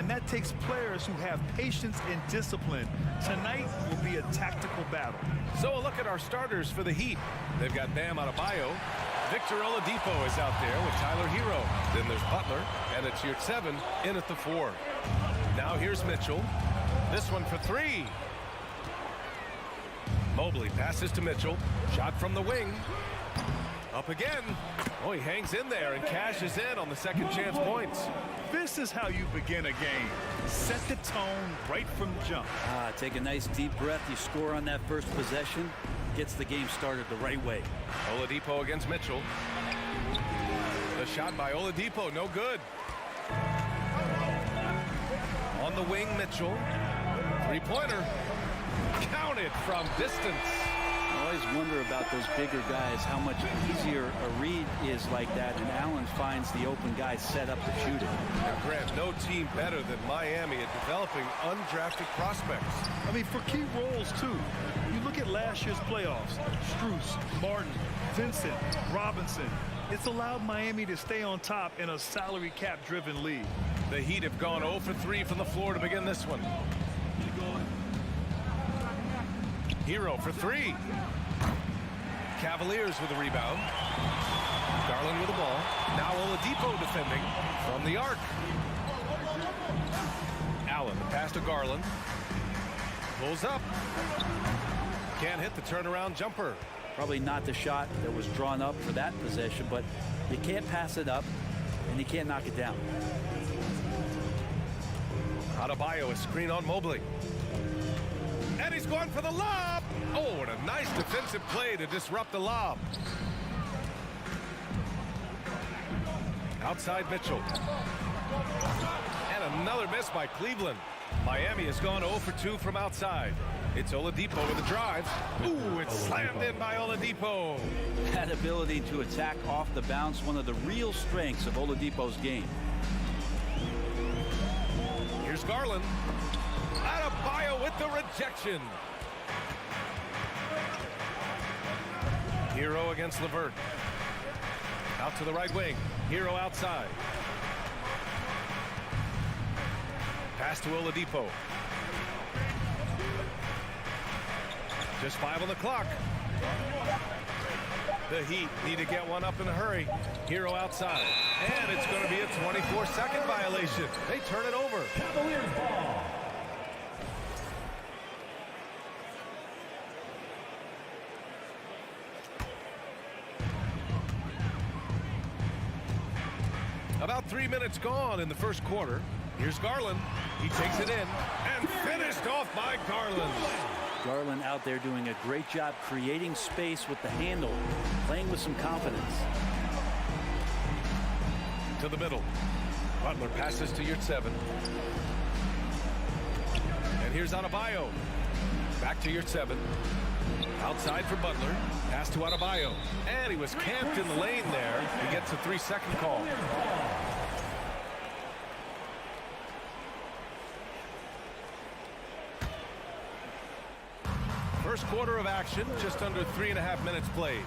and that takes players who have patience and discipline. Tonight will be a tactical battle. So a look at our starters for the Heat. They've got Bam Adebayo. Victor Oladipo is out there with Tyler Hero. Then there's Butler, and it's Yurtseven in at the 4. Now here's Mitchell. This one for 3. Mobley passes to Mitchell. Shot from the wing. Up again. Oh, he hangs in there and cashes in on the second chance points. This is how you begin a game. Set the tone right from jump. Take a nice deep breath. You score on that first possession. Gets the game started the right way. Oladipo against Mitchell. The shot by Oladipo, no good. On the wing, Mitchell. Three-pointer. Counted from distance. I always wonder about those bigger guys, how much easier a read is like that, and Allen finds the open guy set up to shoot it. Now, Grant, no team better than Miami at developing undrafted prospects. I mean, for key roles, too. You look at last year's playoffs. Strus, Martin, Vincent, Robinson. It's allowed Miami to stay on top in a salary cap-driven league. The Heat have gone 0 for 3 from the floor to begin this one. Hero for 3. Cavaliers with a rebound. Garland with the ball. Now Oladipo defending from the arc. Allen, the pass to Garland. Pulls up. Can't hit the turnaround jumper. Probably not the shot that was drawn up for that possession, but you can't pass it up, and you can't knock it down. Adebayo, a screen on Mobley. And he's going for the lob. Oh, what a nice defensive play to disrupt the lob. Outside Mitchell. And another miss by Cleveland. Miami has gone 0 for 2 from outside. It's Oladipo with a drive. Ooh, it's slammed in by Oladipo. That ability to attack off the bounce, one of the real strengths of Oladipo's game. Here's Garland. Adebayo with the rejection. Hero against LeVert. Out to the right wing. Hero outside. Pass to Oladipo. Just 5 on the clock. The Heat need to get one up in a hurry. Hero outside. And it's going to be a 24-second violation. They turn it over. Cavaliers ball. About 3 minutes gone in the first quarter. Here's Garland. He takes it in and finished off by Garland. Garland out there doing a great job creating space with the handle, playing with some confidence. To the middle. Butler passes to Yurtseven. And here's Adebayo. Back to Yurtseven. Outside for Butler. Pass to Adebayo. And he was camped in the lane there. He gets a 3-second call. First quarter of action, just under 3.5 minutes played.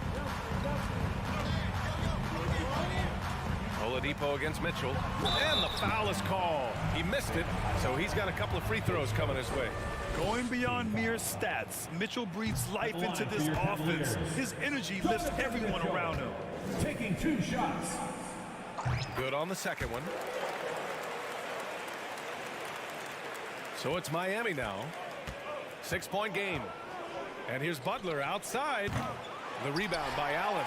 Oladipo against Mitchell. And the foul is called. He missed it, so he's got a couple of free throws coming his way. Going beyond mere stats, Mitchell breathes life into this offense. His energy lifts everyone around him. Taking 2 shots. Good on the second one. So it's Miami now. 6-point game. And here's Butler outside. The rebound by Allen.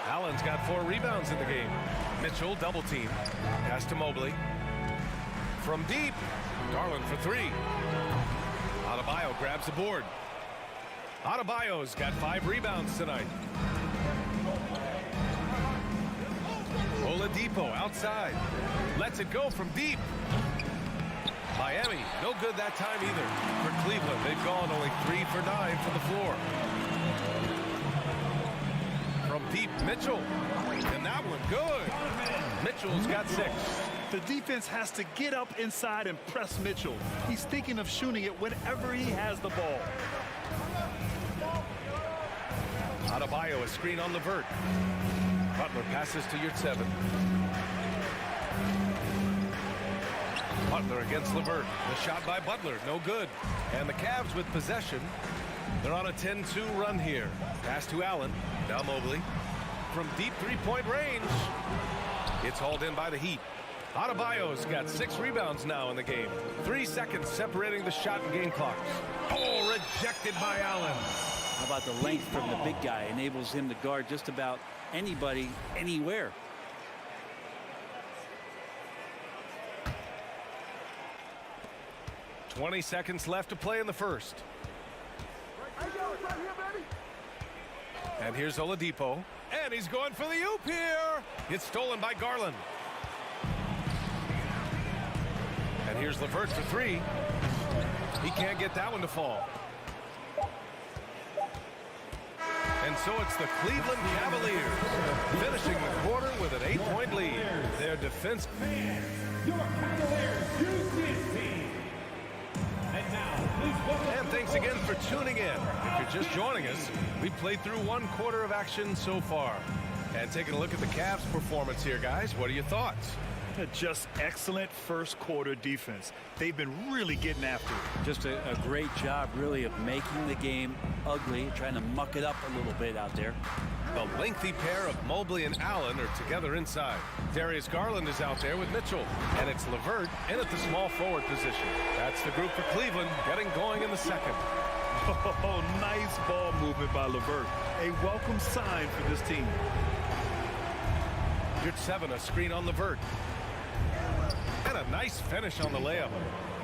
Allen's got 4 rebounds in the game. Mitchell double team. Pass to Mobley. From deep. Garland for 3. Adebayo grabs the board. Adebayo's got 5 rebounds tonight. Oladipo outside. Lets it go from deep. Miami, no good that time either. For Cleveland, they've gone only 3 for 9 from the floor. From deep, Mitchell. And that one good. Mitchell's got 6. The defense has to get up inside and press Mitchell. He's thinking of shooting it whenever he has the ball. Adebayo, a screen on LeVert. Butler passes to Yurtseven. Butler against LeVert. The shot by Butler, no good. And the Cavs with possession. They're on a 10-2 run here. Pass to Allen. Now Mobley. From deep three-point range. It's hauled in by the Heat. Adebayo's got 6 rebounds now in the game. 3 seconds separating the shot and game clocks. Oh, rejected by Allen. How about the length from the big guy? Enables him to guard just about anybody, anywhere. "20 seconds left to play in the first. And here's Oladipo. And he's going for the oop here. It's stolen by Garland. And here's LeVert for 3. He can't get that one to fall. And so it's the Cleveland Cavaliers finishing the quarter with an 8-point lead. Their defense. Your Cavaliers use this team. And now, please welcome. And thanks again for tuning in. If you're just joining us, we've played through 1 quarter of action so far. And taking a look at the Cavs' performance here, guys, what are your thoughts? Just excellent first quarter defense. They've been really getting after it. Just a great job, really, of making the game ugly, trying to muck it up a little bit out there. The lengthy pair of Mobley and Allen are together inside. Darius Garland is out there with Mitchell. And it's LeVert in at the small forward position. That's the group for Cleveland getting going in the second. Oh, nice ball movement by LeVert. A welcome sign for this team. You're 7, a screen on LeVert. And a nice finish on the layup.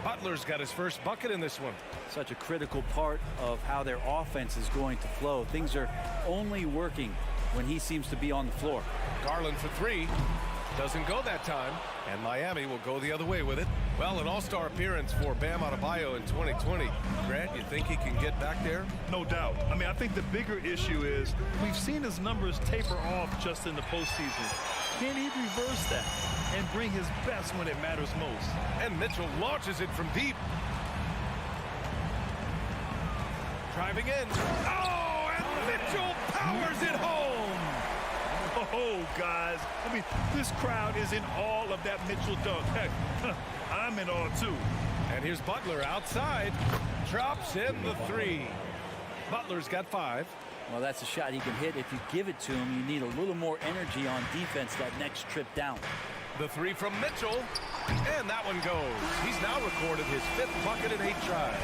Butler's got his first bucket in this one. Such a critical part of how their offense is going to flow. Things are only working when he seems to be on the floor. Garland for 3. Doesn't go that time. And Miami will go the other way with it. Well, an all-star appearance for Bam Adebayo in 2020. Grant, you think he can get back there? No doubt. I mean, I think the bigger issue is we've seen his numbers taper off just in the postseason. Can he reverse that and bring his best when it matters most? And Mitchell launches it from deep. Driving in. Oh, and Mitchell powers it home. Oh, guys. I mean, this crowd is in awe of that Mitchell dunk. Heck, I'm in awe, too. And here's Butler outside. Drops in the 3. Butler's got 5. Well, that's a shot he can hit. If you give it to him, you need a little more energy on defense that next trip down. The 3 from Mitchell. And that one goes. He's now recorded his 5th bucket in 8 tries.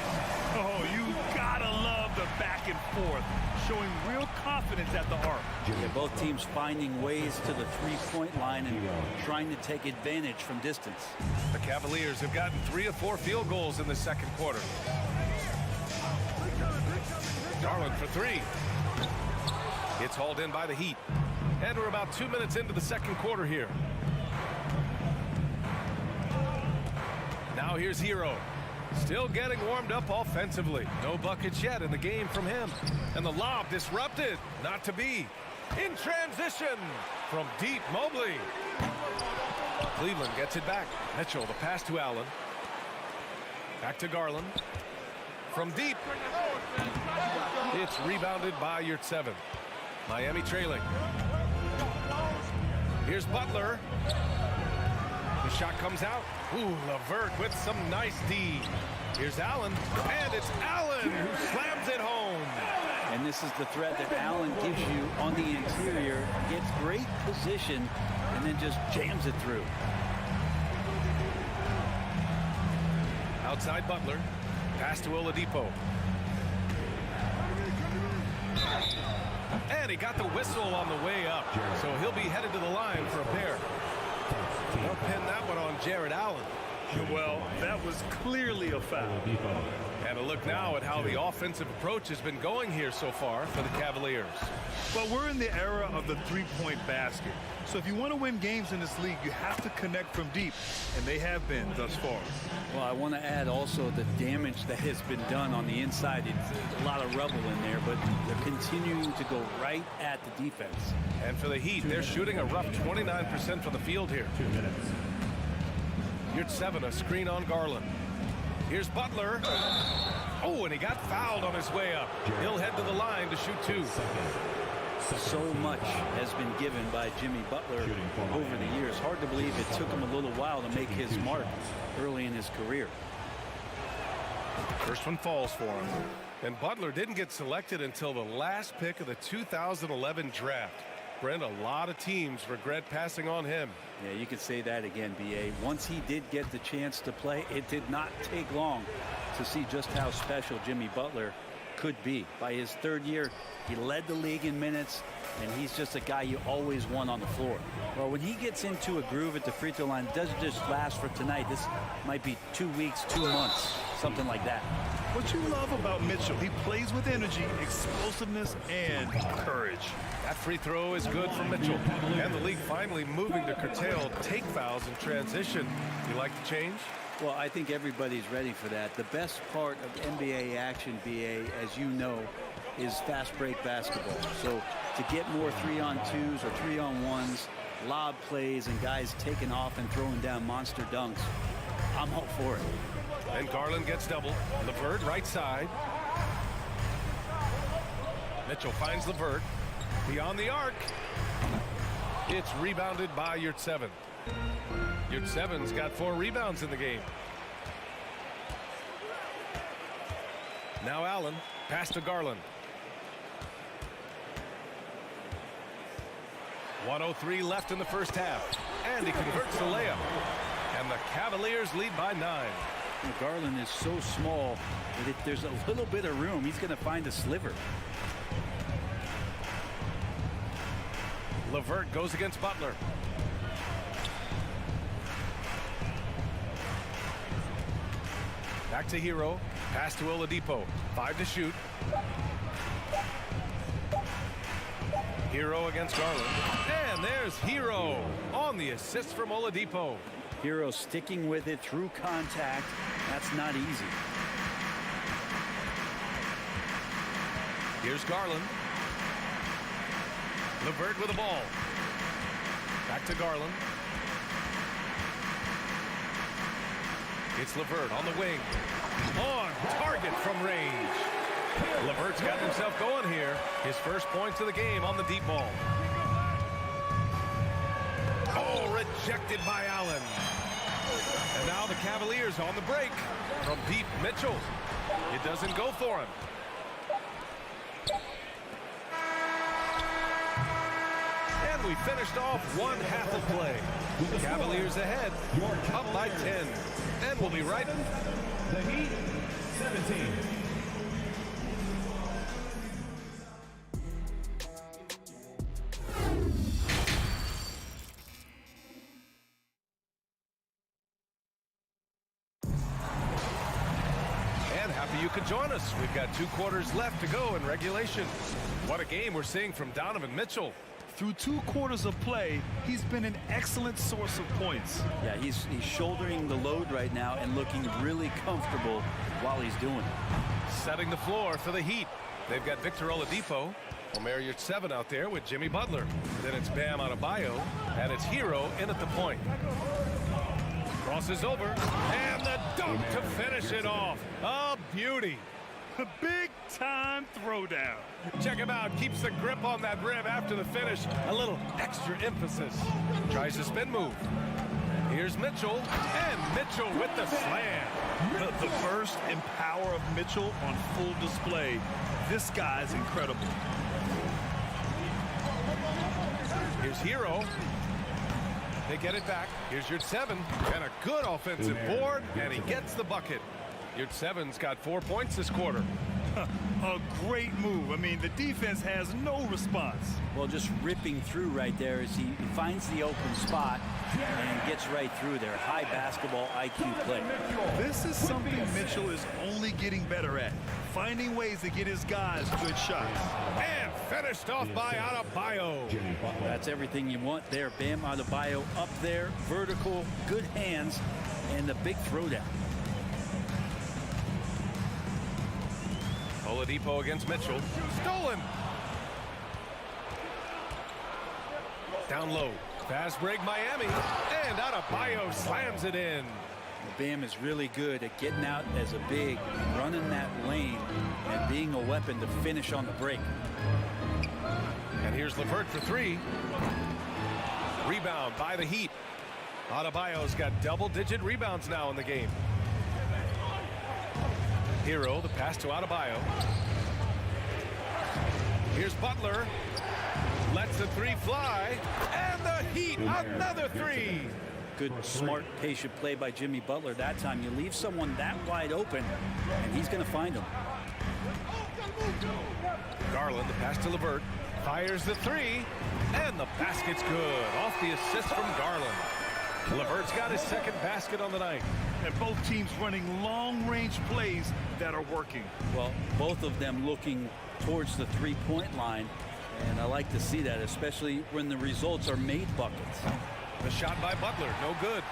Oh, you gotta love the back and forth, showing real confidence at the arc. Yeah, both teams finding ways to the three-point line and trying to take advantage from distance. The Cavaliers have gotten 3 of 4 field goals in the second quarter. Garland for 3. It's hauled in by the Heat. And we're about 2 minutes into the second quarter here. Now here's Hero. Still getting warmed up offensively. No buckets yet in the game from him. And the lob disrupted. Not to be. In transition from deep, Mobley. Cleveland gets it back. Mitchell, the pass to Allen. Back to Garland. From deep. It's rebounded by Yurt 7. Miami trailing. Here's Butler. The shot comes out. Ooh, LeVert with some nice D. Here's Allen. And it's Allen who slams it home. And this is the threat that Allen gives you on the interior. Gets great position and then just jams it through. Outside Butler. Pass to Oladipo. And he got the whistle on the way up. So he'll be headed to the line for a pair. They'll pin that one on Jared Allen. Well, that was clearly a foul. And a look now at how the offensive approach has been going here so far for the Cavaliers. Well, we're in the era of the three-point basket. So if you want to win games in this league, you have to connect from deep. And they have been thus far. Well, I want to add also the damage that has been done on the inside. It's a lot of rubble in there, but they're continuing to go right at the defense. And for the Heat, they're shooting a rough 29% from the field here. 2 minutes. Yurt 7, a screen on Garland. Here's Butler. Oh, and he got fouled on his way up. He'll head to the line to shoot 2. So much has been given by Jimmy Butler over the years. Hard to believe it took him a little while to make his mark early in his career. First one falls for him. And Butler didn't get selected until the last pick of the 2011 draft. Brent, a lot of teams regret passing on him. Yeah, you could say that again, B.A. Once he did get the chance to play, it did not take long to see just how special Jimmy Butler could be. By his third year, he led the league in minutes, and he's just a guy you always want on the floor. Well, when he gets into a groove at the free throw line, it doesn't just last for tonight. This might be 2 weeks, 2 months, something like that. What you love about Mitchell, he plays with energy, explosiveness, and courage. That free throw is good for Mitchell. And the league finally moving to curtail take fouls in transition. You like the change? Well, I think everybody's ready for that. The best part of NBA action, BA, as you know, is fast break basketball. So to get more 3-on-2s or 3-on-1s, lob plays, and guys taking off and throwing down monster dunks, I'm all for it. And Garland gets double. LeVert right side. Mitchell finds LeVert. Beyond the arc. It's rebounded by Yurtseven. Yurtseven's got 4 rebounds in the game. Now Allen. Pass to Garland. 1:03 left in the first half. And he converts the layup. And the Cavaliers lead by 9. Garland is so small that if there's a little bit of room, he's going to find a sliver. LeVert goes against Butler. Back to Hero. Pass to Oladipo. 5 to shoot. Hero against Garland. And there's Hero on the assist from Oladipo. Hero sticking with it through contact. That's not easy. Here's Garland. LeVert with the ball. Back to Garland. It's LeVert on the wing. On target from range. LeVert's got himself going here. His first points of the game on the deep ball. Oh, rejected by Allen. And now the Cavaliers on the break from deep. Mitchell. It doesn't go for him. And we finished off one half of play. Cavaliers ahead, up by 10. And we'll be right. The Heat, 17. You could join us. We've got 2 quarters left to go in regulation. What a game we're seeing from Donovan Mitchell. Through 2 quarters of play, he's been an excellent source of points. Yeah, he's shouldering the load right now and looking really comfortable while he's doing it. Setting the floor for the Heat. They've got Victor Oladipo, Omer Yurtseven out there with Jimmy Butler. Then it's Bam Adebayo, and it's Hero in at the point. Crosses over, and the dunk to finish it off. A beauty. A big-time throwdown. Check him out. Keeps the grip on that rim after the finish. A little extra emphasis. Tries the spin move. Here's Mitchell, and Mitchell with the slam. The burst and power of Mitchell on full display. This guy's incredible. Here's Hero. They get it back. Here's Yurtseven, and a good offensive board, and he gets the bucket. Yurtseven's got 4 points this quarter. A great move. I mean, the defense has no response. Well, just ripping through right there as he finds the open spot and gets right through there. High basketball IQ play. This is something Mitchell is only getting better at. Finding ways to get his guys good shots. And finished off by Adebayo. That's everything you want there. Bam Adebayo up there, vertical, good hands, and the big throwdown. Oladipo against Mitchell. Stolen. Down low. Fast break Miami. And Adebayo slams it in. Bam is really good at getting out as a big, running that lane, and being a weapon to finish on the break. And here's LeVert for three. Rebound by the Heat. Adebayo's got double-digit rebounds now in the game. Hero, the pass to Adebayo. Here's Butler. Lets the three fly. And the Heat, another three. Good, smart, patient play by Jimmy Butler. That time you leave someone that wide open, and he's going to find him. Garland, the pass to LeVert. Fires the three. And the basket's good. Off the assist from Garland. LeVert's got his second basket on the night. And both teams running long-range plays that are working. Well, both of them looking towards the three-point line. And I like to see that, especially when the results are made buckets. The shot by Butler, no good.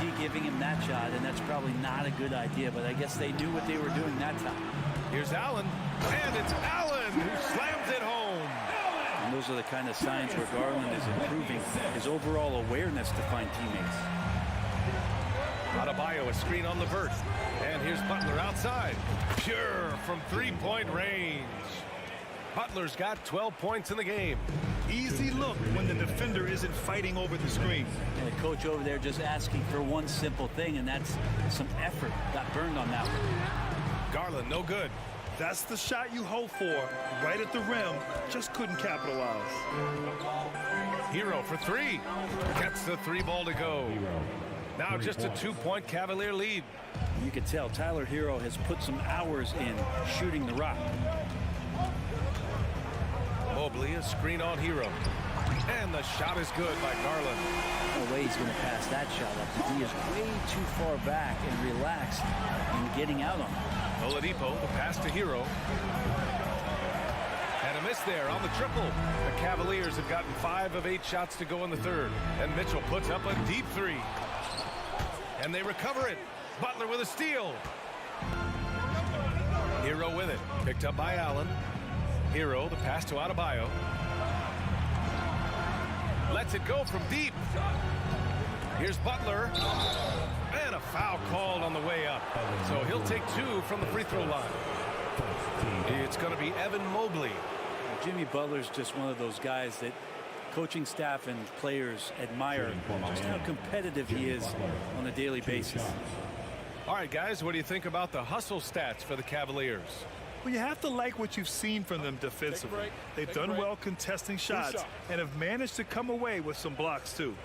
D giving him that shot, and that's probably not a good idea, but I guess they knew what they were doing that time. Here's Allen, and it's Allen who slams it home. And those are the kind of signs where Garland is improving his overall awareness to find teammates. Adebayo, a screen on LeVert. And here's Butler outside. Pure from three-point range. Butler's got 12 points in the game. Easy look when the defender isn't fighting over the screen. And the coach over there just asking for one simple thing, and that's some effort. Got burned on that one. Garland, no good. That's the shot you hope for, right at the rim. Just couldn't capitalize. Hero for three. Gets the three ball to go. Now just a 2-point Cavalier lead. You can tell Tyler Hero has put some hours in shooting the rock. Mobley, a screen on Hero. And the shot is good by Garland. No way he's going to pass that shot up. He is way too far back and relaxed in getting out on it. Oladipo, the pass to Hero. And a miss there on the triple. The Cavaliers have gotten 5 of 8 shots to go in the third. And Mitchell puts up a deep three. And they recover it. Butler with a steal. Hero with it. Picked up by Allen. Hero, the pass to Adebayo. Lets it go from deep. Here's Butler. And a foul called on the way up. So he'll take 2 from the free throw line. It's going to be Evan Mobley. Jimmy Butler's just one of those guys that coaching staff and players admire just how competitive he is on a daily basis. All right, guys, what do you think about the hustle stats for the Cavaliers? Well, you have to like what you've seen from them defensively. They've done well contesting shots and have managed to come away with some blocks, too.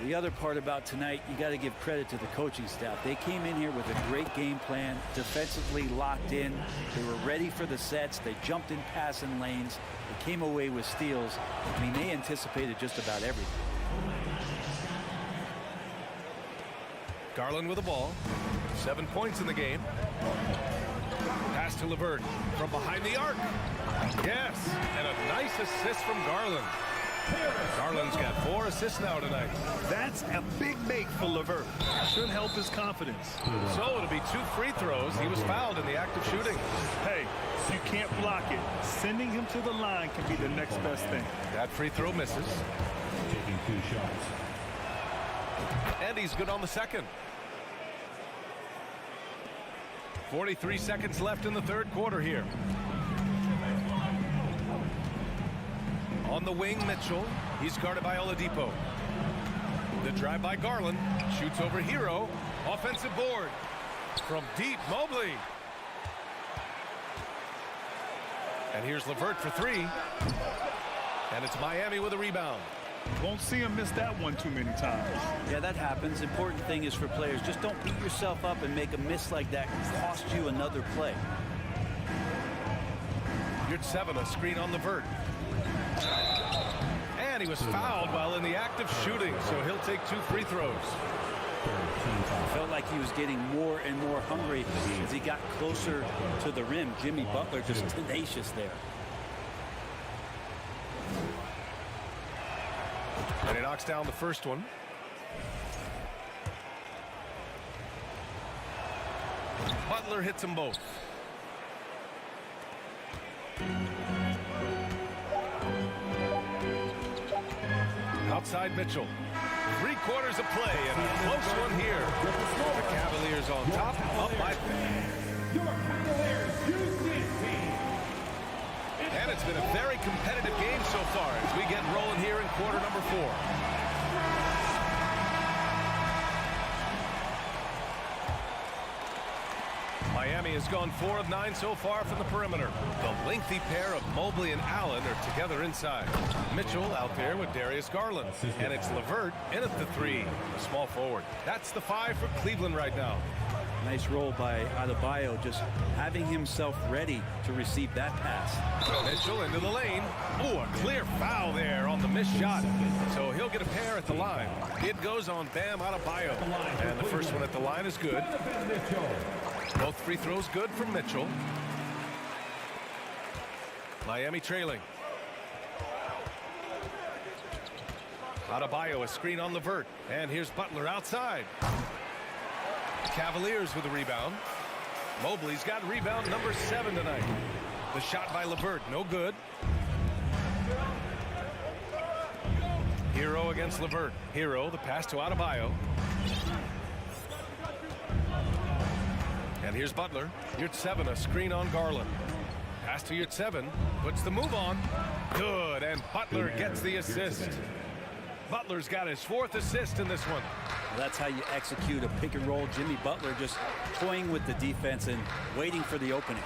The other part about tonight, you got to give credit to the coaching staff. They came in here with a great game plan, defensively locked in. They were ready for the sets. They jumped in passing lanes. They came away with steals. I mean, they anticipated just about everything. Garland with the ball. 7 points in the game. Pass to LeVert from behind the arc. Yes, and a nice assist from Garland. Garland's got 4 assists now tonight. That's a big make for LeVert. Should help his confidence. So it'll be 2 free throws. He was fouled in the act of shooting. Hey, you can't block it. Sending him to the line can be the next best thing. That free throw misses. Taking 2 shots. And he's good on the second. 43 seconds left in the third quarter here. On the wing, Mitchell. He's guarded by Oladipo. The drive by Garland. Shoots over Hero. Offensive board. From deep, Mobley. And here's LeVert for 3. And it's Miami with a rebound. Won't see him miss that one too many times. Yeah, that happens. Important thing is for players, just don't beat yourself up and make a miss like that cost you another play. Here's 7, a screen on LeVert. And he was fouled while in the act of shooting, so he'll take 2 free throws. Felt like he was getting more and more hungry as he got closer to the rim. Jimmy Butler just tenacious there. And he knocks down the first one. Butler hits them both. Outside Mitchell. 3/4 of play and a close one here. The Cavaliers on top, up by. Your Cavaliers Houston team. And it's been a very competitive game so far as we get rolling here in quarter number 4. Miami has gone 4 of 9 so far from the perimeter. The lengthy pair of Mobley and Allen are together inside. Mitchell out there with Darius Garland. And it's LeVert in at the 3, a small forward. That's the 5 for Cleveland right now. Nice roll by Adebayo, just having himself ready to receive that pass. Mitchell into the lane. Oh, a clear foul there on the missed shot. So he'll get a pair at the line. It goes on Bam Adebayo. And the first one at the line is good. Both free throws good from Mitchell. Miami trailing. Adebayo, a screen on LeVert. And here's Butler outside. Cavaliers with a rebound. Mobley's got rebound number 7 tonight. The shot by LeVert, no good. Hero against LeVert. Hero, the pass to Adebayo. And here's Butler. Yurt-7, a screen on Garland. Pass to Yurt-7, puts the move on. Good, and Butler gets the assist. Butler's got his 4th assist in this one. Well, that's how you execute a pick and roll. Jimmy Butler just toying with the defense and waiting for the opening.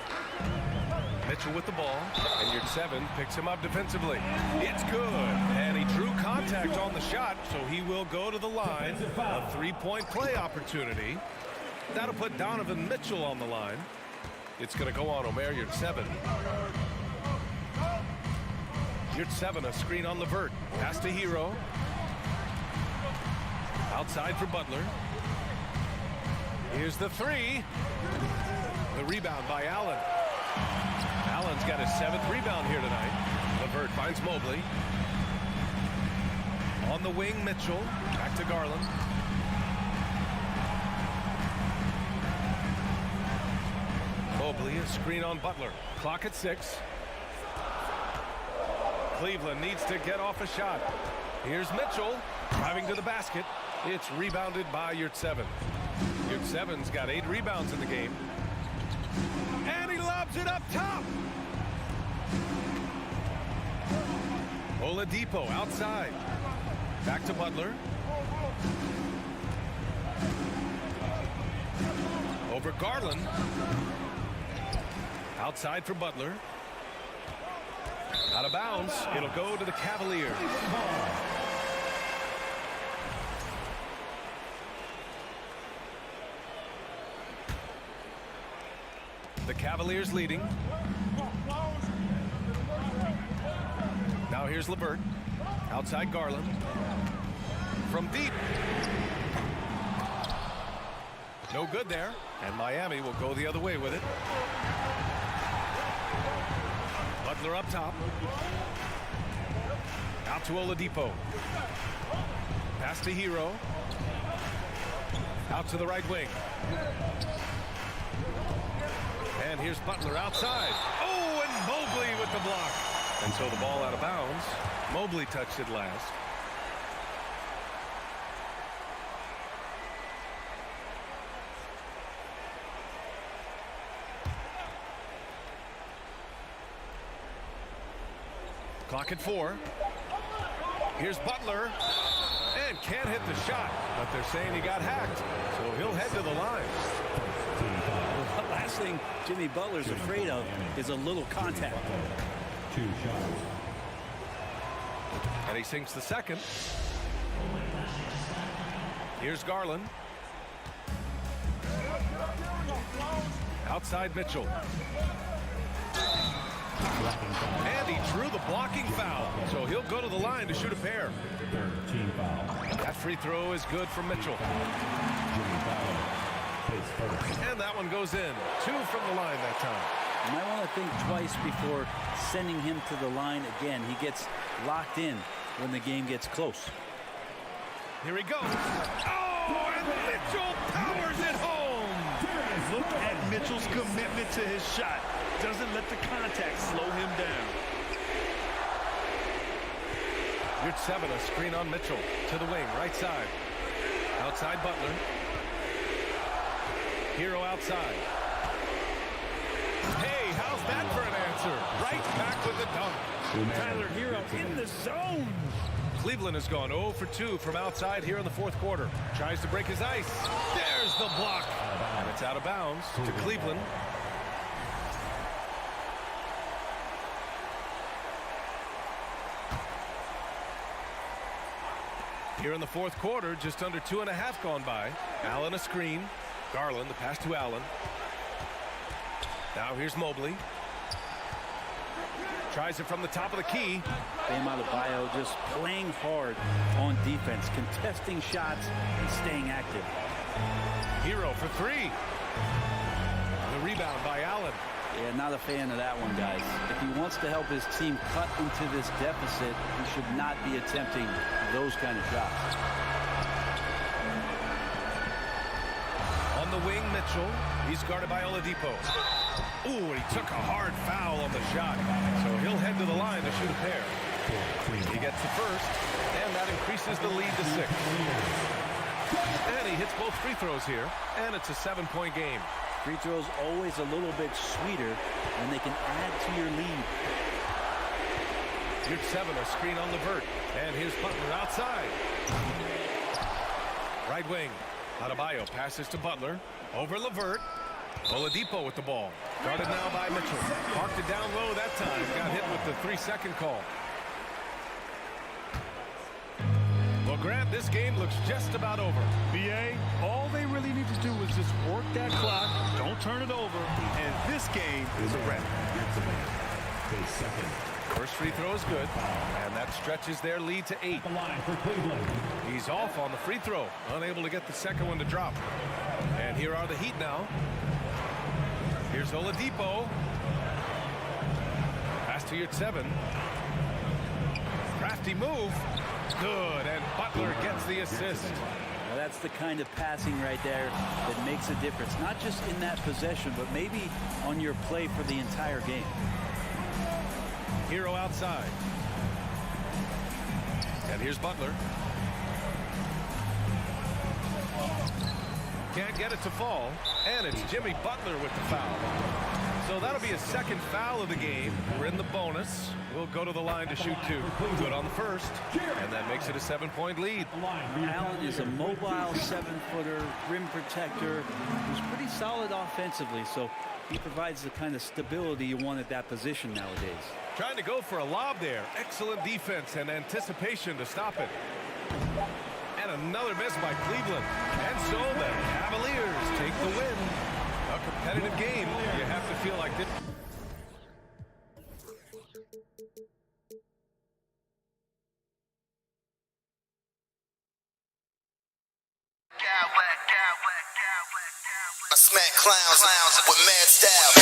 Mitchell with the ball, and Yurt-7 picks him up defensively. It's good, and he drew contact on the shot, so he will go to the line. A 3-point play opportunity. That'll put Donovan Mitchell on the line. It's going to go on Omer Yurt-7. Yurt-7, a screen on LeVert. Pass to Hero. Outside for Butler. Here's the 3. The rebound by Allen. Allen's got his 7th rebound here tonight. LeVert finds Mobley. On the wing, Mitchell. Back to Garland. Mobley, a screen on Butler. Clock at 6. Cleveland needs to get off a shot. Here's Mitchell driving to the basket. It's rebounded by Yurt-7. Yurt-7's got 8 rebounds in the game. And he lobs it up top. Oladipo outside. Back to Butler. Over Garland. Outside for Butler. Out of bounds. It'll go to the Cavaliers. The Cavaliers leading. Now here's LeVert. Outside Garland. From deep. No good there. And Miami will go the other way with it. Butler up top. Out to Oladipo. Pass to Hero. Out to the right wing. And here's Butler outside. Oh, and Mobley with the block. And so the ball out of bounds. Mobley touched it last. Clock at 4. Here's Butler. And can't hit the shot. But they're saying he got hacked. So he'll head to the line. The last thing Jimmy Butler's afraid of is a little contact. 2 shots. And he sinks the second. Here's Garland. Outside Mitchell. And he drew the blocking foul. So he'll go to the line to shoot a pair. 13 foul. That free throw is good from Mitchell. Jimmy Butler, his first. And that one goes in. 2 from the line that time. You might want to think twice before sending him to the line again. He gets locked in when the game gets close. Here he goes. Oh, and Mitchell powers it home. Look at Mitchell's commitment to his shot. Doesn't let the contact slow him down. Here's 7, a screen on Mitchell. To the wing, right side. Outside Butler. Hero outside. Hey, how's that for an answer? Right back with the dunk. Tyler Hero in the zone. Cleveland has gone 0 for 2 from outside here in the fourth quarter. Tries to break his ice. There's the block. And it's out of bounds to Cleveland. Here in the fourth quarter, just under 2.5 gone by. Allen a screen. Garland, the pass to Allen. Now here's Mobley. Tries it from the top of the key. Bam Adebayo just playing hard on defense, contesting shots and staying active. Hero for 3. The rebound by Allen. Yeah, not a fan of that one, guys. If he wants to help his team cut into this deficit, he should not be attempting those kind of shots. On the wing, Mitchell. He's guarded by Oladipo. Ooh, and he took a hard foul on the shot. So he'll head to the line to shoot a pair. He gets the first, and that increases the lead to 6. And he hits both free throws here, and it's a 7-point game. Free throws always a little bit sweeter when they can add to your lead. Here's 7, a screen on Levert. And here's Butler outside. Right wing. Adebayo passes to Butler. Over Levert. Oladipo with the ball. Guarded now by Mitchell. Marked it down low that time. Got hit with the 3-second call. Well, Grant, this game looks just about over. BA, all they really need to do is just work that clock, don't turn it over, and this game is a wrap. First free throw is good, and that stretches their lead to 8. The line for Cleveland. He's off on the free throw, unable to get the second one to drop. And here are the Heat now. Here's Oladipo. Pass to your 7. Crafty move. Good, and Butler gets the assist. Now that's the kind of passing right there that makes a difference, not just in that possession, but maybe on your play for the entire game. Hero outside. And here's Butler. Can't get it to fall, and it's Jimmy Butler with the foul. So that'll be a second foul of the game. We're in the bonus. We'll go to the line to shoot 2. Good on the first, and that makes it a 7-point lead. Allen is a mobile 7-footer, rim protector, who's pretty solid offensively, so he provides the kind of stability you want at that position nowadays. Trying to go for a lob there. Excellent defense and anticipation to stop it. And another miss by Cleveland. And so the Cavaliers take the win. A competitive game. You have to feel like this. I smack clowns with mad style.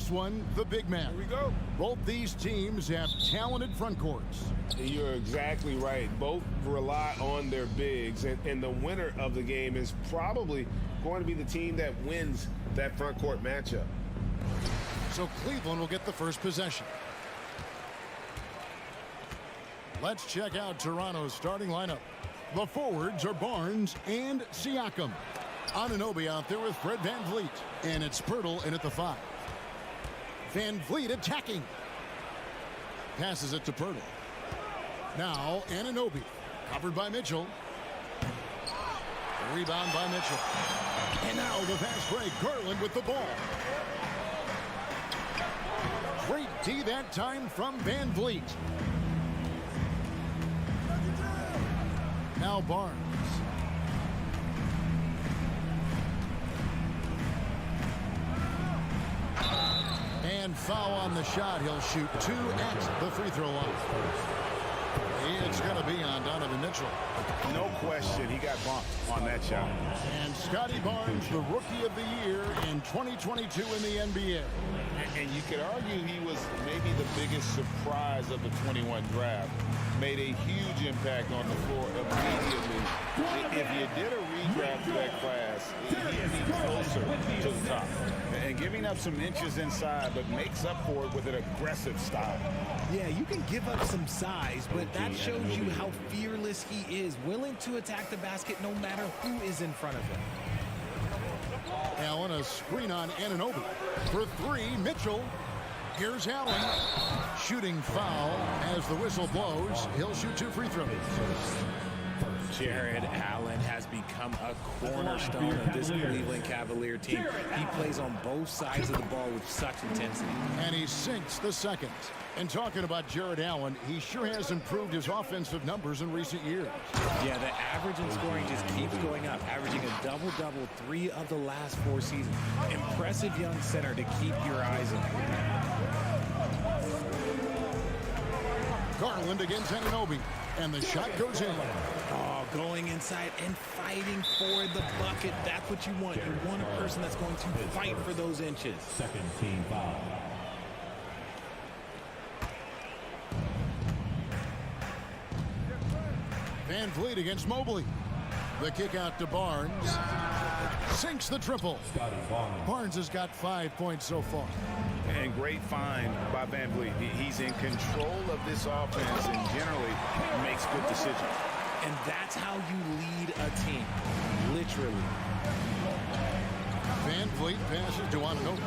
this one, the big man. Here we go. Both these teams have talented front courts. You're exactly right. Both rely on their bigs, and the winner of the game is probably going to be the team that wins that front court matchup. So Cleveland will get the first possession. Let's check out Toronto's starting lineup. The forwards are Barnes and Siakam. Anunoby out there with Fred VanVleet. And it's Pirtle in at the 5. VanVleet attacking. Passes it to Pirtle. Now Anunoby. Covered by Mitchell. Rebound by Mitchell. And now the fast break. Garland with the ball. Great D that time from VanVleet. Now Barnes. And foul on the shot. He'll shoot 2 at the free throw line. It's going to be on Donovan Mitchell. No question, he got bumped on that shot. And Scotty Barnes, the Rookie of the Year in 2022 in the NBA. And you could argue he was maybe the biggest surprise of the 21 draft. Made a huge impact on the floor immediately. If you did a redraft to that class, he'd be closer to the top. And giving up some inches inside, but makes up for it with an aggressive style. Yeah, you can give up some size, but that shows you how fearless he is, willing to attack the basket no matter who is in front of him. Allen, a screen on Anunoby. For 3, Mitchell. Here's Allen. Shooting foul as the whistle blows. He'll shoot 2 free throws. Jared Allen has become a cornerstone of this Cleveland Cavalier team. He plays on both sides of the ball with such intensity. And he sinks the second. And talking about Jared Allen, he sure has improved his offensive numbers in recent years. Yeah, the average in scoring just keeps going up, averaging a double-double 3 of the last 4 seasons. Impressive young center to keep your eyes on. Garland against Anunoby. And the shot goes in. Oh, going inside and fighting for the bucket. That's what you want. You want a person that's going to fight for those inches. Second team foul. VanVleet against Mobley. The kick out to Barnes. Sinks the triple. Barnes has got 5 points so far. And great find by VanVleet. He's in control of this offense and generally makes good decisions. And that's how you lead a team, literally. VanVleet passes to Anunoby.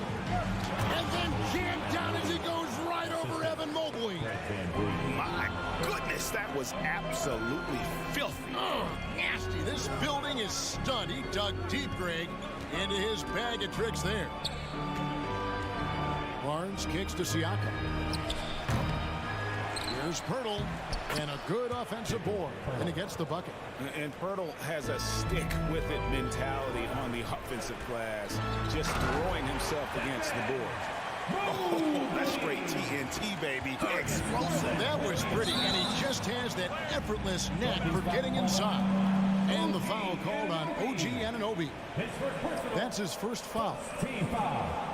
And then jammed down as he goes right over Evan Mobley. My goodness, that was absolutely filthy. Oh, nasty. This building is stunned. He dug deep, Greg, into his bag of tricks there. Barnes kicks to Siakam. Here's Pirtle. And a good offensive board. And he gets the bucket. And Pirtle has a stick-with-it mentality on the offensive glass, just throwing himself against the board. Oh, that's straight TNT, baby. Explosive. That was pretty, and he just has that effortless knack for getting inside. And the foul called on OG Anunoby. That's his first foul. Team foul.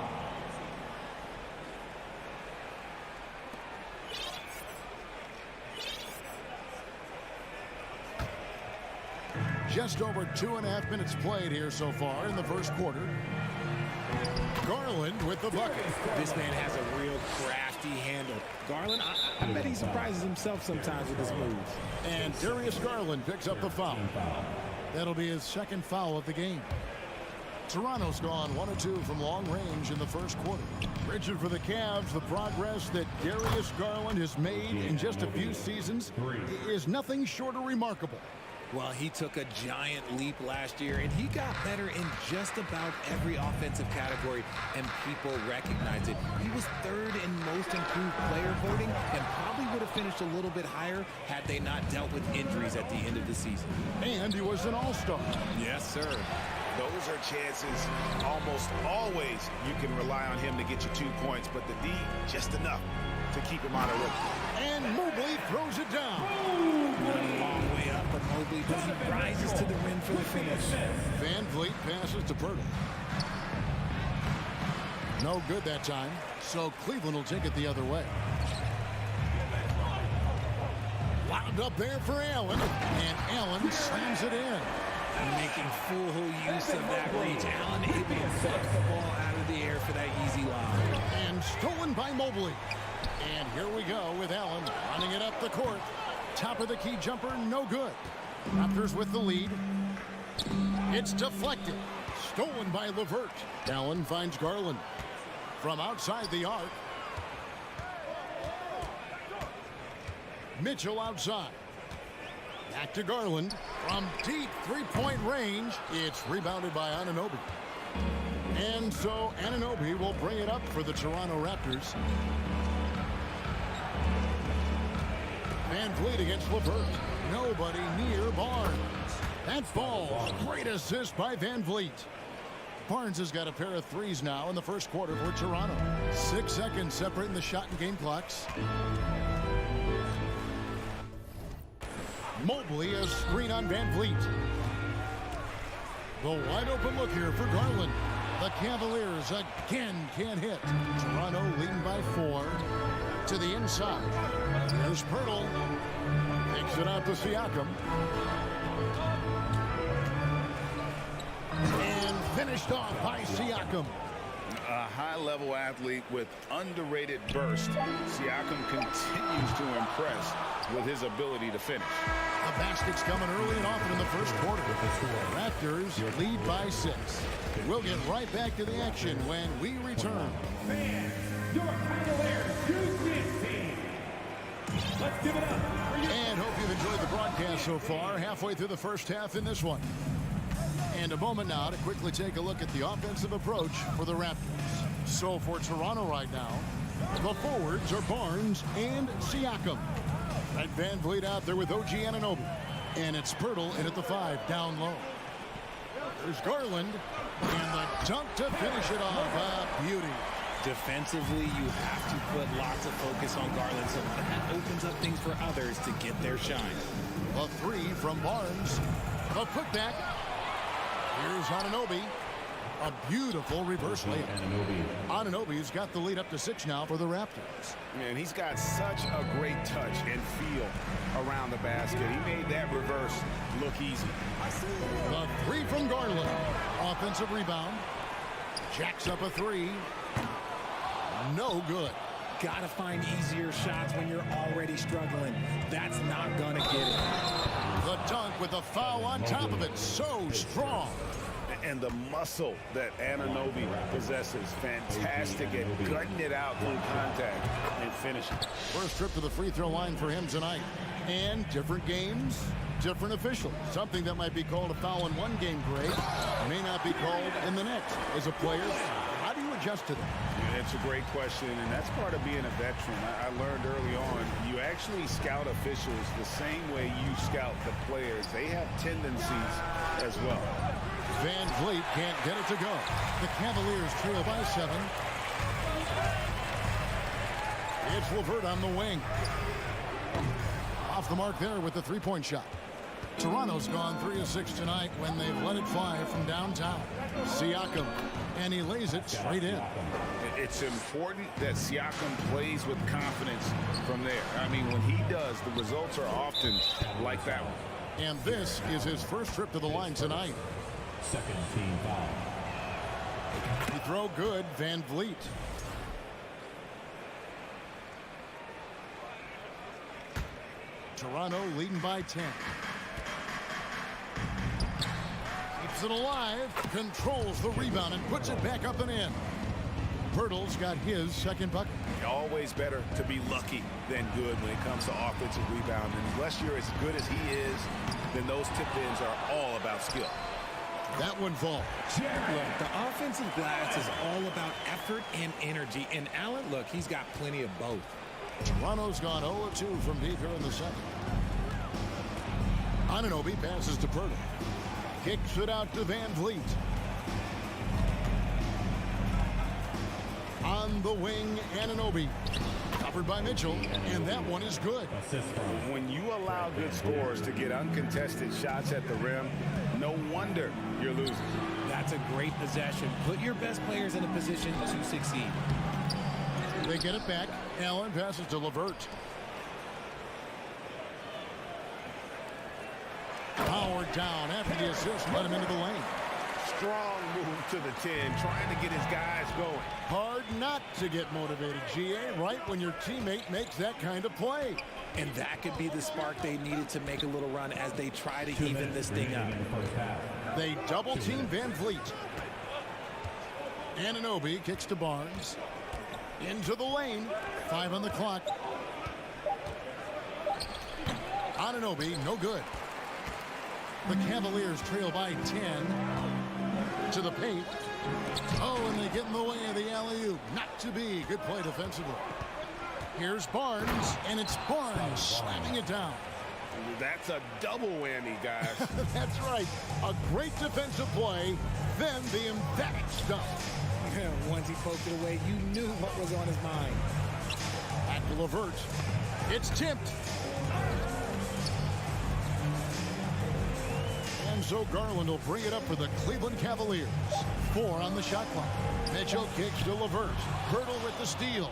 Just over 2.5 minutes played here so far in the first quarter. Garland with the bucket. This man has a real crafty handle. Garland, I bet he surprises himself sometimes with his moves. And Darius Garland picks up the foul. That'll be his second foul of the game. Toronto's gone 1 of 2 from long range in the first quarter. Richard, for the Cavs, the progress that Darius Garland has made in just a few seasons is nothing short of remarkable. Well, he took a giant leap last year, and he got better in just about every offensive category, and people recognize it. He was 3rd in most improved player voting and probably would have finished a little bit higher had they not dealt with injuries at the end of the season. And he was an all-star. Yes, sir. Those are chances almost always you can rely on him to get you 2 points, but the D, just enough to keep him out of it. And Mobley throws it down. A long way up for Mobley, but he rises to the rim for the finish. VanVleet passes to Pirtle. No good that time. So Cleveland will take it the other way. Wound up there for Allen. And Allen slams it in. Making full use of that reach. Allen able to suck the ball out of the air for that easy lob. And stolen by Mobley. And here we go with Allen running it up the court. Top of the key jumper, no good. Raptors with the lead. It's deflected. Stolen by LeVert. Allen finds Garland. From outside the arc. Mitchell outside. Back to Garland. From deep three-point range. It's rebounded by Anunoby. And so Anunoby will bring it up for the Toronto Raptors. Van Vliet against LeVert. Nobody near Barnes. That falls. Great assist by Van Vliet. Barnes has got a pair of threes now in the first quarter for Toronto. 6 seconds separating the shot and game clocks. Mobley, a screen on Van Vliet. The wide open look here for Garland. The Cavaliers again can't hit. Toronto leading by 4 to the inside. There's Pirtle. Takes it out to Siakam. And finished off by Siakam. A high-level athlete with underrated burst. Siakam continues to impress with his ability to finish. The basket's coming early and often in the first quarter. Raptors lead by 6. We'll get right back to the action when we return. Fans, your Cavaliers Houston team. Let's give it up for you. And hope you've enjoyed the broadcast so far. Halfway through the first half in this one. And a moment now to quickly take a look at the offensive approach for the Raptors. So for Toronto right now, the forwards are Barnes and Siakam. And Van Vliet out there with OG Anunoby. And it's Pirtle in at the 5, down low. There's Garland. And the dunk to finish it off. Beauty. Defensively, you have to put lots of focus on Garland, so that opens up things for others to get their shine. A 3 from Barnes. A putback. Here's Anunoby. A beautiful reverse layup. Anunoby's got the lead up to 6 now for the Raptors. Man, he's got such a great touch and feel around the basket. He made that reverse look easy. The 3 from Garland. Offensive rebound. Jacks up a 3. No good. Gotta find easier shots when you're already struggling. That's not gonna get it. The dunk with a foul on top of it. So strong. And the muscle that Anunoby possesses, fantastic at gutting it out through contact and finishing. First trip to the free throw line for him tonight. And different games, different officials. Something that might be called a foul in one game break may not be called in the next. As a player, how do you adjust to that? It's a great question, and that's part of being a veteran. I learned early on, you actually scout officials the same way you scout the players. They have tendencies as well. Van Vliet can't get it to go. The Cavaliers trail by 7. It's LeVert on the wing. Off the mark there with the three-point shot. Toronto's gone 3 of 6 tonight when they've let it fly from downtown. Siakam, and he lays it straight in. It's important that Siakam plays with confidence from there. I mean, when he does, the results are often like that one. And this is his first trip to the line tonight. Second team foul. He throw good, Van Vliet. Toronto leading by 10. Keeps it alive, controls the rebound and puts it back up and in. Pirtle's got his second bucket. Always better to be lucky than good when it comes to offensive rebound. And unless you're as good as he is, then those tip-ins are all about skill. That one falls. Look, the offensive glass is all about effort and energy. And Allen, look, he's got plenty of both. Toronto's gone 0-2 from deep here in the second. Anunoby passes to Pirtle. Kicks it out to Van Vliet. On the wing, Anunoby. Covered by Mitchell, and that one is good. When you allow good scorers to get uncontested shots at the rim, no wonder you're losing. That's a great possession. Put your best players in a position to succeed. They get it back. Allen passes to LeVert. Howard down after the assist. Let him into the lane. Strong move to the 10, trying to get his guys going. Hard not to get motivated, GA, right when your teammate makes that kind of play. And that could be the spark they needed to make a little run as they try to even this thing up. They double team Van Vliet. Anunoby kicks to Barnes. Into the lane. 5 on the clock. Anunoby, no good. The Cavaliers trail by 10. To the paint. Oh, and they get in the way of the alley-oop. Not to be. Good play defensively. Here's Barnes, and it's Barnes slamming it down. That's a double whammy, guys. That's right. A great defensive play, then the emphatic stuff. Once he poked it away, you knew what was on his mind. Back to LeVert. It's tipped. And so Garland will bring it up for the Cleveland Cavaliers. 4 on the shot clock. Mitchell kicks to LeVert. Hurdle with the steal.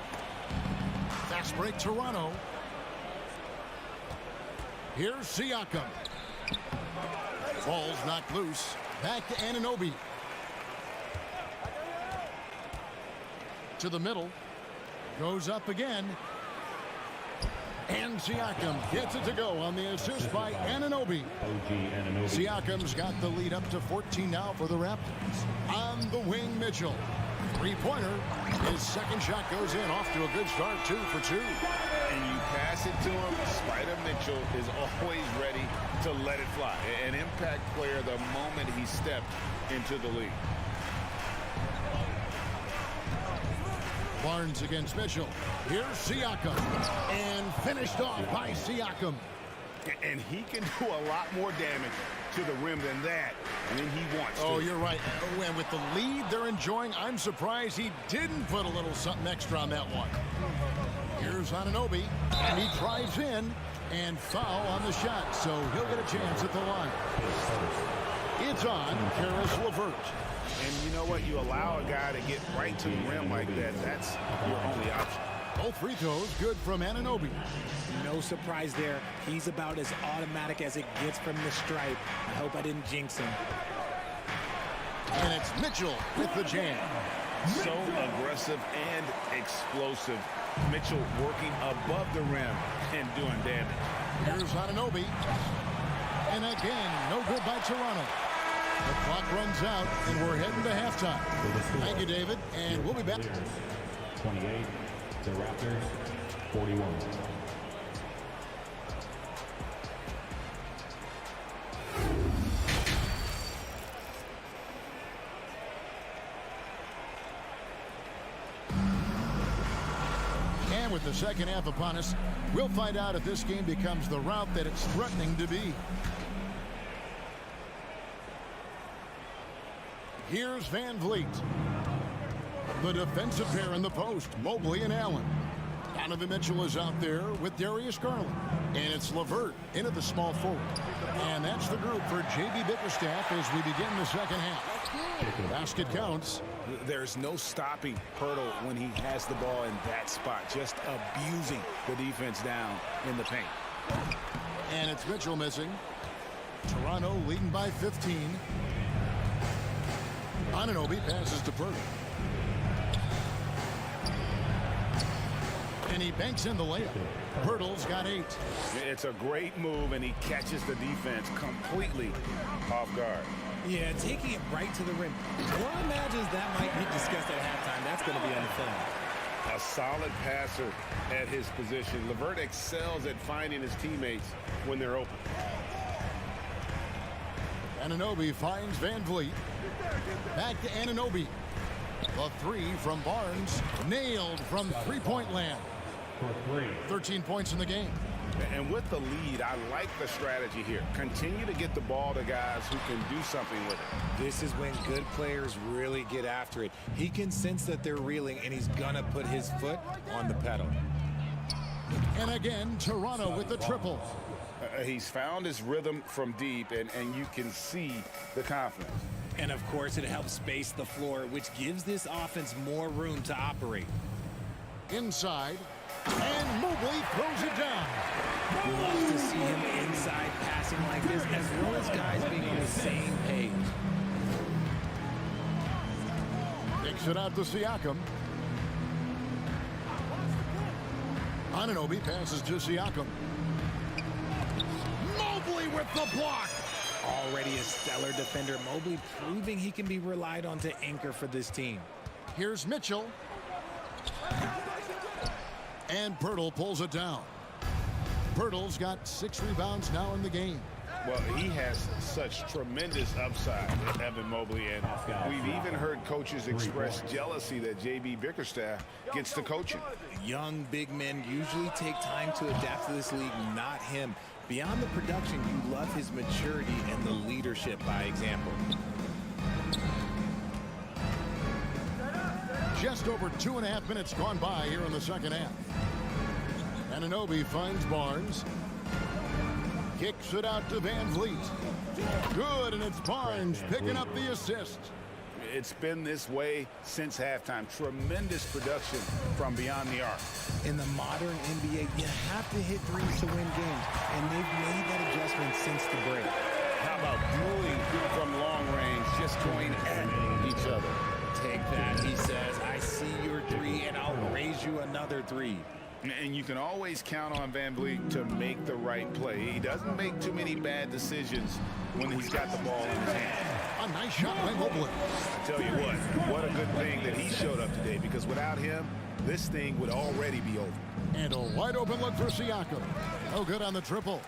Fast break Toronto. Here's Siakam. Ball's knocked loose. Back to Anunoby. To the middle. Goes up again. And Siakam gets it to go on the assist by Anunoby. Siakam's got the lead up to 14 now for the Raptors. On the wing, Mitchell. Three-pointer. His second shot goes in. Off to a good start, 2 for 2. And you pass it to him. Spider Mitchell is always ready to let it fly. An impact player the moment he stepped into the league. Barnes against Mitchell. Here's Siakam. And finished off by Siakam. And he can do a lot more damage to the rim than that when he wants to. Oh, you're right. And with the lead they're enjoying, I'm surprised he didn't put a little something extra on that one. Here's Anunoby. And he drives in. And foul on the shot. So he'll get a chance at the line. It's on Karis LeVert. And you know what? You allow a guy to get right to the rim like that. That's your only option. Both free throws good from Anunoby. No surprise there. He's about as automatic as it gets from the stripe. I hope I didn't jinx him. And it's Mitchell with the jam. So aggressive and explosive. Mitchell working above the rim and doing damage. Here's Anunoby. And again, no good by Toronto. The clock runs out, and we're heading to halftime. Thank you, David, and we'll be back. 28, the Raptors, 41. And with the second half upon us, we'll find out if this game becomes the route that it's threatening to be. Here's Van Vliet. The defensive pair in the post, Mobley and Allen. Donovan Mitchell is out there with Darius Garland. And it's LeVert into the small forward. And that's the group for J.B. Bickerstaff as we begin the second half. Basket counts. There's no stopping Hurdle when he has the ball in that spot. Just abusing the defense down in the paint. And it's Mitchell missing. Toronto leading by 15. Anunoby passes to Purdy. And he banks in the layup. Hurdle's got 8. It's a great move, and he catches the defense completely off guard. Yeah, taking it right to the rim. One imagines that might be discussed at halftime. That's going to be on the film. A solid passer at his position. LeVert excels at finding his teammates when they're open. Anunoby finds Van Vliet. Back to Anunoby. The 3 from Barnes. Nailed from three-point land. 13 points in the game. And with the lead, I like the strategy here. Continue to get the ball to guys who can do something with it. This is when good players really get after it. He can sense that they're reeling, and he's going to put his foot on the pedal. And again, Toronto with the triple. He's found his rhythm from deep, and you can see the confidence. And of course, it helps space the floor, which gives this offense more room to operate. Inside, and Mobley throws it down. Love to see him inside passing like this, as well as guys being on the same page. Kicks it out to Siakam. Anunoby passes to Siakam. Mobley with the block. Already a stellar defender, Mobley proving he can be relied on to anchor for this team. Here's Mitchell. And Pirtle pulls it down. Pirtle's got 6 rebounds now in the game. Well, he has such tremendous upside, Evan Mobley, and we've even heard coaches express jealousy that J.B. Bickerstaff gets to coaching. Young big men usually take time to adapt to this league, not him. Beyond the production, you love his maturity and the leadership by example. Just over 2.5 minutes gone by here in the second half. Anunoby finds Barnes. Kicks it out to Van Vliet. Good, and it's Barnes picking up the assist. It's been this way since halftime. Tremendous production from beyond the arc. In the modern NBA, you have to hit threes to win games, and they've made that adjustment since the break. How about dueling from long range, just going at each other? Take that, he says. I see your three, and I'll raise you another three. And you can always count on Van Vliet to make the right play. He doesn't make too many bad decisions when he's got the ball in his hand. A nice shot by Mobley. I tell you what a good thing that he showed up today, because without him, this thing would already be over. And a wide open look for Siakam. No good on the triple.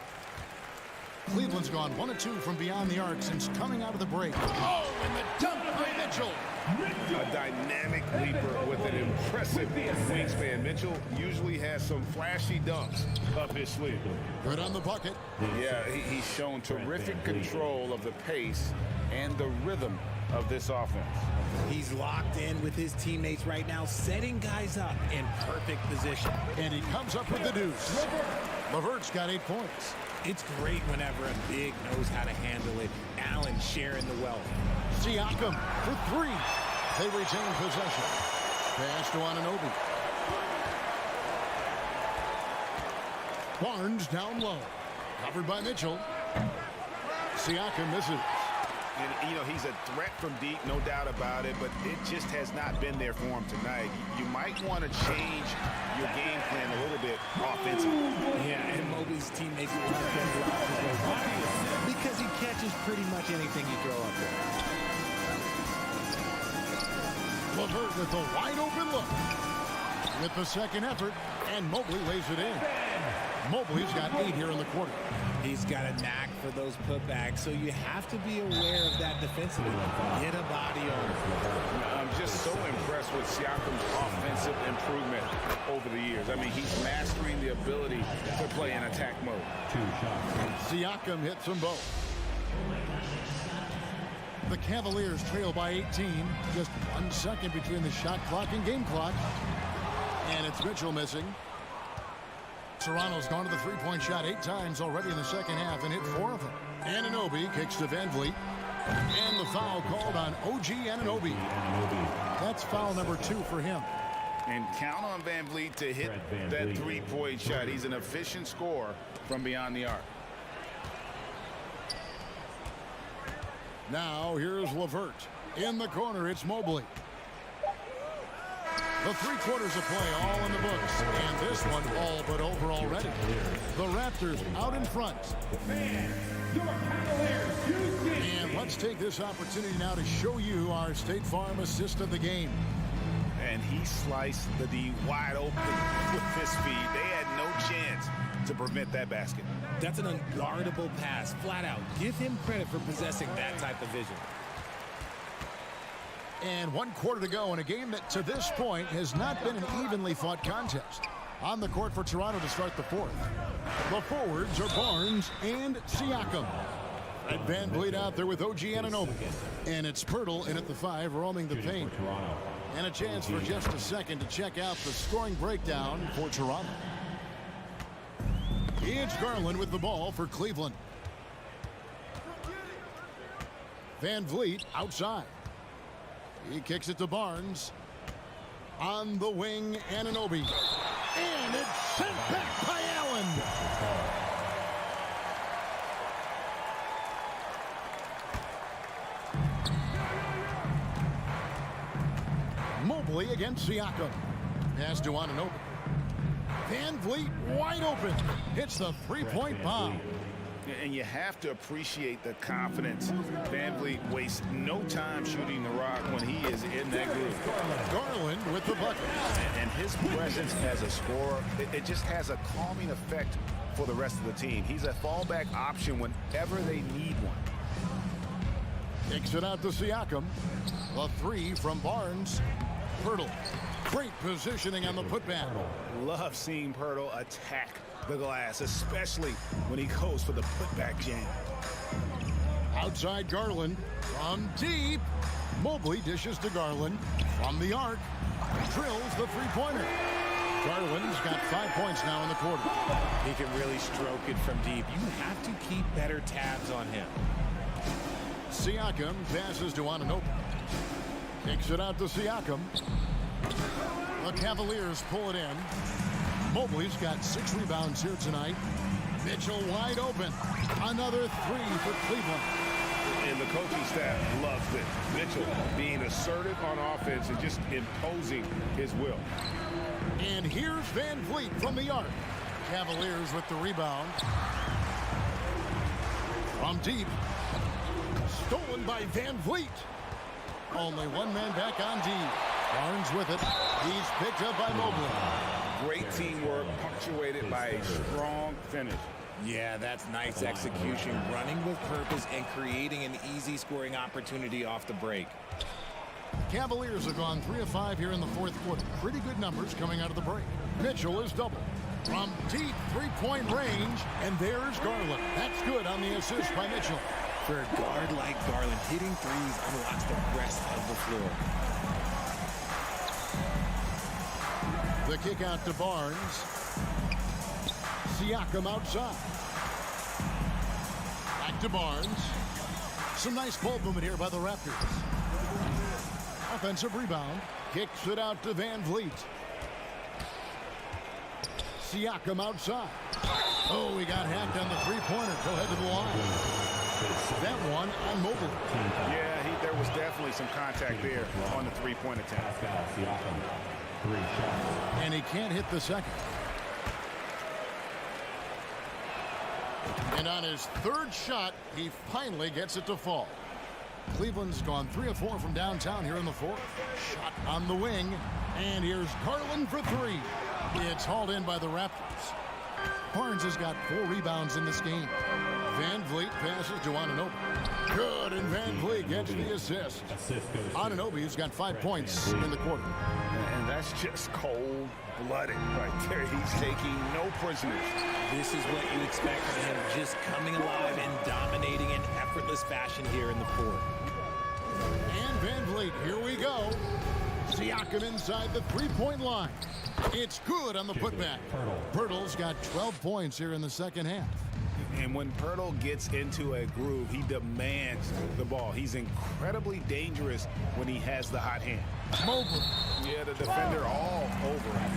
Cleveland's gone 1 of 2 from beyond the arc since coming out of the break. Oh, and the dunk by Mitchell. A dynamic leaper with an impressive wingspan. Mitchell usually has some flashy dunks up his sleeve. Good on the bucket. Yeah, he's shown terrific control of the pace and the rhythm of this offense. He's locked in with his teammates right now, setting guys up in perfect position. And he comes up with the deuce. LeVert's got 8 points. It's great whenever a big knows how to handle it. Allen sharing the wealth. Siakam for 3. They retain possession. Pass to Anunoby. Barnes down low. Covered by Mitchell. Siakam misses. And, you know, he's a threat from deep, no doubt about it, but it just has not been there for him tonight. You might want to change your game plan a little bit offensively. Yeah, and Mobley's teammates love him because he catches pretty much anything you throw up there. LeVert with a wide open look. With the second effort, and Mobley lays it in. Mobley's got 8 here in the quarter. He's got a knack for those putbacks, so you have to be aware of that defensively. Get a body on it. I'm just so impressed with Siakam's offensive improvement over the years. I mean, he's mastering the ability to play in attack mode. Siakam hits them both. The Cavaliers trail by 18. Just 1 second between the shot clock and game clock. And it's Mitchell missing. Toronto's gone to the three-point shot 8 times already in the second half and hit 4 of them. Anunoby kicks to Van Vliet. And the foul called on OG Anunoby. That's foul number 2 for him. And count on Van Vliet to hit that three-point shot. He's an efficient scorer from beyond the arc. Now here's LeVert. In the corner, it's Mobley. The 3 quarters of play all in the books. And this one all but over already. The Raptors out in front. And let's take this opportunity now to show you our State Farm assist of the game. And he sliced the D wide open with his feet. They had no chance to prevent that basket. That's an unguardable pass, flat out. Give him credit for possessing that type of vision. And 1 quarter to go in a game that to this point has not been an evenly fought contest. On the court for Toronto to start the 4th. The forwards are Barnes and Siakam. And Van Vliet out there with OG Anunoby. And it's Pirtle in at the 5, roaming the paint. And a chance for just a second to check out the scoring breakdown for Toronto. It's Garland with the ball for Cleveland. Van Vliet outside. He kicks it to Barnes. On the wing, Anunoby. And it's sent back by Allen. Mobley against Siakam. Pass to Anunoby. Van Vliet wide open. Hits the three-point bomb. And you have to appreciate the confidence. Van Vliet wastes no time shooting the rock when he is in that group. Garland with the bucket. And his presence as a scorer, it just has a calming effect for the rest of the team. He's a fallback option whenever they need one. Kicks it out to Siakam. A three from Barnes. Pirtle. Great positioning on the putback. Love seeing Pirtle attack the glass, especially when he goes for the putback jam. Outside Garland. From deep. Mobley dishes to Garland. From the arc. Drills the three-pointer. Garland's got 5 points now in the quarter. He can really stroke it from deep. You have to keep better tabs on him. Siakam passes to Anunoby. Kicks it out to Siakam. The Cavaliers pull it in. Mobley's got 6 rebounds here tonight. Mitchell wide open. Another three for Cleveland. And the coaching staff loves it. Mitchell being assertive on offense and just imposing his will. And here's Van Vliet from the arc. Cavaliers with the rebound. From deep. Stolen by Van Vliet. Only one man back on D. Barnes with it. He's picked up by Mobley. Great teamwork punctuated by a strong finish. Yeah, that's nice execution, running with purpose and creating an easy scoring opportunity off the break. Cavaliers have gone 3 of 5 here in the fourth quarter. Pretty good numbers coming out of the break. Mitchell is double. From deep three-point range, and there's Garland. That's good on the assist by Mitchell. For a guard like Garland, hitting threes unlocks the rest of the floor. The kick out to Barnes. Siakam outside. Back to Barnes. Some nice ball movement here by the Raptors. Offensive rebound. Kicks it out to Van Vliet. Siakam outside. Oh, he got hacked on the three-pointer. Go ahead to the line. That one on Mobley. Yeah, there was definitely some contact there on the three-point attempt. And he can't hit the second. And on his third shot, he finally gets it to fall. Cleveland's gone 3 of 4 from downtown here in the fourth. Shot on the wing. And here's Garland for 3. It's hauled in by the Raptors. Barnes has got 4 rebounds in this game. Van Vliet passes to Anunoby. Good, and Van Vliet gets the assist. Anunoby's got 5 points in the quarter. And that's just cold-blooded right there. He's taking no prisoners. This is what you expect from him, just coming alive and dominating in effortless fashion here in the fourth. And Van Vliet, here we go. Siakam inside the three-point line. It's good on the putback. Pirtle's got 12 points here in the second half. And when Pirtle gets into a groove, he demands the ball. He's incredibly dangerous when he has the hot hand. Mobley. Yeah, the defender all over him.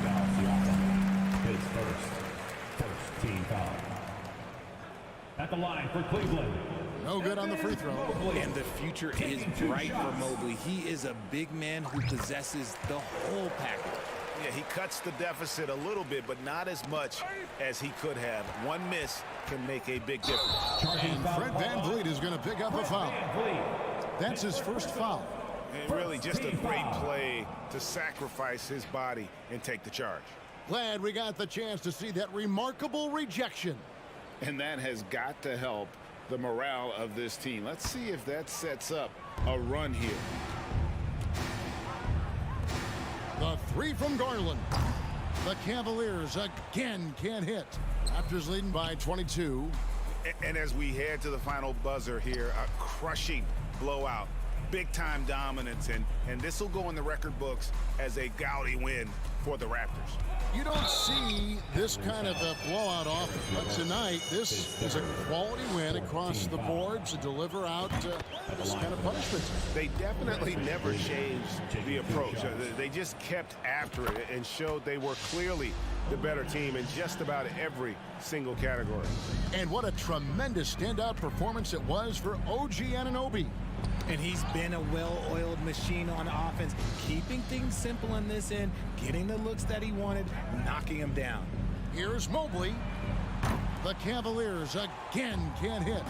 His first team foul. At the line for Cleveland. No good on the free throw. And the future is bright for Mobley. He is a big man who possesses the whole package. Yeah, he cuts the deficit a little bit, but not as much as he could have. One miss can make a big difference. And Fred Van Vliet is going to pick up a foul. That's his first foul. And really just a great play to sacrifice his body and take the charge. Glad we got the chance to see that remarkable rejection. And that has got to help the morale of this team. Let's see if that sets up a run here. The three from Garland. The Cavaliers again can't hit. Raptors leading by 22. And as we head to the final buzzer here, a crushing blowout big-time dominance, and this will go in the record books as a gaudy win for the Raptors. You don't see this kind of a blowout often, but tonight this is a quality win across the board to deliver out this kind of punishment. They definitely never changed the approach. They just kept after it and showed they were clearly the better team in just about every single category. And what a tremendous standout performance it was for OG Anunoby. And he's been a well-oiled machine on offense, keeping things simple on this end, getting the looks that he wanted, knocking him down. Here's Mobley. The Cavaliers again can't hit.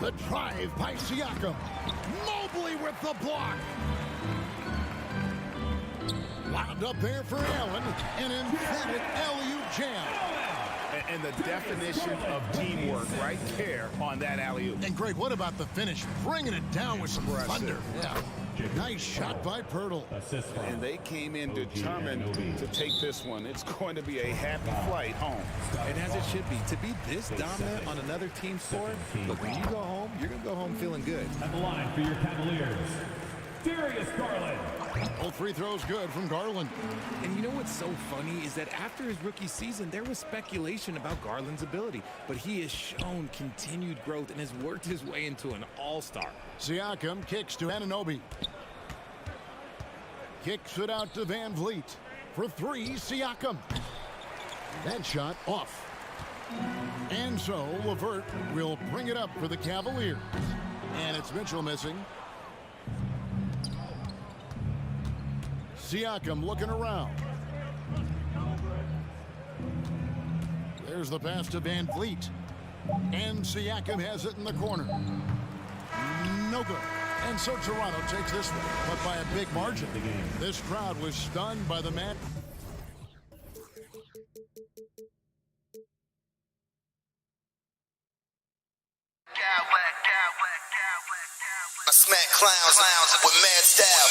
The drive by Siakam. Mobley with the block. Wound up there for Allen. An emphatic alley-oop jam. And the definition of teamwork right there on that alley-oop. And Greg, what about the finish? Bringing it down with some thunder. Yeah. Nice shot by Pirtle. And they came in determined to take this one. It's going to be a happy flight home. And as it should be, to be this dominant on another team's floor, look, when you go home, you're going to go home feeling good. At the line for your Cavaliers, Darius Garland. Both free throws good from Garland. And you know what's so funny is that after his rookie season, there was speculation about Garland's ability, but he has shown continued growth and has worked his way into an all-star. Siakam kicks to Anunoby. Kicks it out to Van Vliet. For three, Siakam. That shot off. And so LeVert will bring it up for the Cavaliers. And it's Mitchell missing. Siakam looking around. There's the pass to Van Vliet. And Siakam has it in the corner. No good. And so Toronto takes this one, but by a big margin. This crowd was stunned by the man. I smack clowns with mad style.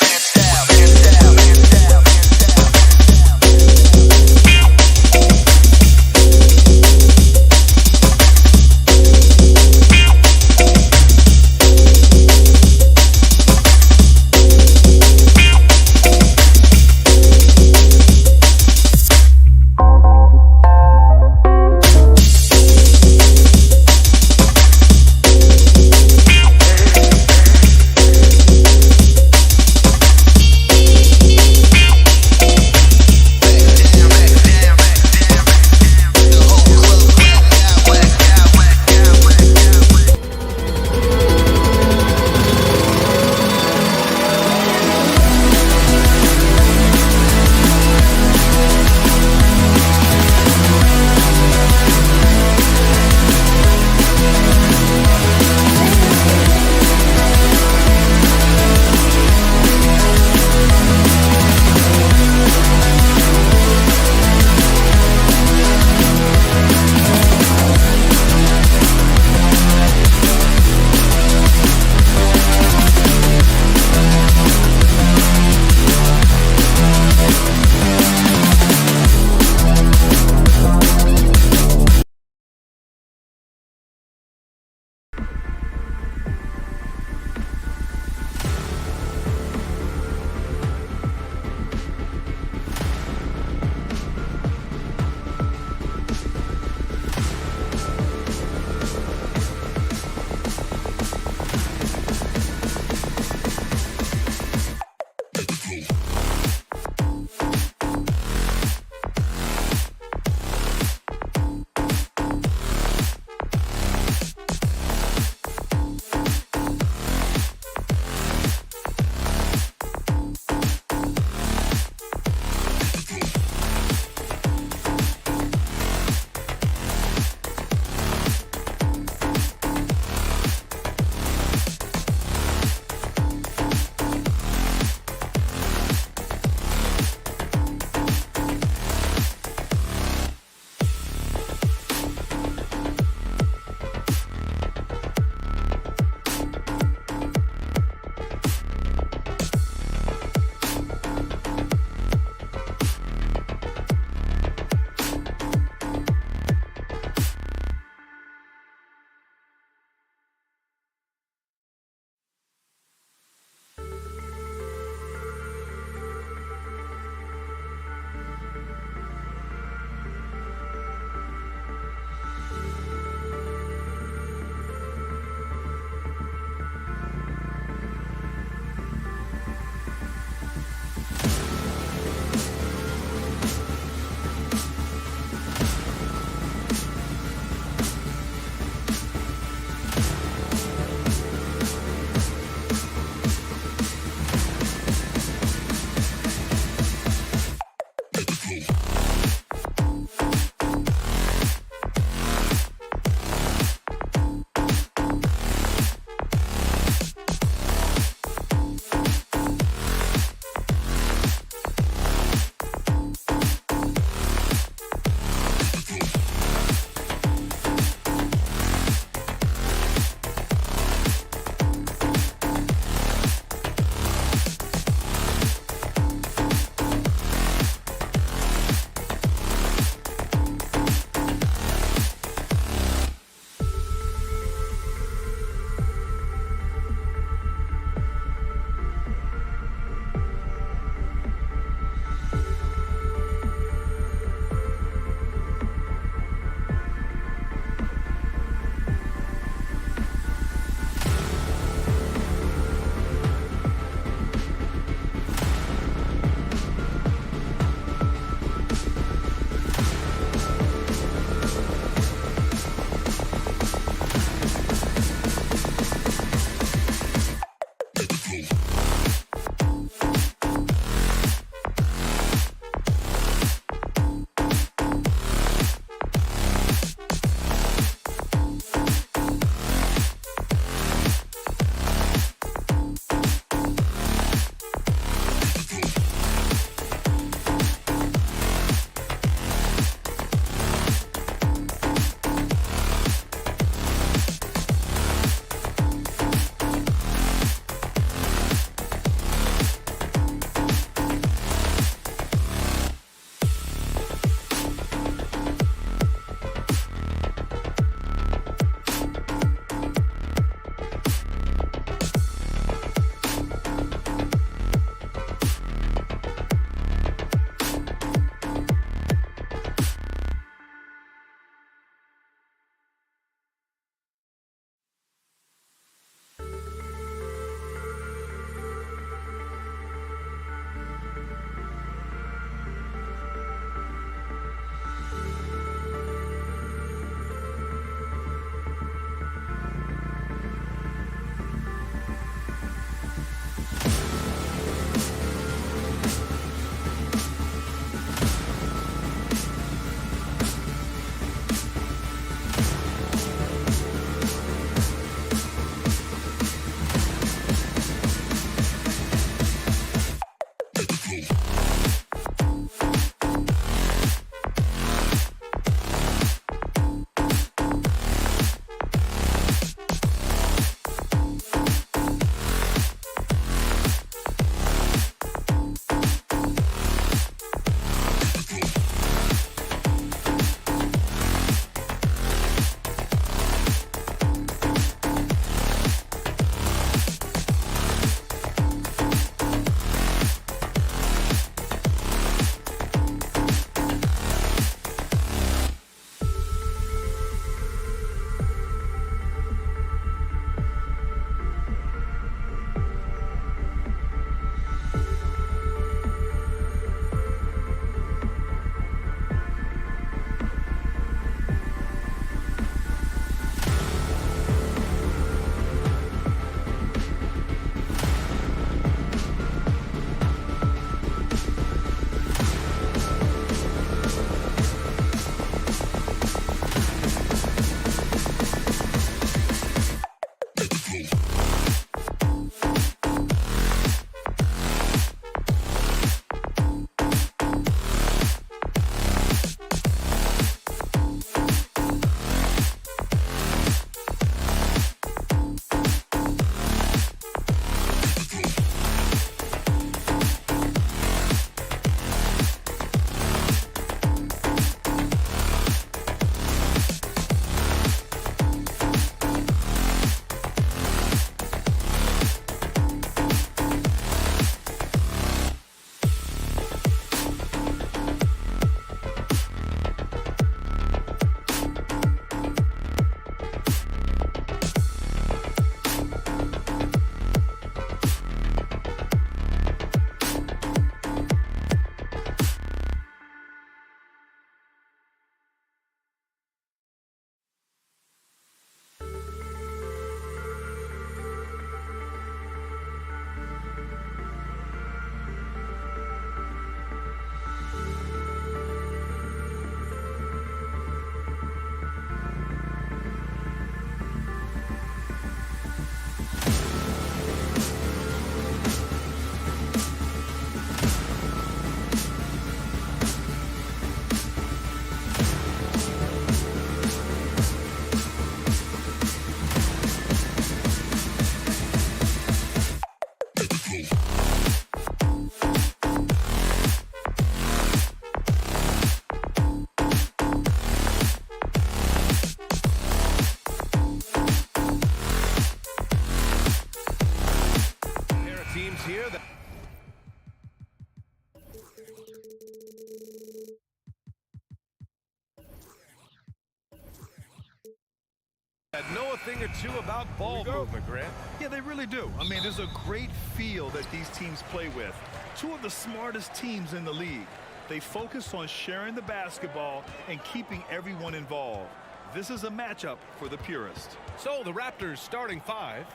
know a thing or two about ball movement, Grant. Yeah, they really do. I mean, there's a great feel that these teams play with. Two of the smartest teams in the league. They focus on sharing the basketball and keeping everyone involved. This is a matchup for the purist. So the Raptors starting five.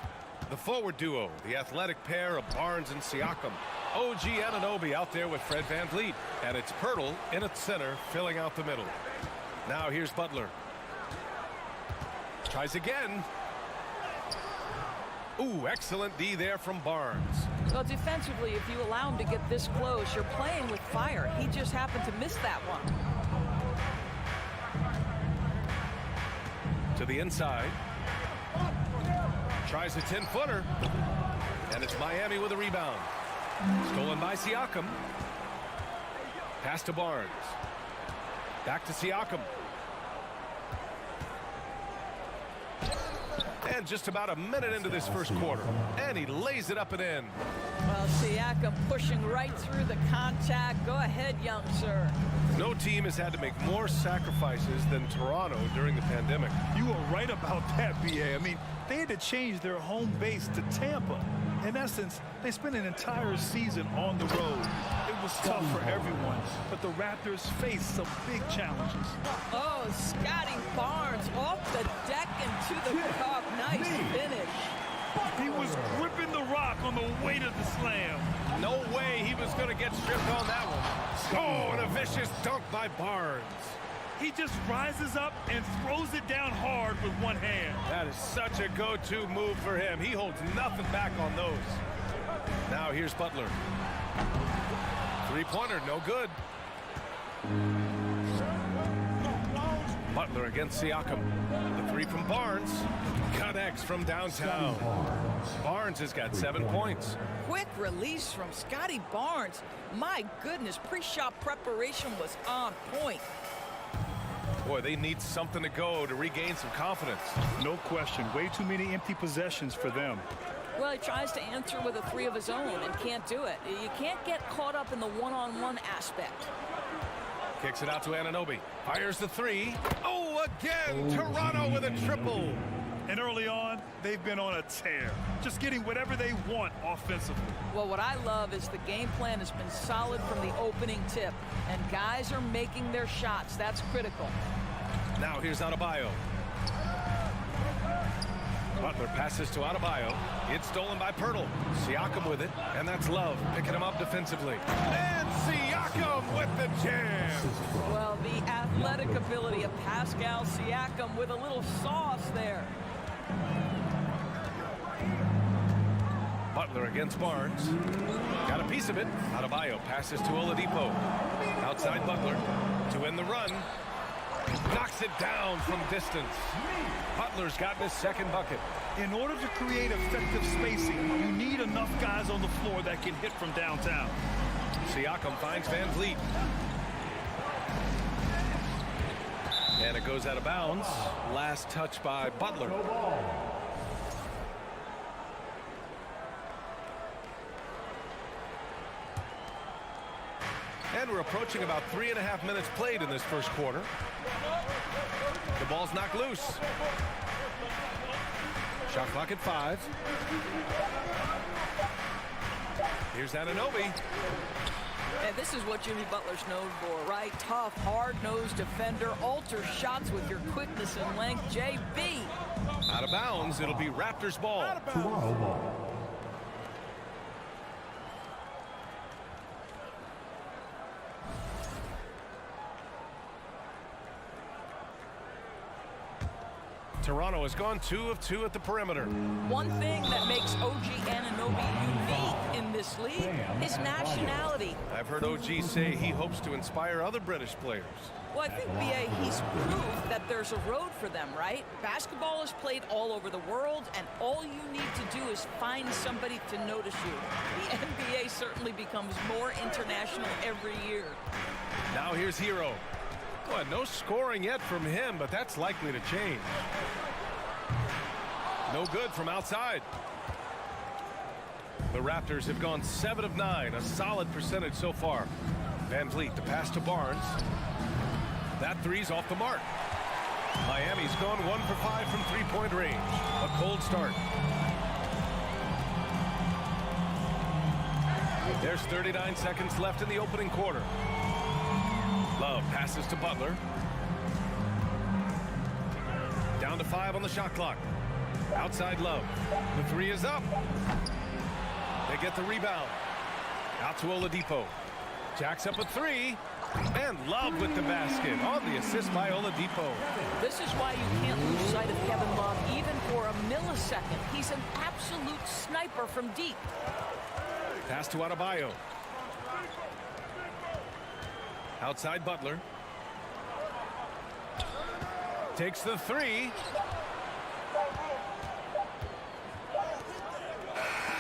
The forward duo, the athletic pair of Barnes and Siakam. OG Anunoby out there with Fred VanVleet. And it's Pirtle in at center, filling out the middle. Now here's Butler. Tries again. Ooh, excellent D there from Barnes. Well, defensively, if you allow him to get this close, you're playing with fire. He just happened to miss that one. To the inside. Tries a 10-footer. And it's Miami with a rebound. Stolen by Siakam. Pass to Barnes. Back to Siakam. And just about a minute into this first quarter. And he lays it up and in. Well, Siakam pushing right through the contact. Go ahead, young sir. No team has had to make more sacrifices than Toronto during the pandemic. You are right about that, B.A. I mean, they had to change their home base to Tampa. In essence, they spent an entire season on the road. It was tough for everyone, but the Raptors faced some big challenges. Oh, Scotty Barnes off the deck into the cup. Nice finish. He was gripping the rock on the way to the slam. No way he was going to get stripped on that one. Oh, and a vicious dunk by Barnes. He just rises up and throws it down hard with one hand. That is such a go-to move for him. He holds nothing back on those. Now here's Butler. Three-pointer, no good. Butler against Siakam. The three from Barnes. Connects from downtown. Barnes has got 7 points. Quick release from Scotty Barnes. My goodness, pre-shot preparation was on point. Boy, they need something to go to regain some confidence. No question. Way too many empty possessions for them. Well, he tries to answer with a three of his own and can't do it. You can't get caught up in the one-on-one aspect. Kicks it out to Anunoby. Fires the three. Oh, again, Toronto with a triple. And early on, they've been on a tear. Just getting whatever they want offensively. Well, what I love is the game plan has been solid from the opening tip. And guys are making their shots. That's critical. Now here's Adebayo. Butler passes to Adebayo. It's stolen by Pirtle. Siakam with it, and that's Love picking him up defensively. And Siakam with the jam. Well, the athletic ability of Pascal Siakam with a little sauce there. Butler against Barnes. Got a piece of it. Adebayo passes to Oladipo. Outside Butler to end the run. Knocks it down from distance. Butler's gotten his second bucket. In order to create effective spacing, you need enough guys on the floor that can hit from downtown. Siakam finds VanVleet. And it goes out of bounds. Last touch by Butler. And we're approaching about 3.5 minutes played in this first quarter. The ball's knocked loose. Shot clock at 5. Here's Anunoby. And this is what Jimmy Butler's known for, right? Tough, hard-nosed defender, alter shots with your quickness and length. JB. Out of bounds, it'll be Raptors ball. Toronto ball. Toronto has gone 2 of 2 at the perimeter. One thing that makes OG Anunoby unique in this league is nationality. I've heard OG say he hopes to inspire other British players. Well, I think, B.A., he's proved that there's a road for them, right? Basketball is played all over the world, and all you need to do is find somebody to notice you. The NBA certainly becomes more international every year. Now here's Hero. Boy, no scoring yet from him, but that's likely to change. No good from outside. The Raptors have gone 7 of 9, a solid percentage so far. VanVleet, the pass to Barnes. That three's off the mark. Miami's gone 1 for 5 from three-point range. A cold start. There's 39 seconds left in the opening quarter. Love passes to Butler. Down to 5 on the shot clock. Outside Love. The three is up. They get the rebound. Out to Oladipo. Jacks up a three. And Love with the basket on the assist by Oladipo. This is why you can't lose sight of Kevin Love even for a millisecond. He's an absolute sniper from deep. Pass to Adebayo. Outside Butler. Takes the three.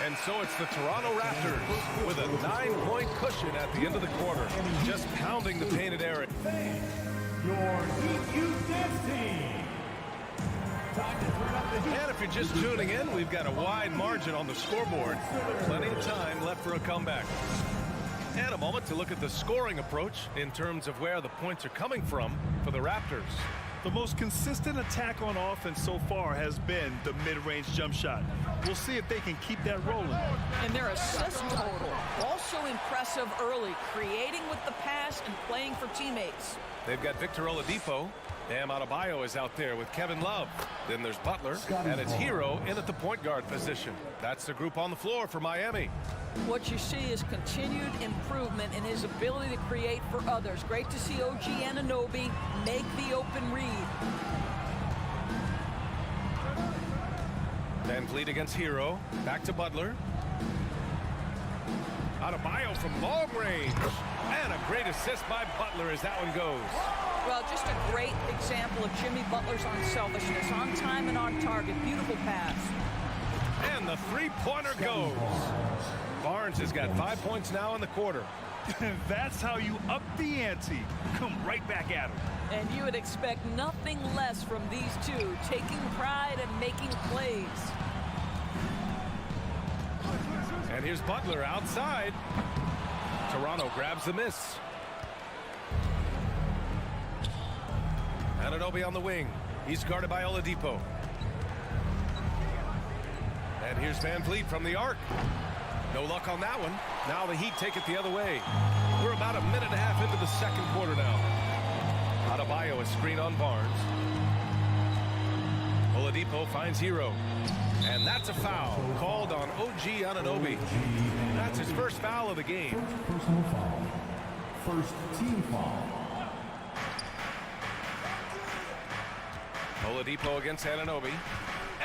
And so it's the Toronto Raptors with a 9-point cushion at the end of the quarter. Just pounding the painted area. Your Heat team. Time to turn up the heat. And if you're just tuning in, we've got a wide margin on the scoreboard. Plenty of time left for a comeback. And a moment to look at the scoring approach in terms of where the points are coming from for the Raptors. The most consistent attack on offense so far has been the mid-range jump shot. We'll see if they can keep that rolling. And their assist total, also impressive early, creating with the pass and playing for teammates. They've got Victor Oladipo. Bam Adebayo is out there with Kevin Love. Then there's Butler, and it's Hero in at the point guard position. That's the group on the floor for Miami. What you see is continued improvement in his ability to create for others. Great to see OG Anunoby make the open read. Van Vliet against Hero. Back to Butler. Adebayo from long range. And a great assist by Butler as that one goes. Well, just a great example of Jimmy Butler's unselfishness. On time and on target. Beautiful pass. And the three-pointer goes. Barnes has got 5 points now in the quarter. That's how you up the ante. Come right back at him. And you would expect nothing less from these two, taking pride and making plays. And here's Butler outside. Toronto grabs the miss. Anunoby on the wing. He's guarded by Oladipo. And here's Van Vliet from the arc. No luck on that one. Now the Heat take it the other way. We're about a minute and a half into the second quarter now. Adebayo is screen on Barnes. Oladipo finds Hero. And that's a foul called on OG Anunoby. That's his first foul of the game. First personal foul. First team foul. Oladipo against Anunoby.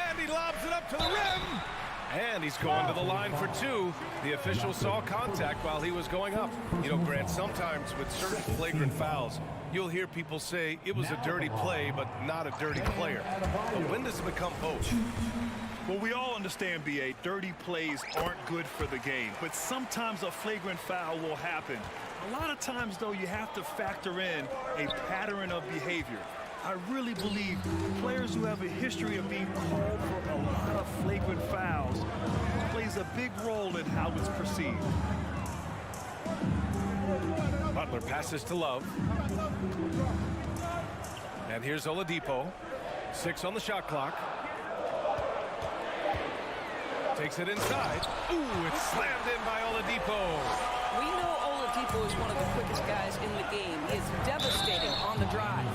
And he lobs it up to the rim. And he's going to the line for two. The official saw contact while he was going up. You know, Grant, sometimes with certain flagrant fouls, you'll hear people say it was a dirty play, but not a dirty player. But when does it become both? Well, we all understand, B.A., dirty plays aren't good for the game, but sometimes a flagrant foul will happen. A lot of times, though, you have to factor in a pattern of behavior. I really believe players who have a history of being called for a lot of flagrant fouls plays a big role in how it's perceived. Butler passes to Love. And here's Oladipo. 6 on the shot clock. Takes it inside. Ooh, it's slammed in by Oladipo. We know Oladipo is one of the quickest guys in the game. He is devastating on the drive.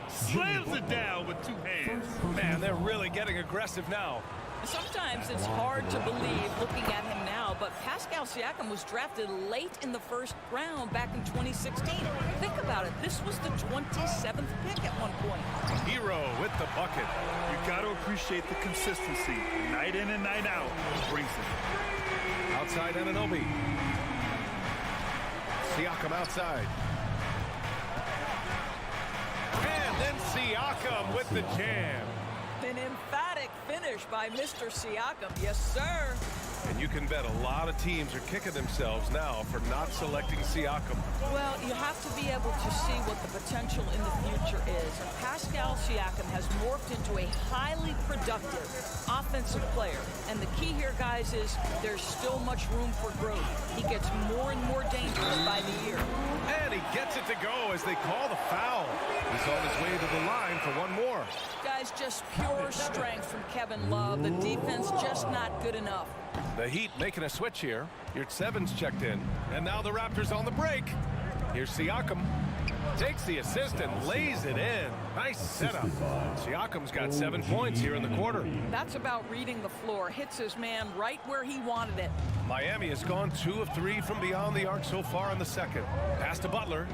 Slams it down with two hands. Man, they're really getting aggressive now. Sometimes it's hard to believe looking at him now, but Pascal Siakam was drafted late in the first round back in 2016. Think about it. This was the 27th pick at one point. Hero with the bucket. You got to appreciate the consistency. Night in and night out. Brings it. Outside Anunoby. Siakam outside. And then Siakam with the jam. An emphatic finish by Mr. Siakam. Yes, sir. And you can bet a lot of teams are kicking themselves now for not selecting Siakam. Well, you have to be able to see what the potential in the future is. And Pascal Siakam has morphed into a highly productive offensive player. And the key here, guys, is there's still much room for growth. He gets more and more dangerous by the year. And he gets it to go as they call the foul. He's on his way to the line for one more. Guys, just pure strength from Kevin Love. The defense just not good enough. The Heat making a switch here. Yurtsevens checked in. And now the Raptors on the break. Here's Siakam. Takes the assist and lays it in. Nice setup. Siakam's got 7 points here in the quarter. That's about reading the floor. Hits his man right where he wanted it. Miami has gone 2 of 3 from beyond the arc so far in the second. Pass to Butler.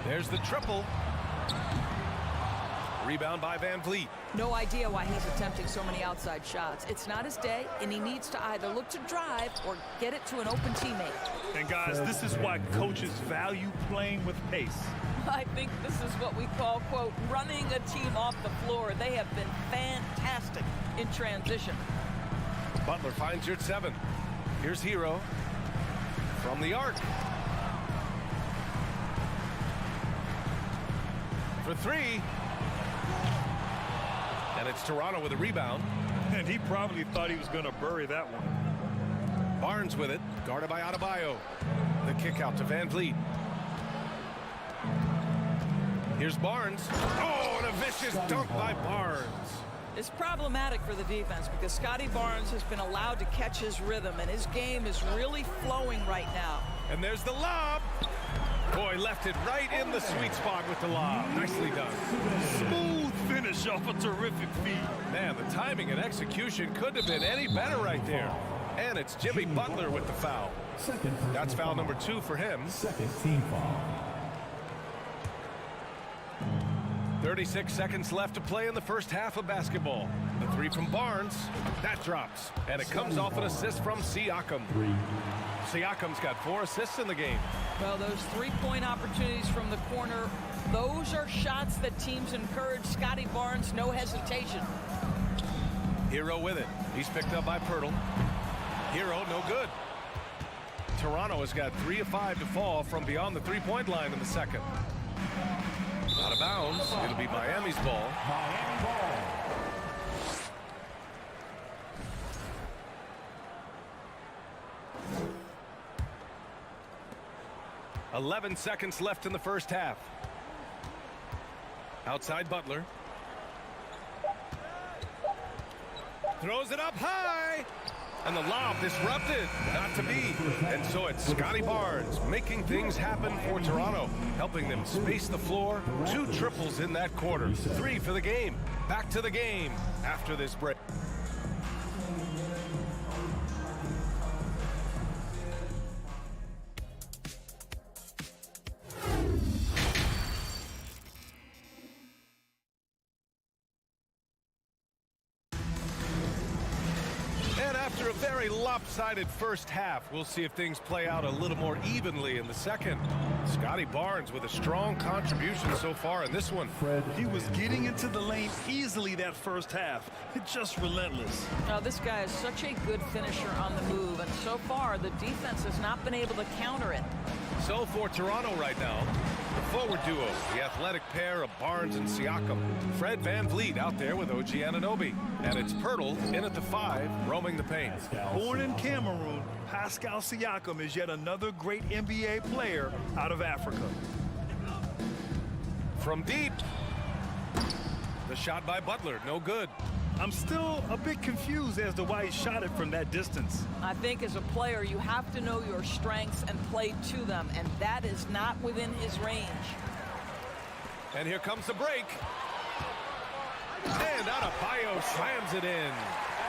There's the triple. Rebound by Van Vliet. No idea why he's attempting so many outside shots. It's not his day, and he needs to either look to drive or get it to an open teammate. And guys, this is why coaches value playing with pace. I think this is what we call, quote, running a team off the floor. They have been fantastic in transition. Butler finds Yurtseven. Here's Hero from the arc. For 3. And it's Toronto with a rebound. And he probably thought he was going to bury that one. Barnes with it, guarded by Adebayo. The kick out to Van Vliet. Here's Barnes. Oh, and a vicious dunk by Barnes. It's problematic for the defense because Scotty Barnes has been allowed to catch his rhythm, and his game is really flowing right now. And there's the lob. Boy, left it right in the sweet spot with the lob. Nicely done. Smooth finish off a terrific feed. Man, the timing and execution couldn't have been any better right there. And it's Jimmy Butler with the foul. That's foul number 2 for him. Second team foul. 36 seconds left to play in the first half of basketball. The 3 from Barnes. That drops. And it comes off an assist from Siakam. Siakam's got 4 assists in the game. Well, those 3-point opportunities from the corner, those are shots that teams encourage. Scotty Barnes, no hesitation. Hero with it. He's picked up by Pirtle. Hero, no good. Toronto has got 3 of 5 to fall from beyond the 3-point line in the second. Out of bounds. It'll be Miami's ball. Miami ball. 11 seconds left in the first half. Outside Butler. Throws it up high. And the lob disrupted. Not to be. And so it's Scotty Barnes making things happen for Toronto, helping them space the floor. 2 triples in that quarter. 3 for the game. Back to the game after this break. After a very lopsided first half, we'll see if things play out a little more evenly in the second. Scotty Barnes with a strong contribution so far in this one. He was getting into the lane easily that first half. It's just relentless. Now, this guy is such a good finisher on the move, and so far the defense has not been able to counter it. So for Toronto right now, the forward duo, the athletic pair of Barnes and Siakam. Fred Van Vliet out there with OG Anunoby. And it's Pirtle in at the 5, roaming the paint. Born in Cameroon, Pascal Siakam is yet another great NBA player out of Africa. From deep. The shot by Butler, no good. I'm still a bit confused as to why he shot it from that distance. I think as a player, you have to know your strengths and play to them, and that is not within his range. And here comes the break. And Adebayo slams it in.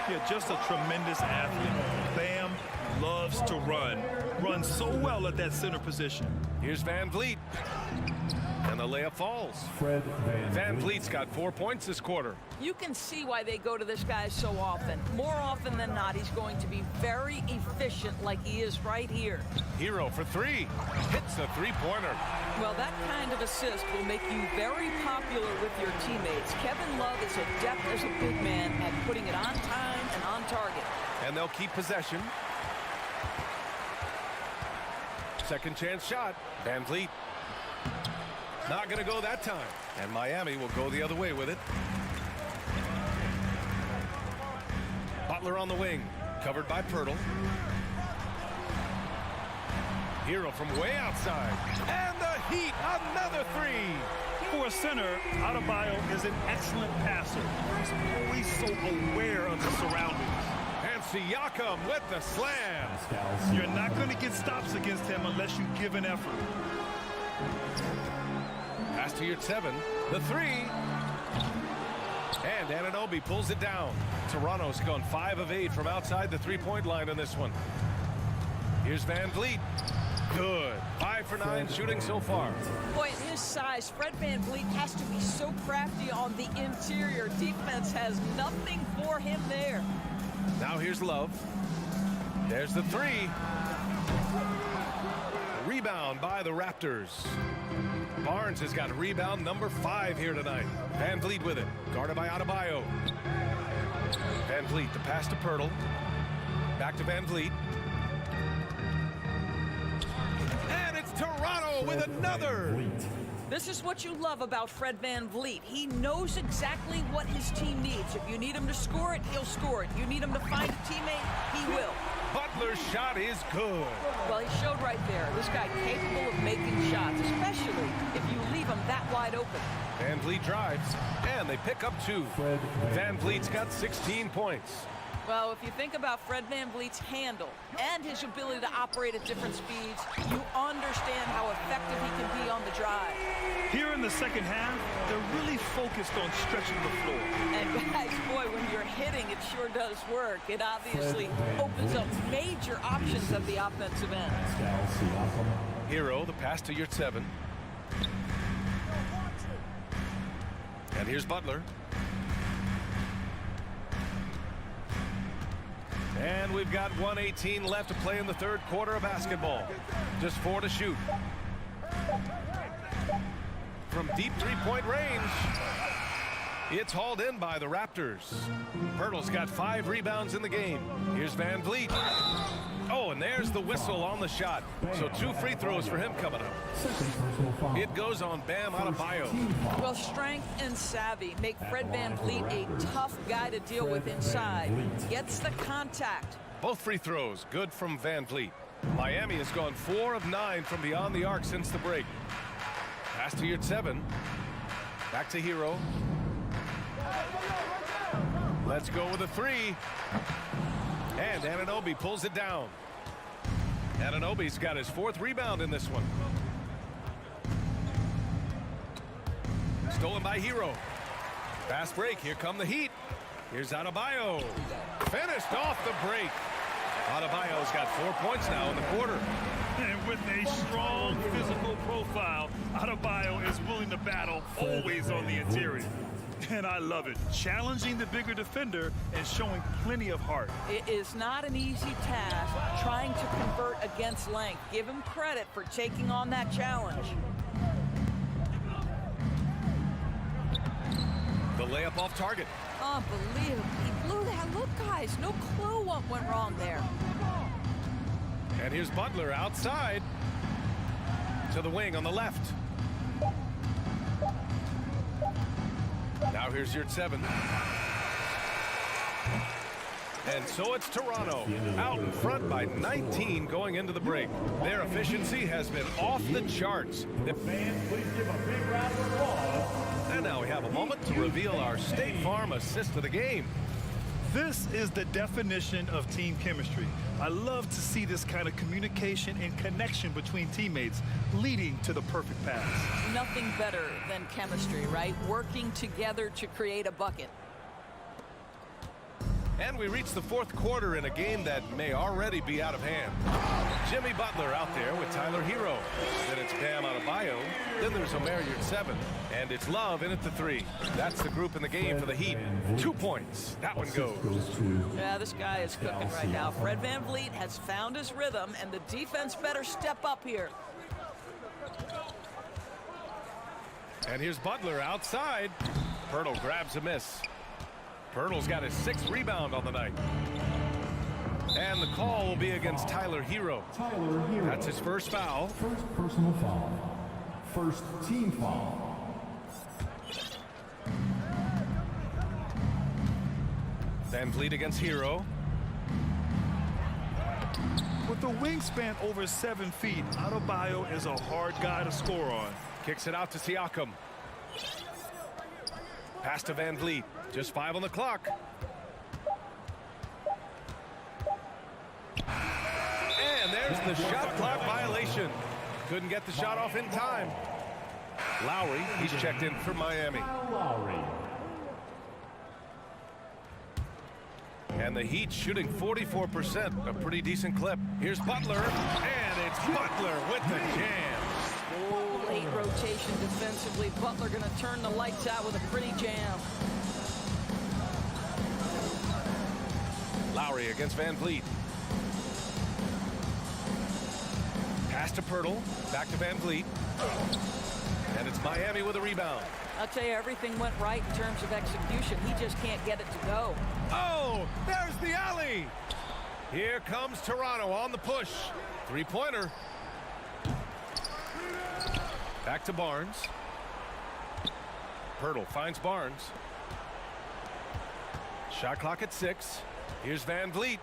Yeah, just a tremendous athlete. Bam loves to run. runs so well at that center position. Here's Van Vliet. And the layup falls. Van Vliet's got 4 points this quarter. You can see why they go to this guy so often. More often than not, he's going to be very efficient like he is right here. Hero for three. Hits a three-pointer. Well, that kind of assist will make you very popular with your teammates. Kevin Love is adept as a big man at putting it on time and on target. And they'll keep possession. Second chance shot. Van Vliet. Not going to go that time. And Miami will go the other way with it. Butler on the wing. Covered by Pirtle. Hero from way outside. And the Heat, another three. For a center, Adebayo is an excellent passer. He's always so aware of the surroundings. And Siakam with the slam. You're not going to get stops against him unless you give an effort. Pass to your 7. The 3. And Anunoby pulls it down. Toronto's gone 5 of 8 from outside the three-point line in this one. Here's Van Vliet. Good. 5 for 9 shooting so far. Boy, at his size, Fred Van Vliet has to be so crafty on the interior. Defense has nothing for him there. Now here's Love. There's the 3. Rebound by the Raptors. Barnes has got rebound number 5 here tonight. Van Vliet with it. Guarded by Adebayo. Van Vliet, the pass to Pirtle. Back to Van Vliet. And it's Toronto with another. This is what you love about Fred Van Vliet. He knows exactly what his team needs. If you need him to score it, he'll score it. You need him to find a teammate, he will. Butler's shot is good. Well, he showed right there. This guy capable of making shots, especially if you leave him that wide open. Van Vliet drives, and they pick up 2. Van Vliet's got 16 points. Well, if you think about Fred Van Vliet's handle and his ability to operate at different speeds, you understand how effective he can be on the drive. Here in the second half, they're really focused on stretching the floor. And guys, boy, when you're hitting, it sure does work. It obviously opens up major options at the offensive end. Hero, the pass to your 7. And here's Butler. And we've got 1:18 left to play in the third quarter of basketball. Just 4 to shoot. From deep three-point range, it's hauled in by the Raptors. Pirtle's got 5 rebounds in the game. Here's Van Vliet. Oh, and there's the whistle on the shot. So 2 free throws for him coming up. It goes on Bam Adebayo. Well, strength and savvy make Fred Van Vliet a tough guy to deal with inside. Gets the contact. Both free throws good from Van Vliet. Miami has gone 4 of 9 from beyond the arc since the break. Pass to your 7. Back to Hero. Let's go with a 3. And Anunoby pulls it down. Anunoby's got his 4th rebound in this one. Stolen by Hero. Fast break. Here come the Heat. Here's Adebayo. Finished off the break. Adebayo's got 4 points now in the quarter. And with a strong physical profile, Adebayo is willing to battle, always on the interior. And I love it. Challenging the bigger defender and showing plenty of heart. It is not an easy task trying to convert against length. Give him credit for taking on that challenge. The layup off target. Unbelievable. He blew that. Look, guys, no clue what went wrong there. And here's Butler outside to the wing on the left. Now here's your 7. And so it's Toronto out in front by 19 going into the break. Their efficiency has been off the charts. Fans, please give a big round of applause. And now we have a moment to reveal our State Farm assist of the game. This is the definition of team chemistry. I love to see this kind of communication and connection between teammates leading to the perfect pass. Nothing better than chemistry, right? Working together to create a bucket. And we reach the fourth quarter in a game that may already be out of hand. Jimmy Butler out there with Tyler Hero. Then it's Bam Adebayo. Then there's Omer at 7. And it's Love in at the 3. That's the group in the game for the Heat. 2 points. That one goes. Yeah, this guy is cooking right now. Fred VanVleet has found his rhythm, and the defense better step up here. And here's Butler outside. Pirtle grabs a miss. Pirtle's got his 6th rebound on the night. And the call will be against Tyler Hero. That's his first foul. First personal foul. First team foul. VanVleet against Hero. With a wingspan over 7 feet, Adebayo is a hard guy to score on. Kicks it out to Siakam. Pass to VanVleet. Just 5 on the clock. And there's the shot clock violation. Couldn't get the shot off in time. Lowry, he's checked in for Miami. And the Heat shooting 44%, a pretty decent clip. Here's Butler, and it's Butler with the jam. Late rotation defensively. Butler going to turn the lights out with a pretty jam. Lowry against VanVleet. Pass to Pirtle, back to VanVleet. And it's Miami with a rebound. I'll tell you, everything went right in terms of execution. He just can't get it to go. Oh, there's the alley. Here comes Toronto on the push. 3-pointer. Back to Barnes. Pirtle finds Barnes. Shot clock at 6. Here's VanVleet.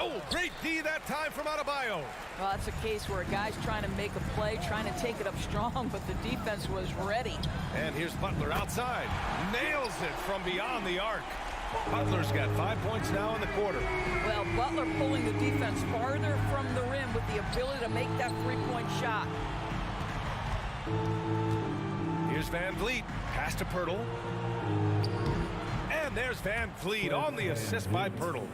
Oh, great D that time from Adebayo. Well, that's a case where a guy's trying to make a play, trying to take it up strong, but the defense was ready. And here's Butler outside. Nails it from beyond the arc. Butler's got 5 points now in the quarter. Well, Butler pulling the defense farther from the rim with the ability to make that 3-point shot. Here's VanVleet. Pass to Pirtle. And there's VanVleet on the assist by Pirtle.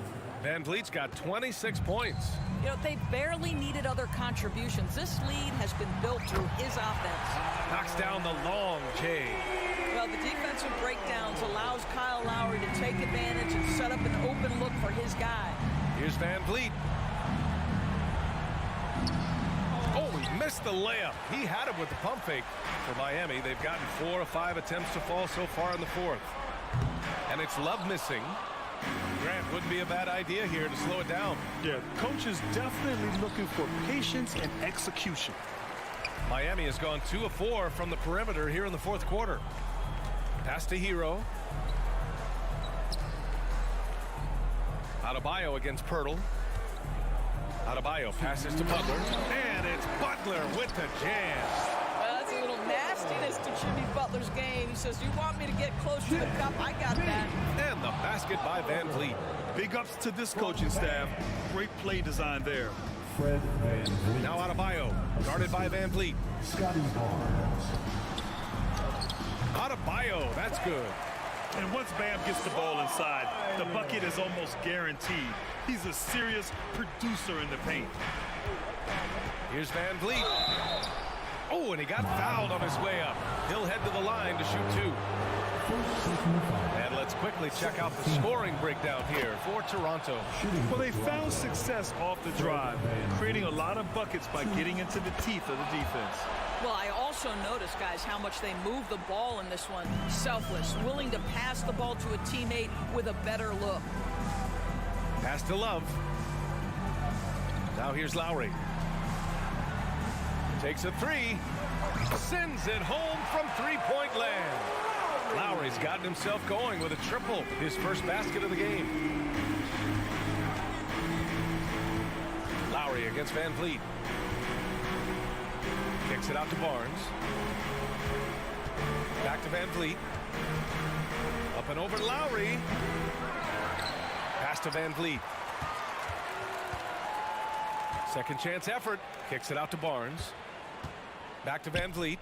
VanVleet's got 26 points. You know, they barely needed other contributions. This lead has been built through his offense. Knocks down the long J. Well, the defensive breakdowns allows Kyle Lowry to take advantage and set up an open look for his guy. Here's VanVleet. Oh, he missed the layup. He had it with the pump fake for Miami. They've gotten 4 of 5 attempts to fall so far in the 4th. And it's Love missing. Grant, wouldn't be a bad idea here to slow it down. Yeah, coach is definitely looking for patience and execution. Miami has gone 2 of 4 from the perimeter here in the 4th quarter. Pass to Hero. Adebayo against Pirtle. Adebayo passes to Butler. And it's Butler with the jam. That's a little nastiness to Jimmy Butler's game. He says, you want me to get close to the cup? I got that. And the basket by VanVleet. Big ups to this coaching staff. Great play design there. Fred VanVleet. Now Adebayo, guarded by VanVleet. Scotty Barnes. Adebayo, that's good. And once Bam gets the ball inside, the bucket is almost guaranteed. He's a serious producer in the paint. Here's VanVleet. Oh, and he got fouled on his way up. He'll head to the line to shoot 2. And let's quickly check out the scoring breakdown here for Toronto. Well, they found success off the drive, creating a lot of buckets by getting into the teeth of the defense. Well, I also noticed, guys, how much they moved the ball in this one. Selfless, willing to pass the ball to a teammate with a better look. Pass to Love. Now here's Lowry. Takes a 3. Sends it home from 3-point land. Lowry's gotten himself going with a triple. His first basket of the game. Lowry against VanVleet. Kicks it out to Barnes. Back to VanVleet. Up and over to Lowry. Pass to VanVleet. Second chance effort. Kicks it out to Barnes. Back to VanVleet.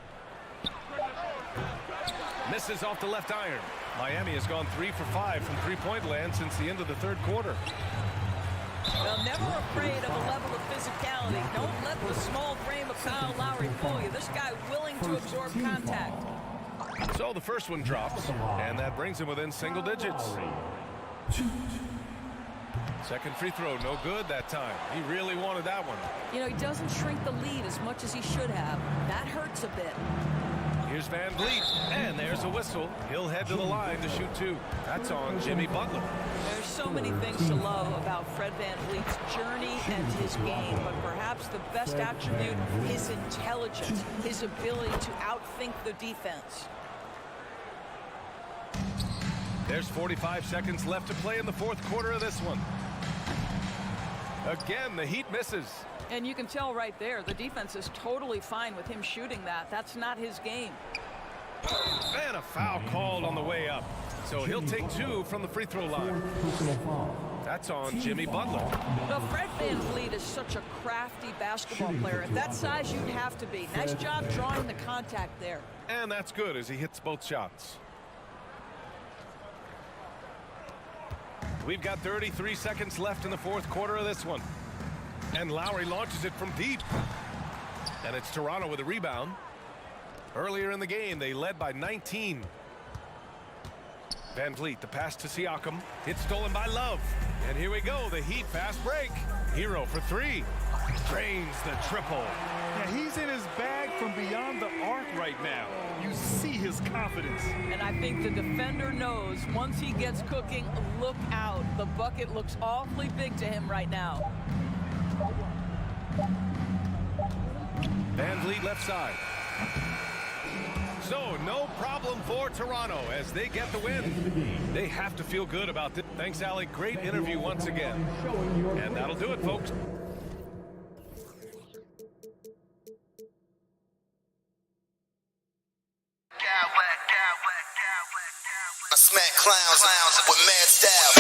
Misses off the left iron. Miami has gone 3 for 5 from three-point land since the end of the third quarter. Well, never afraid of a level of physicality. Don't let the small frame of Kyle Lowry fool you. This guy willing to absorb contact. So the first one drops, and that brings him within single digits. Second free throw, no good that time. He really wanted that one. You know, he doesn't shrink the lead as much as he should have. That hurts a bit. Here's Van Vliet, and there's a whistle. He'll head to the line to shoot 2. That's on Jimmy Butler. There's so many things to love about Fred Van Vliet's journey and his game, but perhaps the best attribute, his intelligence, his ability to outthink the defense. There's 45 seconds left to play in the fourth quarter of this one. Again, the Heat misses. And you can tell right there, the defense is totally fine with him shooting that. That's not his game. And a foul called on the way up. So he'll take 2 from the free throw line. That's on Jimmy Butler. Well, Fred Van Vliet is such a crafty basketball player. At that size, you'd have to be. Nice job drawing the contact there. And that's good as he hits both shots. We've got 33 seconds left in the fourth quarter of this one. And Lowry launches it from deep. And it's Toronto with a rebound. Earlier in the game, they led by 19. Van Vliet, the pass to Siakam. It's stolen by Love. And here we go, the Heat fast break. Hero for 3. Drains the triple. Yeah, he's in his bag from beyond the arc right now. You see his confidence. And I think the defender knows once he gets cooking, look out. The bucket looks awfully big to him right now. Van Vliet left side. So no problem for Toronto as they get the win. They have to feel good about this. Thanks, Allie. Great interview once again. And that'll do it, folks. I smack clowns with mad style.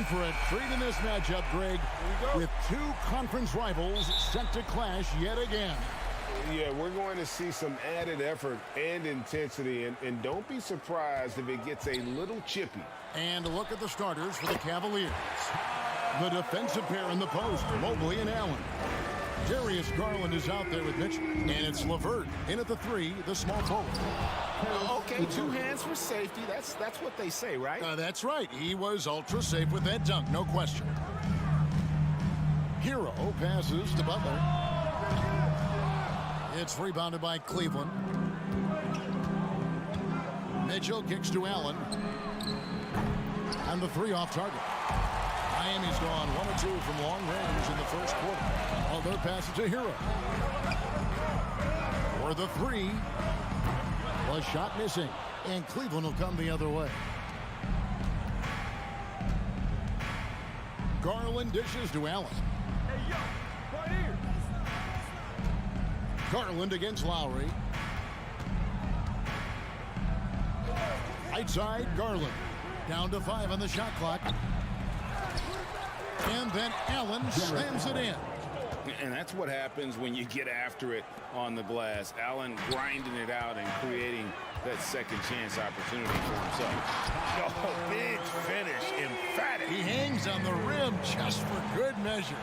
for a treat in this matchup, Greg, with two conference rivals set to clash yet again. Yeah, we're going to see some added effort and intensity, and don't be surprised if it gets a little chippy. And a look at the starters for the Cavaliers. The defensive pair in the post, Mobley and Allen. Darius Garland is out there with Mitchell. And it's LeVert in at the 3, the small forward. Okay, 2 hands for safety. That's what they say, right? That's right. He was ultra safe with that dunk, no question. Hero passes to Butler. It's rebounded by Cleveland. Mitchell kicks to Allen. And the 3 off target. Miami's gone 1 or 2 from long range in the first quarter. Butler passes to Hero. For the 3. A shot missing. And Cleveland will come the other way. Garland dishes to Allen. Hey, yo, right here. Garland against Lowry. Right side, Garland. Down to 5 on the shot clock. And then Allen slams it in. And that's what happens when you get after it on the glass. Allen grinding it out and creating that second chance opportunity for himself. Oh, big finish, emphatic. He hangs on the rim just for good measure.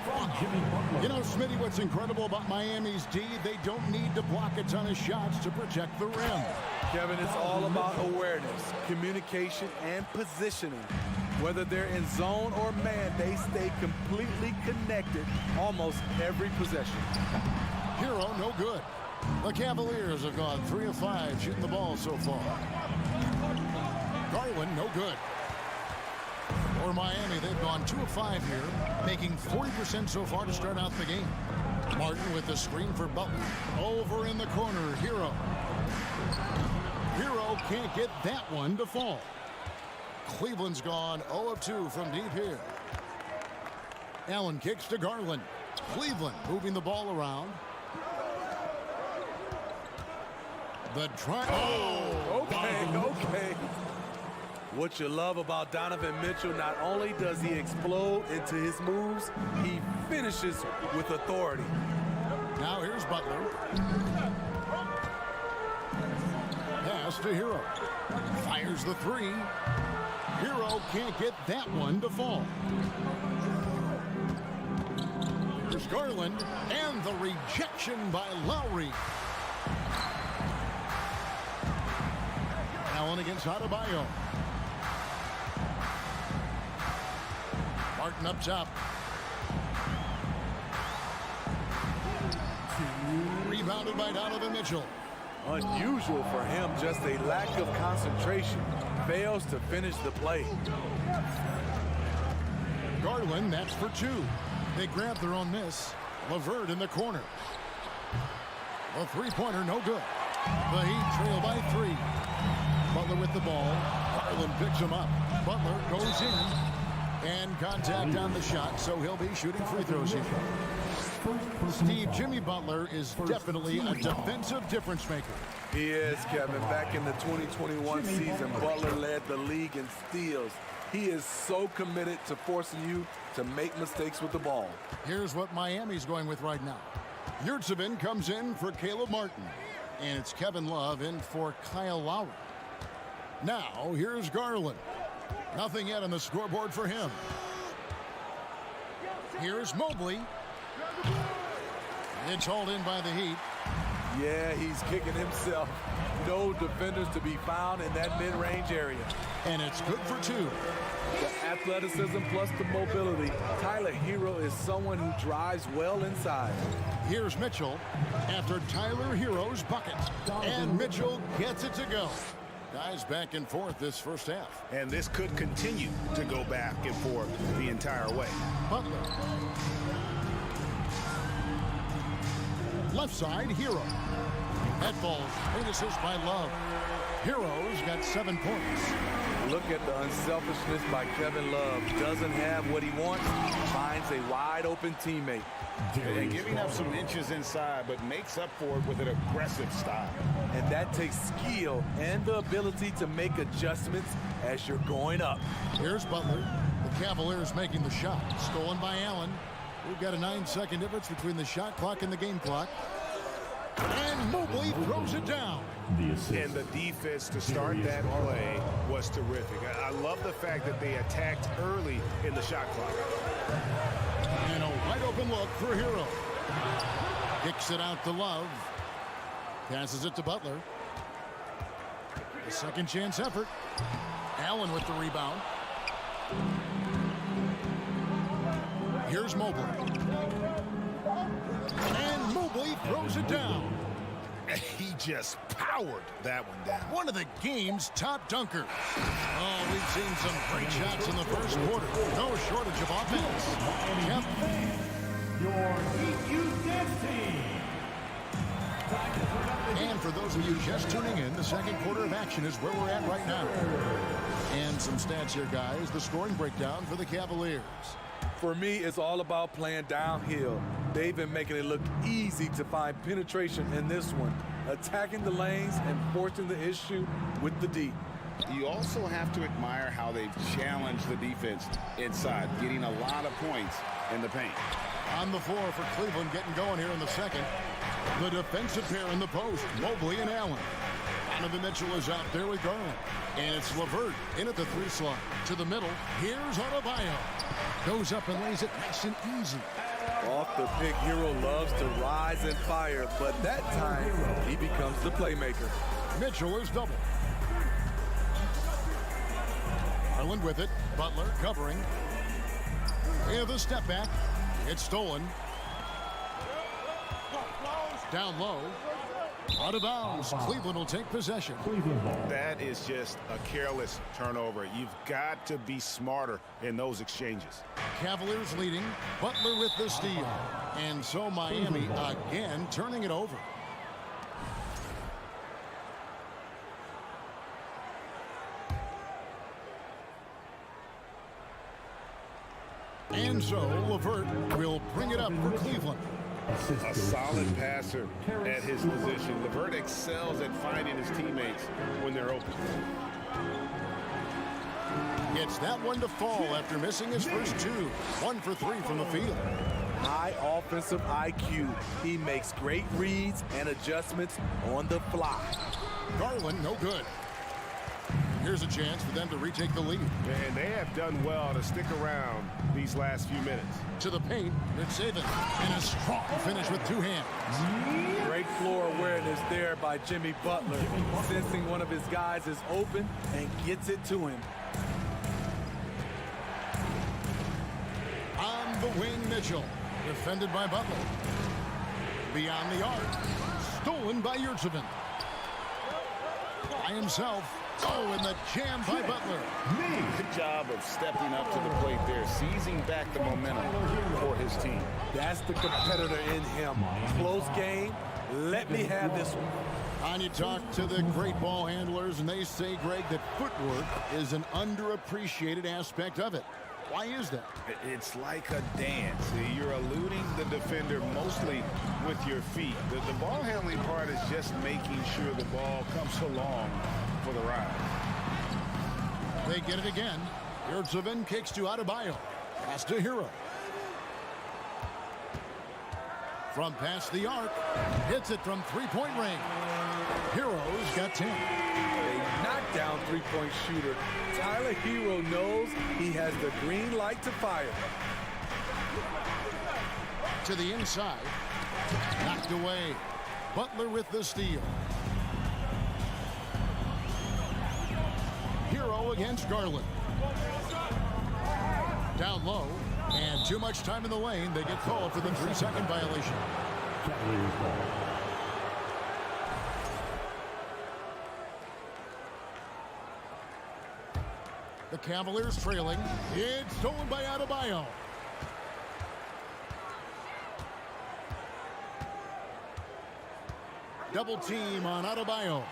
You know, Smitty, what's incredible about Miami's D, they don't need to block a ton of shots to protect the rim. Kevin, it's all about awareness, communication, and positioning. Whether they're in zone or man, they stay completely connected almost every possession. Hero, no good. The Cavaliers have gone 3 of 5 shooting the ball so far. Garland, no good. For Miami, they've gone 2 of 5 here, making 40% so far to start out the game. Martin with the screen for Butler. Over in the corner, Hero. Hero can't get that one to fall. Cleveland's gone 0 of 2 from deep here. Allen kicks to Garland. Cleveland moving the ball around. The try. Oh, Okay. What you love about Donovan Mitchell, not only does he explode into his moves, he finishes with authority. Now here's Butler. Pass to Hero. Fires the 3. Hero can't get that one to fall. Here's Garland, and the rejection by Lowry. Allen against Adebayo. Martin up top. Rebounded by Donovan Mitchell. Unusual for him, just a lack of concentration. Fails to finish the play. Garland, that's for 2. They grab their own miss. LeVert in the corner. A 3-pointer, no good. The Heat trail by 3. Butler with the ball. Garland picks him up. Butler goes in. And contact on the shot, so he'll be shooting free throws here. Steve, Jimmy Butler is definitely a defensive difference maker. He is, Kevin. Back in the 2021 season, Butler led the league in steals. He is so committed to forcing you to make mistakes with the ball. Here's what Miami's going with right now. Yurtsevin comes in for Caleb Martin. And it's Kevin Love in for Kyle Lowry. Now, here's Garland. Nothing yet on the scoreboard for him. Here's Mobley. It's hauled in by the Heat. Yeah, he's kicking himself. No defenders to be found in that mid-range area. And it's good for 2. The athleticism plus the mobility. Tyler Hero is someone who drives well inside. Here's Mitchell after Tyler Hero's bucket. And Mitchell gets it to go. Guys back and forth this first half. And this could continue to go back and forth the entire way. Butler. Left side, Hero. That ball, great assist by Love. Hero's got 7 points. Look at the unselfishness by Kevin Love. Doesn't have what he wants, finds a wide open teammate. And giving up some inches inside, but makes up for it with an aggressive style. And that takes skill and the ability to make adjustments as you're going up. Here's Butler. The Cavaliers making the shot. Stolen by Allen. We've got a 9-second difference between the shot clock and the game clock. And Mobley throws it down. And the defense to start that play was terrific. I love the fact that they attacked early in the shot clock. And a wide open look for Hero. Kicks it out to Love. Passes it to Butler. A second chance effort. Allen with the rebound. Here's Mobley. And Mobley throws it down. He just powered that one down. One of the game's top dunkers. Oh, we've seen some great shots in the first quarter. No shortage of offense. Yep. Your EQ team. And for those of you just tuning in, the second quarter of action is where we're at right now. And some stats here, guys. The scoring breakdown for the Cavaliers. For me, it's all about playing downhill. They've been making it look easy to find penetration in this one, attacking the lanes and forcing the issue with the D. You also have to admire how they've challenged the defense inside, getting a lot of points in the paint. On the floor for Cleveland, getting going here in the second. The defensive pair in the post, Mobley and Allen. Donovan Mitchell is out there with Garland. And it's LeVert in at the 3 slot. To the middle, here's Adebayo. Goes up and lays it nice and easy. Off the pick, Hero loves to rise and fire, but that time he becomes the playmaker. Mitchell is double. Garland with it. Butler covering. And the step back. It's stolen. Down low. Out of bounds. Cleveland will take possession. That is just a careless turnover. You've got to be smarter in those exchanges. Cavaliers leading. Butler with the steal. And so Miami again turning it over. And so LeVert will bring it up for Cleveland. A solid passer at his position. LeVert excels at finding his teammates when they're open. Gets that one to fall after missing his first 2. 1 for 3 from the field. High offensive IQ. He makes great reads and adjustments on the fly. Garland, no good. Here's a chance for them to retake the lead. And they have done well to stick around these last few minutes. To the paint, it's Saban. And a strong finish with 2 hands. Great floor awareness there by Jimmy Butler. Sensing one of his guys is open and gets it to him. On the wing, Mitchell. Defended by Butler. Beyond the arc. Stolen by Yurtsevin. By himself. Oh, and the jam by Butler. Good job of stepping up to the plate there, seizing back the momentum for his team. That's the competitor in him. Close game. Let me have this one. And you talk to the great ball handlers, and they say, Greg, that footwork is an underappreciated aspect of it. Why is that? It's like a dance. You're eluding the defender mostly with your feet. The ball handling part is just making sure the ball comes along for the ride. They get it again. Yurtsevin kicks to Adebayo. Pass to Hero. From past the arc. Hits it from 3-point range. Hero's got 10. A knockdown 3-point shooter. Tyler Hero knows he has the green light to fire. To the inside. Knocked away. Butler with the steal. Hero against Garland. Down low. And too much time in the lane. They get called for the 3-second violation. The Cavaliers trailing. It's stolen by Adebayo. Double team on Adebayo.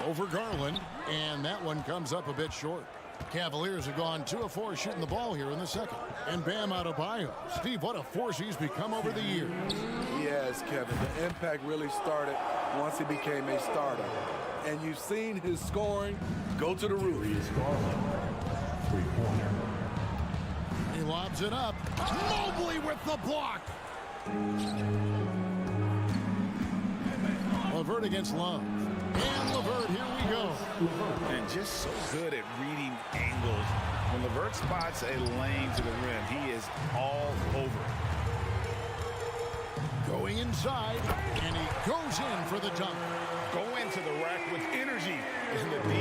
Over Garland. And that one comes up a bit short. Cavaliers have gone 2 of 4 shooting the ball here in the second. And Bam Adebayo. Steve, what a force he's become over the years. Yes, Kevin. The impact really started once he became a starter. And you've seen his scoring go to the roof. lobs it up. Mobley with the block. LeVert against Love. And LeVert, here we go. And just so good at reading angles. When LeVert spots a lane to the rim, he is all over it. Going inside, and he goes in for the dunk. Go into the rack with energy, and the D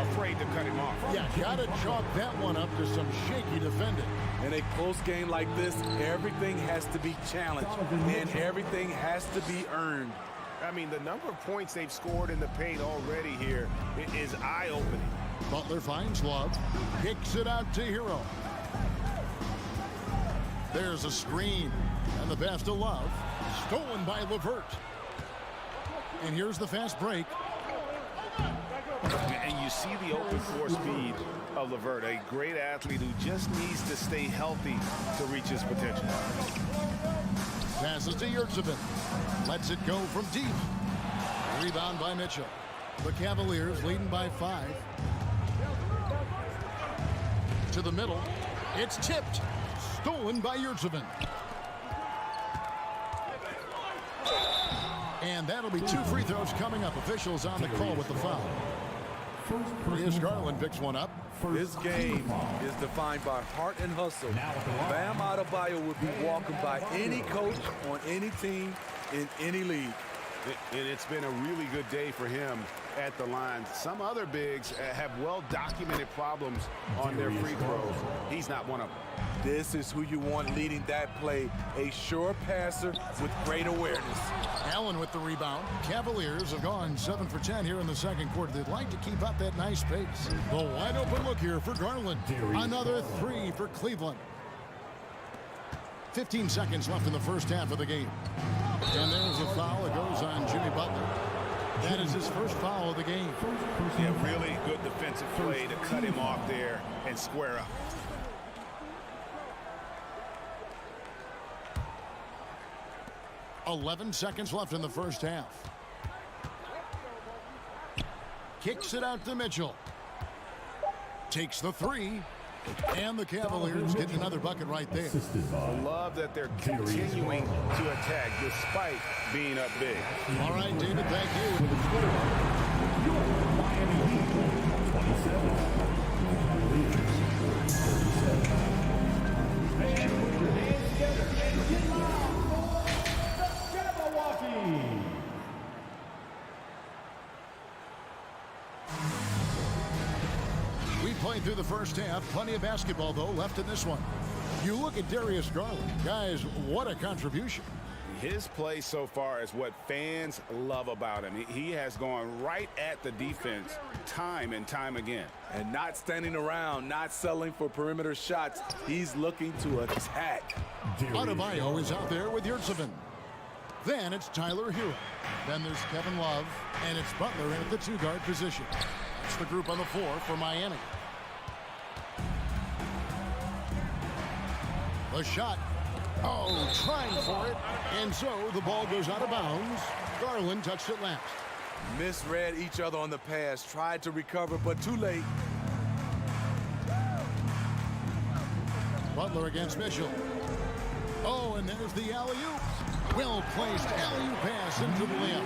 afraid to cut him off. Yeah, gotta chalk that one up to some shaky defending. In a close game like this, everything has to be challenged, and everything has to be earned. I mean, the number of points they've scored in the paint already here is eye-opening. Butler finds Love, kicks it out to Hero. There's a screen, and the pass to Love, stolen by LeVert. And here's the fast break. And you see the open floor speed of LeVert, a great athlete who just needs to stay healthy to reach his potential. Passes to Yurtsevin. Lets it go from deep. Rebound by Mitchell. The Cavaliers leading by 5. To the middle. It's tipped. Stolen by Yurtsevin. And that'll be 2 free throws coming up. Officials on the call with the foul. Here's Garland picks one up. This game is defined by heart and hustle. Bam Adebayo would be welcomed by any coach on any team in any league. And it's been a really good day for him at the line. Some other bigs have well-documented problems on their free throws. He's not one of them. This is who you want leading that play. A sure passer with great awareness. Allen with the rebound. Cavaliers have gone 7 for 10 here in the second quarter. They'd like to keep up that nice pace. The wide open look here for Garland. Another 3 for Cleveland. 15 seconds left in the first half of the game. And there's a foul. It goes on Jimmy Butler. That is his first foul of the game. Yeah, really good defensive play to cut him off there and square up. .11 seconds left in the first half. Kicks it out to Mitchell. Takes the 3. And the Cavaliers get another bucket right there. I love that they're continuing to attack despite being up big. All right, David, thank you. Playing through the first half. Plenty of basketball, though, left in this one. You look at Darius Garland. Guys, what a contribution. His play so far is what fans love about him. He has gone right at the defense time and time again. And not standing around, not settling for perimeter shots. He's looking to attack. Adebayo is out there with Yurtsevin. Then it's Tyler Hero. Then there's Kevin Love. And it's Butler in at the 2-guard position. It's the group on the floor for Miami. The shot. Oh, trying for it. And so the ball goes out of bounds. Garland touched it last. Misread each other on the pass. Tried to recover, but too late. Butler against Mitchell. Oh, and there's the alley-oop. Well-placed alley-oop pass into the layup.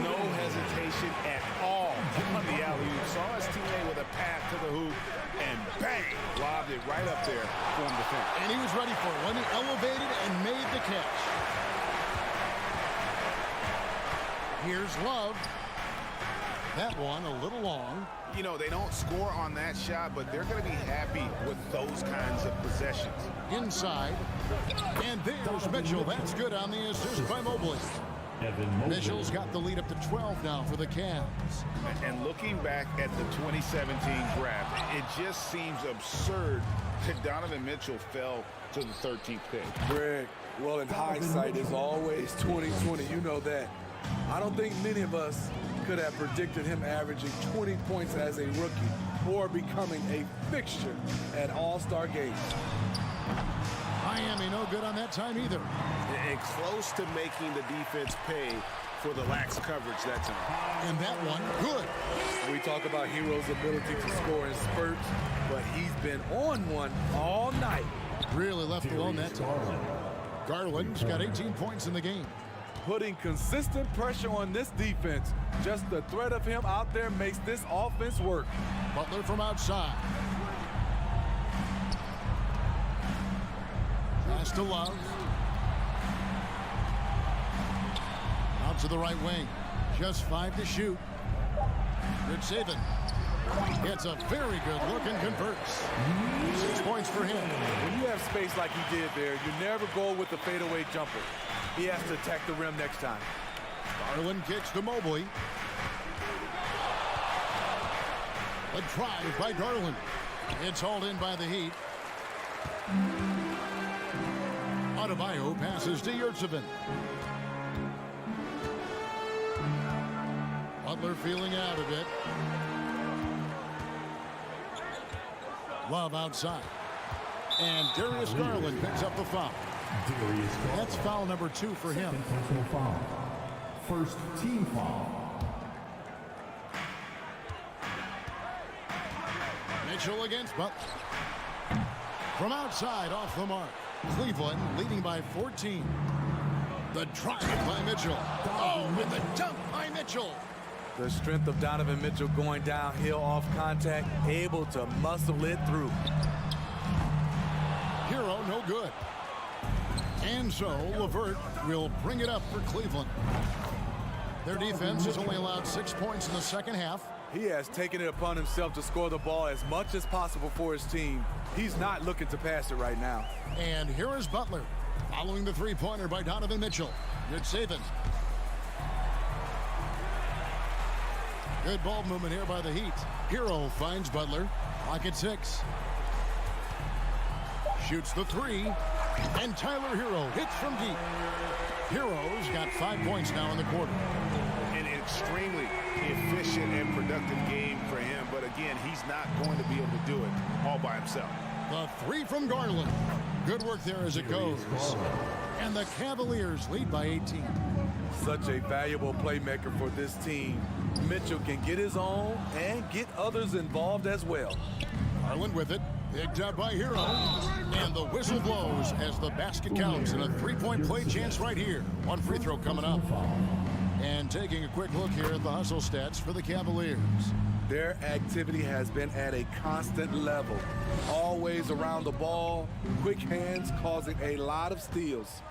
No hesitation at all on the alley-oop. Saw his teammate with a pass to the hoop, and bang, lobbed it right up there for him to finish. And he was ready for it when he elevated and made the catch. Here's Love. That one a little long. You know, they don't score on that shot, but they're going to be happy with those kinds of possessions. Inside. And there's Mitchell. That's good on the assist by Mobley. Mitchell's got the lead up to 12 now for the Cavs. And looking back at the 2017 draft, it just seems absurd that Donovan Mitchell fell to the 13th pick. Greg, well, in hindsight, is always 20/20. You know that. I don't think many of us could have predicted him averaging 20 points as a rookie or becoming a fixture at All-Star games. Miami no good on that time either. And close to making the defense pay for the lax coverage that time. And that one, good. We talk about Hero's ability to score in spurts, but he's been on one all night. Really left alone that time. Garland's got 18 points in the game. Putting consistent pressure on this defense. Just the threat of him out there makes this offense work. Butler from outside. Pass to Love. Out to the right wing. Just 5 to shoot. Good saving. Gets a very good look and converts. 6 points for him. When you have space like he did there, you never go with the fadeaway jumper. He has to attack the rim next time. Garland kicks to Mobley. A drive by Garland. It's hauled in by the Heat. Adebayo passes to Yurtseven. Butler feeling out a bit. Love outside. And Darius Garland picks up the foul. That's foul number 2 for him. Foul. First team foul. Mitchell against Butler. From outside, off the mark. Cleveland leading by 14. The drive by Mitchell. Oh, with the dunk by Mitchell. The strength of Donovan Mitchell going downhill off contact, able to muscle it through. Hero no good. And so LeVert will bring it up for Cleveland. Their defense has only allowed 6 points in the second half. He has taken it upon himself to score the ball as much as possible for his team. He's not looking to pass it right now. And here is Butler, following the three-pointer by Donovan Mitchell. Good saving. Good ball movement here by the Heat. Hero finds Butler. Clock at 6. Shoots the 3. And Tyler Hero hits from deep. Hero's got 5 points now in the quarter. An extremely efficient and productive game for him. But again, he's not going to be able to do it all by himself. The 3 from Garland. Good work there as it goes. And the Cavaliers lead by 18. Such a valuable playmaker for this team. Mitchell can get his own and get others involved as well. Garland with it. Picked up by Hero. And the whistle blows as the basket counts. And a three-point play chance right here. One free throw coming up. And taking a quick look here at the hustle stats for the Cavaliers. Their activity has been at a constant level. Always around the ball. Quick hands causing a lot of steals.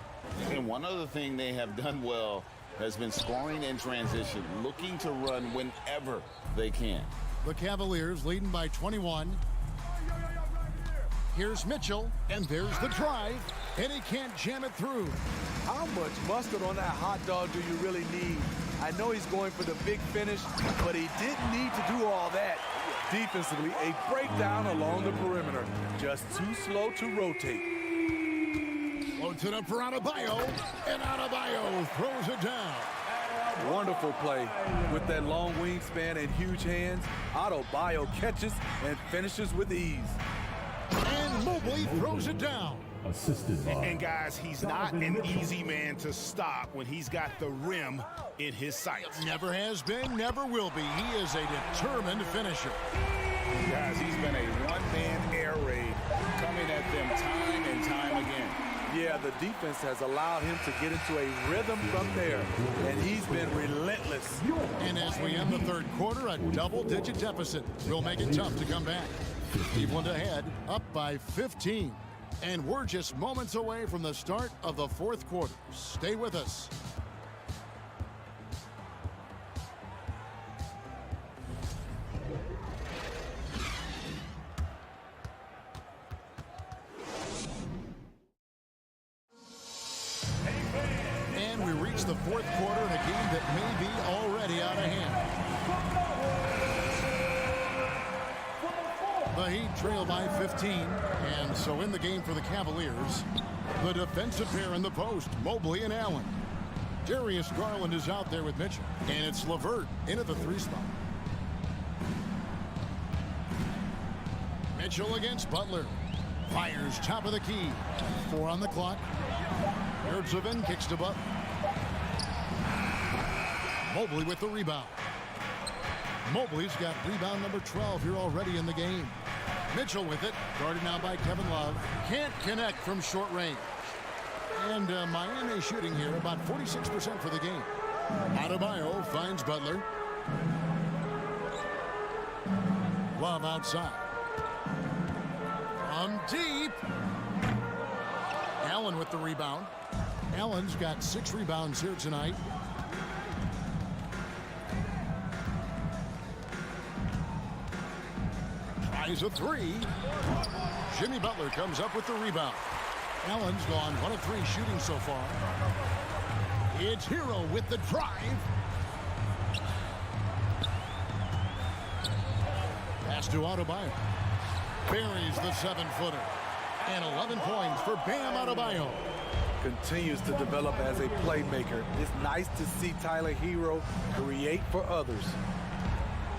And one other thing they have done well has been scoring in transition, looking to run whenever they can. The Cavaliers leading by 21. Here's Mitchell, and there's the drive, and he can't jam it through. How much mustard on that hot dog do you really need? I know he's going for the big finish, but he didn't need to do all that. Defensively, a breakdown along the perimeter. Just too slow to rotate. Floats it up for Adebayo, and Adebayo throws it down. Wonderful play. With that long wingspan and huge hands, Adebayo catches and finishes with ease. And Mobley throws it down. Assisted by. And guys, he's not an easy man to stop when he's got the rim in his sights. Never has been, never will be. He is a determined finisher. Guys, he's been a one-man air raid coming at them time and time again. Yeah, the defense has allowed him to get into a rhythm from there, and he's been relentless. And as we end the third quarter, a double-digit deficit will make it tough to come back. Cleveland ahead, up by 15. And we're just moments away from the start of the fourth quarter. Stay with us. And we reach the fourth quarter in a game that may be already out of hand. The Heat trail by 15, and so in the game for the Cavaliers, the defensive pair in the post, Mobley and Allen. Darius Garland is out there with Mitchell, and it's LeVert in at the 3 spot. Mitchell against Butler. Fires top of the key. 4 on the clock. Yurtseven kicks to Butler. Mobley with the rebound. Mobley's got rebound number 12 here already in the game. Mitchell with it. Guarded now by Kevin Love. Can't connect from short range. And Miami shooting here about 46% for the game. Adebayo finds Butler. Love outside. From deep. Allen with the rebound. Allen's got 6 rebounds here tonight. Tries a 3. Jimmy Butler comes up with the rebound. Allen's gone 1 of 3 shooting so far. It's Hero with the drive. Pass to Adebayo. Buries the 7-footer. And 11 points for Bam Adebayo. Continues to develop as a playmaker. It's nice to see Tyler Hero create for others.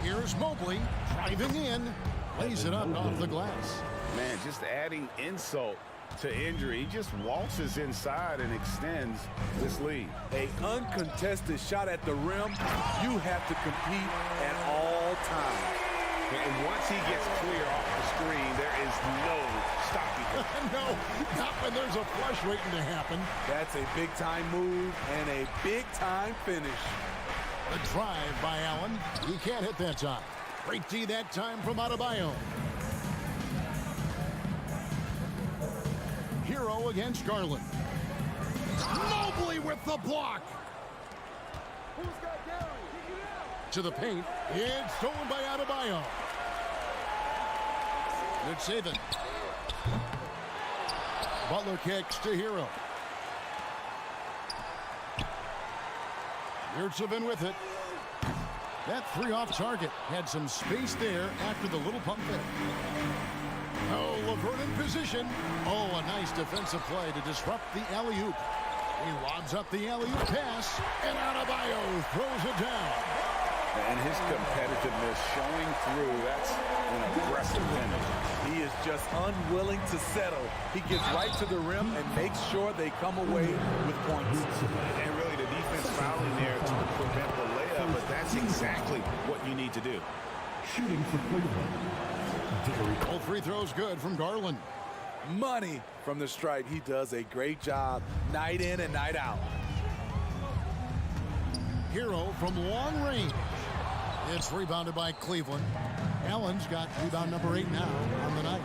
Here's Mobley driving in. Lays it up off the glass. Man, just adding insult to injury. He just waltzes inside and extends this lead. A uncontested shot at the rim, you have to compete at all times. And once he gets clear off the screen, there is no stopping him. No, not when there's a flush waiting to happen. That's a big-time move and a big-time finish. The drive by Allen. He can't hit that time. Great D that time from Adebayo. Hero against Garland. Mobley with the block. To the paint. It's stolen by Adebayo. Good saving. Butler kicks to Hero. Yurtsevin with it. That 3 off target. Had some space there after the little pump fake. Oh, LeVert in position. Oh, a nice defensive play to disrupt the alley-oop. He lobs up the alley-oop pass, and Adebayo throws it down. And his competitiveness showing through. That's an aggressive finish. He is just unwilling to settle. He gets right to the rim and makes sure they come away with points. And really the defense fouling there to prevent the layup, but that's exactly what you need to do. Shooting for Cleveland. All 3 throws good from Garland. Money from the stripe. He does a great job night in and night out. Hero from long range. It's rebounded by Cleveland. Allen's got rebound number 8 now on the night.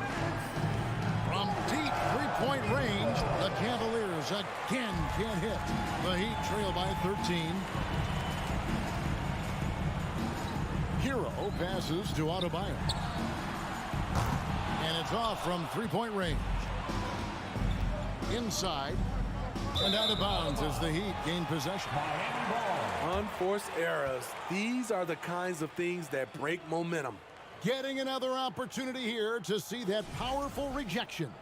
From deep 3-point range, the Cavaliers again can't hit. The Heat trail by 13. Hero passes to Adebayo. And it's off from 3-point range. Inside. And out of bounds as the Heat gain possession. Unforced errors. These are the kinds of things that break momentum. Getting another opportunity here to see that powerful rejection.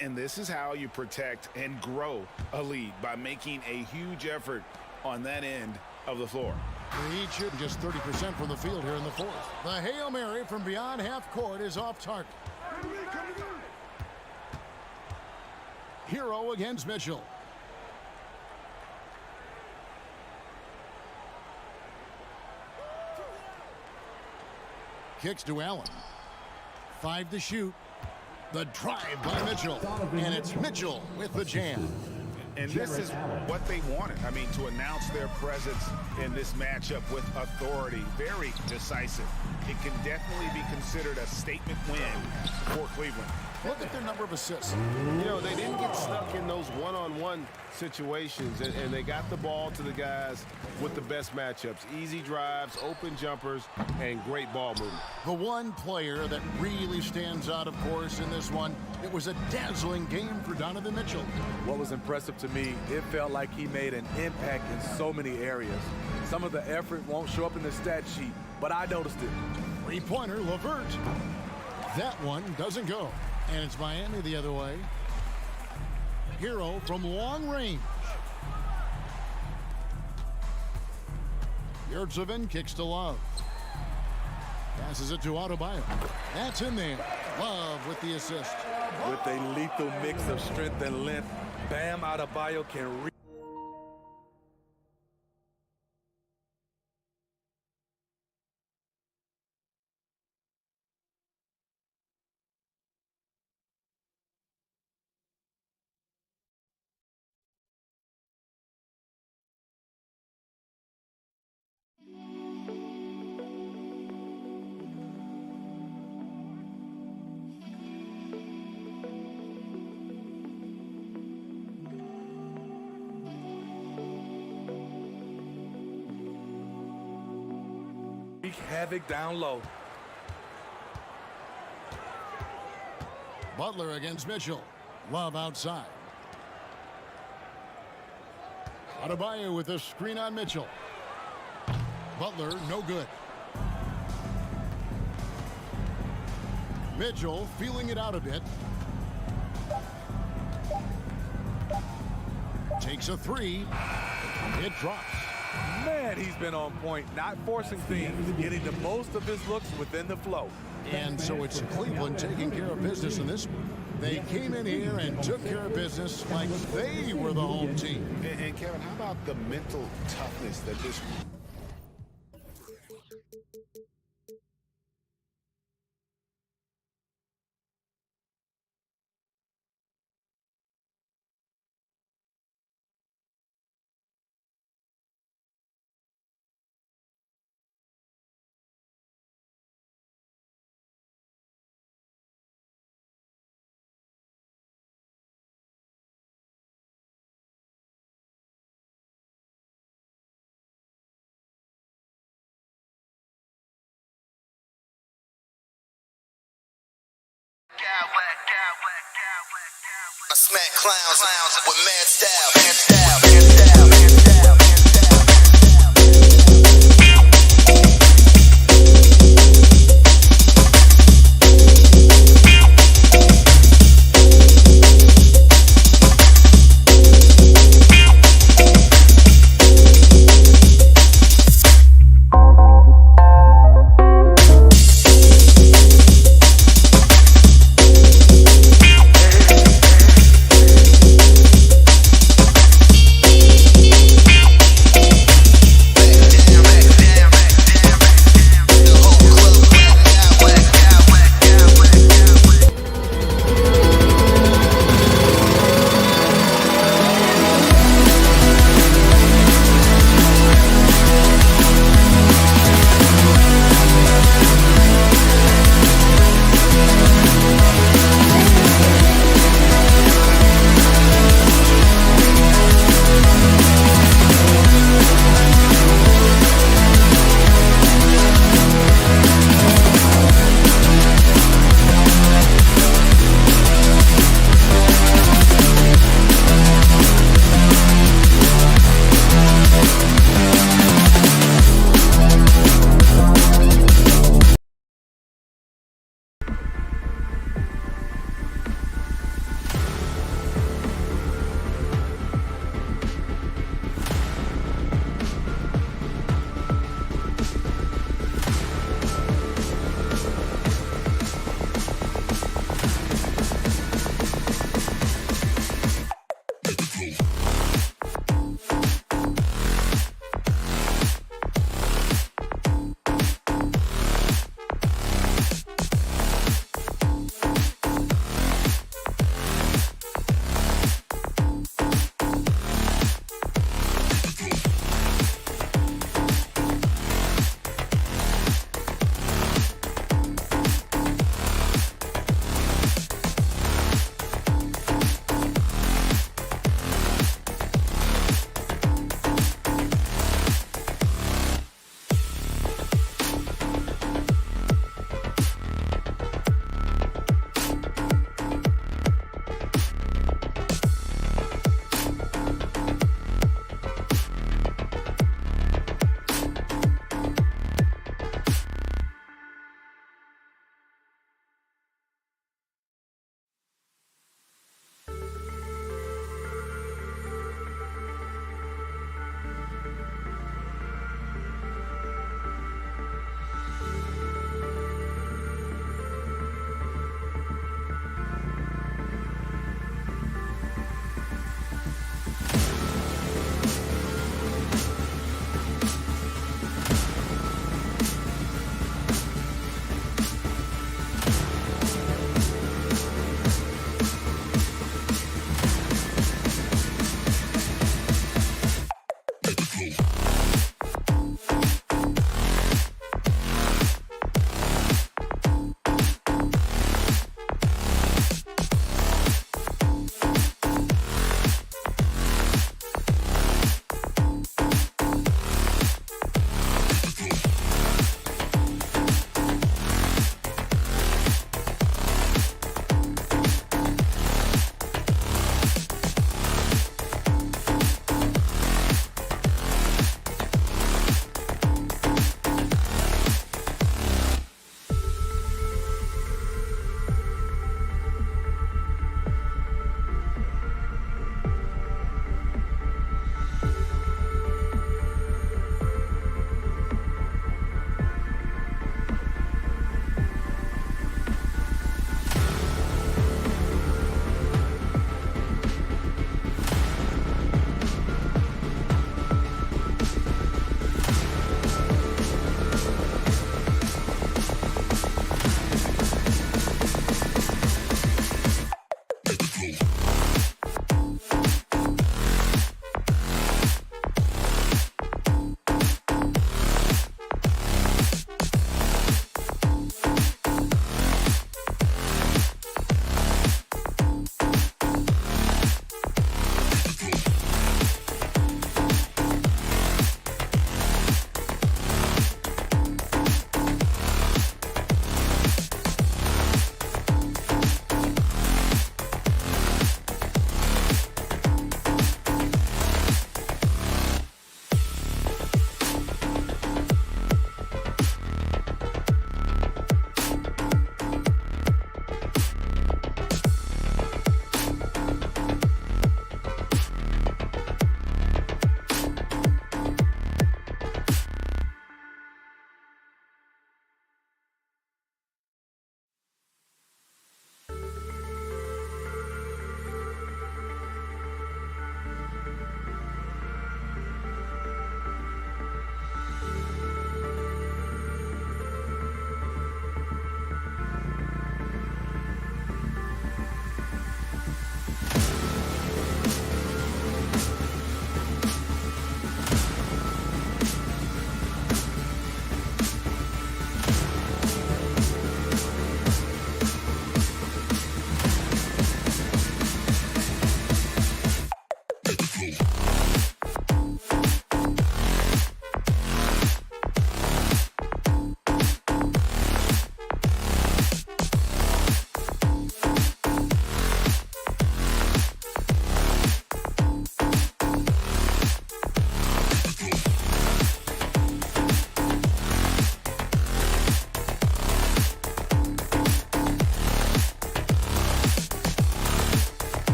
And this is how you protect and grow a lead, by making a huge effort on that end of the floor. The Heat shooting just 30% from the field here in the 4th. The Hail Mary from beyond half court is off target. Hero against Mitchell. Kicks to Allen. 5 to shoot. The drive by Mitchell. And it's Mitchell with the jam. And this is what they wanted. I mean, to announce their presence in this matchup with authority. Very decisive. It can definitely be considered a statement win for Cleveland. Look at their number of assists. You know, they didn't get stuck in those one-on-one situations, and they got the ball to the guys with the best matchups. Easy drives, open jumpers, and great ball movement. The one player that really stands out, of course, in this one, it was a dazzling game for Donovan Mitchell. What was impressive to me, it felt like he made an impact in so many areas. Some of the effort won't show up in the stat sheet, but I noticed it. 3-pointer, LeVert. That one doesn't go. And it's Miami the other way. Hero from long range. Yurtsevin kicks to Love. Passes it to Adebayo. That's in there. Love with the assist. With a lethal mix of strength and length, Bam Adebayo can havoc down low. Butler against Mitchell. Love outside. Adebayo with a screen on Mitchell. Butler, no good. Mitchell feeling it out a bit. Takes a three. It drops. Man, he's been on point, not forcing things, getting the most of his looks within the flow. And so it's Cleveland taking care of business in this one. They came in here and took care of business like they were the home team. And Kevin, how about the mental toughness that this I smack clowns with mad style.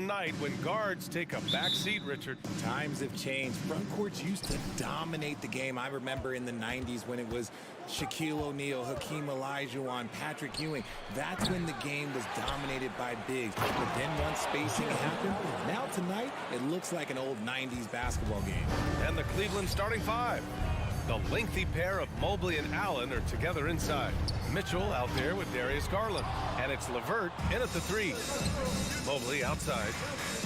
overnight when guards take a back seat, Richard. Times have changed. Front courts used to dominate the game. I remember in the 90s when it was Shaquille O'Neal, Hakeem Olajuwon, Patrick Ewing. That's when the game was dominated by bigs. But then once spacing happened, now tonight, it looks like an old 90s basketball game. And the Cleveland starting five. The lengthy pair of Mobley and Allen are together inside. Mitchell out there with Darius Garland. And it's LeVert in at the three. Mobley outside.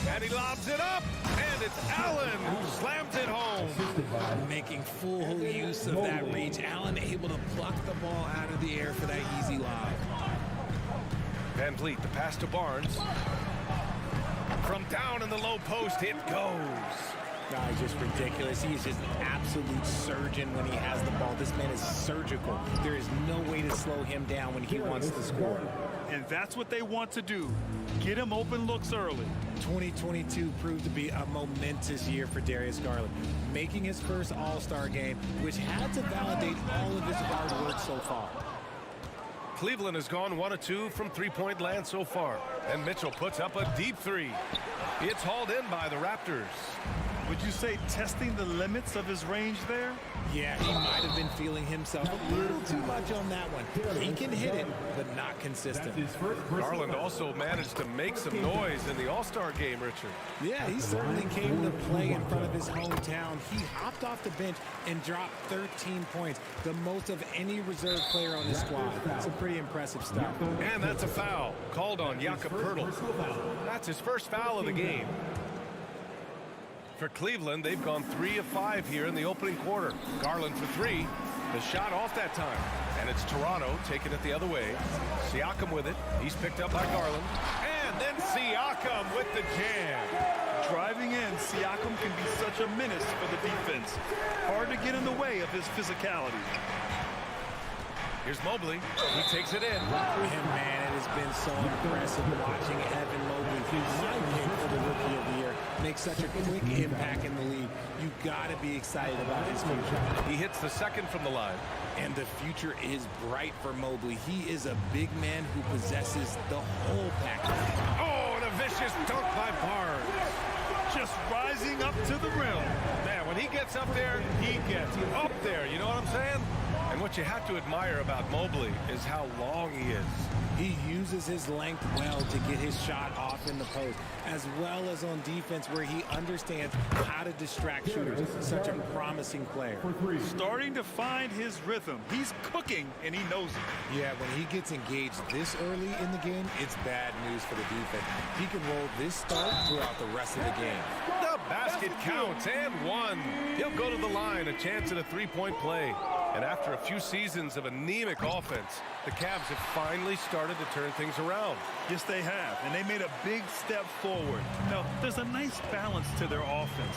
And he lobs it up. And it's Allen who slams it home. Making full use of that reach. Allen able to pluck the ball out of the air for that easy lob. Van Vliet, the pass to Barnes. From down in the low post, it goes. He's just ridiculous. He is just an absolute surgeon when he has the ball. This man is surgical. There is no way to slow him down when he wants to score. And that's what they want to do. Get him open looks early. 2022 proved to be a momentous year for Darius Garland, making his first All-Star game, which had to validate all of his hard work so far. Cleveland has gone 1 of 2 from three-point land so far. And Mitchell puts up a deep three. It's hauled in by the Raptors. Would you say testing the limits of his range there? Yeah, he might have been feeling himself a little too much on that one. He can hit it, but not consistent. Garland also managed to make some noise in the All-Star game, Richard. Yeah, he certainly came to play in front of his hometown. He hopped off the bench and dropped 13 points, the most of any reserve player on the squad. Some pretty impressive stuff. And that's a foul called on Jakob Poeltl. That's his first foul of the game. For Cleveland, they've gone 3 of 5 here in the opening quarter. Garland for three. The shot off that time. And it's Toronto taking it the other way. Siakam with it. He's picked up by Garland. And then Siakam with the jam. Driving in, Siakam can be such a menace for the defense. Hard to get in the way of his physicality. Here's Mobley. He takes it in. And man, it has been so impressive watching Evan Mobley, my pick for the Rookie of the Year, make such a quick impact in the league. You've got to be excited about his future. He hits the second from the line. And the future is bright for Mobley. He is a big man who possesses the whole package. Oh, and a vicious dunk by Barnes. Just rising up to the rim. Man, when he gets up there, he gets up there. You know what I'm saying? And what you have to admire about Mobley is how long he is. He uses his length well to get his shot off in the post, as well as on defense where he understands how to distract shooters. Such a promising player. Starting to find his rhythm. He's cooking, and he knows it. Yeah, when he gets engaged this early in the game, it's bad news for the defense. He can roll this start throughout the rest of the game. The basket counts and one. He'll go to the line, a chance at a three-point play. And after a few seasons of anemic offense, the Cavs have finally started to turn things around. Yes, they have, and they made a big step forward. Now, there's a nice balance to their offense.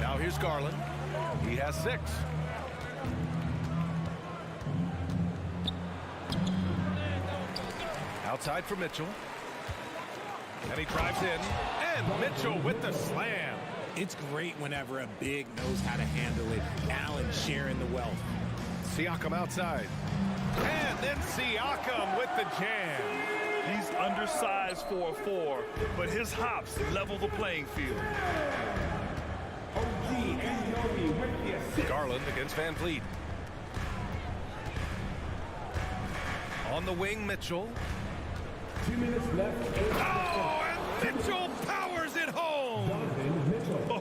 Now here's Garland. He has 6. Outside for Mitchell. And he drives in. And Mitchell with the slam. It's great whenever a big knows how to handle it. Allen sharing the wealth. Siakam outside. And then Siakam with the jam. He's undersized for a 4, but his hops level the playing field. Garland against Van Vliet. On the wing, Mitchell. 2 minutes left. Oh, and Mitchell powers it home.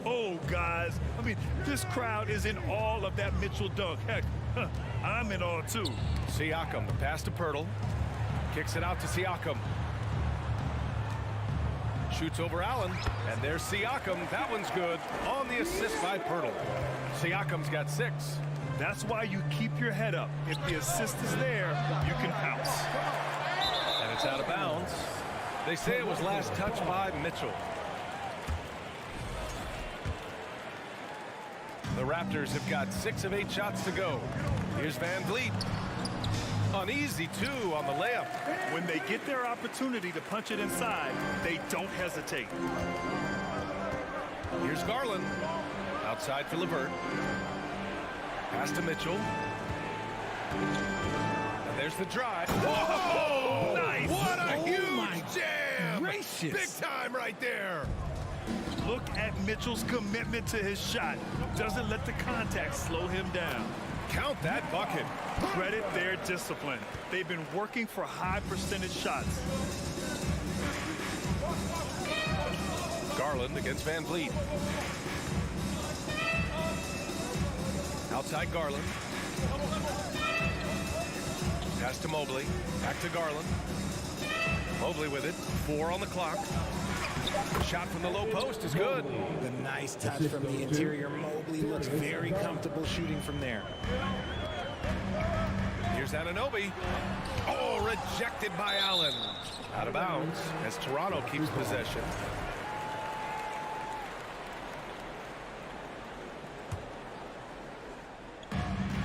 Oh, guys. I mean, this crowd is in awe of that Mitchell dunk. Heck, I'm in awe, too. Siakam, the pass to Poeltl. Kicks it out to Siakam. Shoots over Allen. And there's Siakam. That one's good. On the assist by Poeltl. Siakam's got 6. That's why you keep your head up. If the assist is there, you can pounce. And it's out of bounds. They say it was last touched by Mitchell. The Raptors have got 6 of 8 shots to go. Here's Van Vliet. An easy 2 on the layup. When they get their opportunity to punch it inside, they don't hesitate. Here's Garland. Outside for LeVert. Pass to Mitchell. And there's the drive. Whoa! Nice! What a huge jam! Big time right there. Look at Mitchell's commitment to his shot. Doesn't let the contact slow him down. Count that bucket. Credit their discipline. They've been working for high percentage shots. Garland against Van Vliet. Outside Garland. Pass to Mobley. Back to Garland. Mobley with it. 4 on the clock. Shot from the low post is good. The nice touch from the interior. Mobley looks very comfortable shooting from there. Here's Anunoby. Oh, rejected by Allen. Out of bounds as Toronto keeps possession.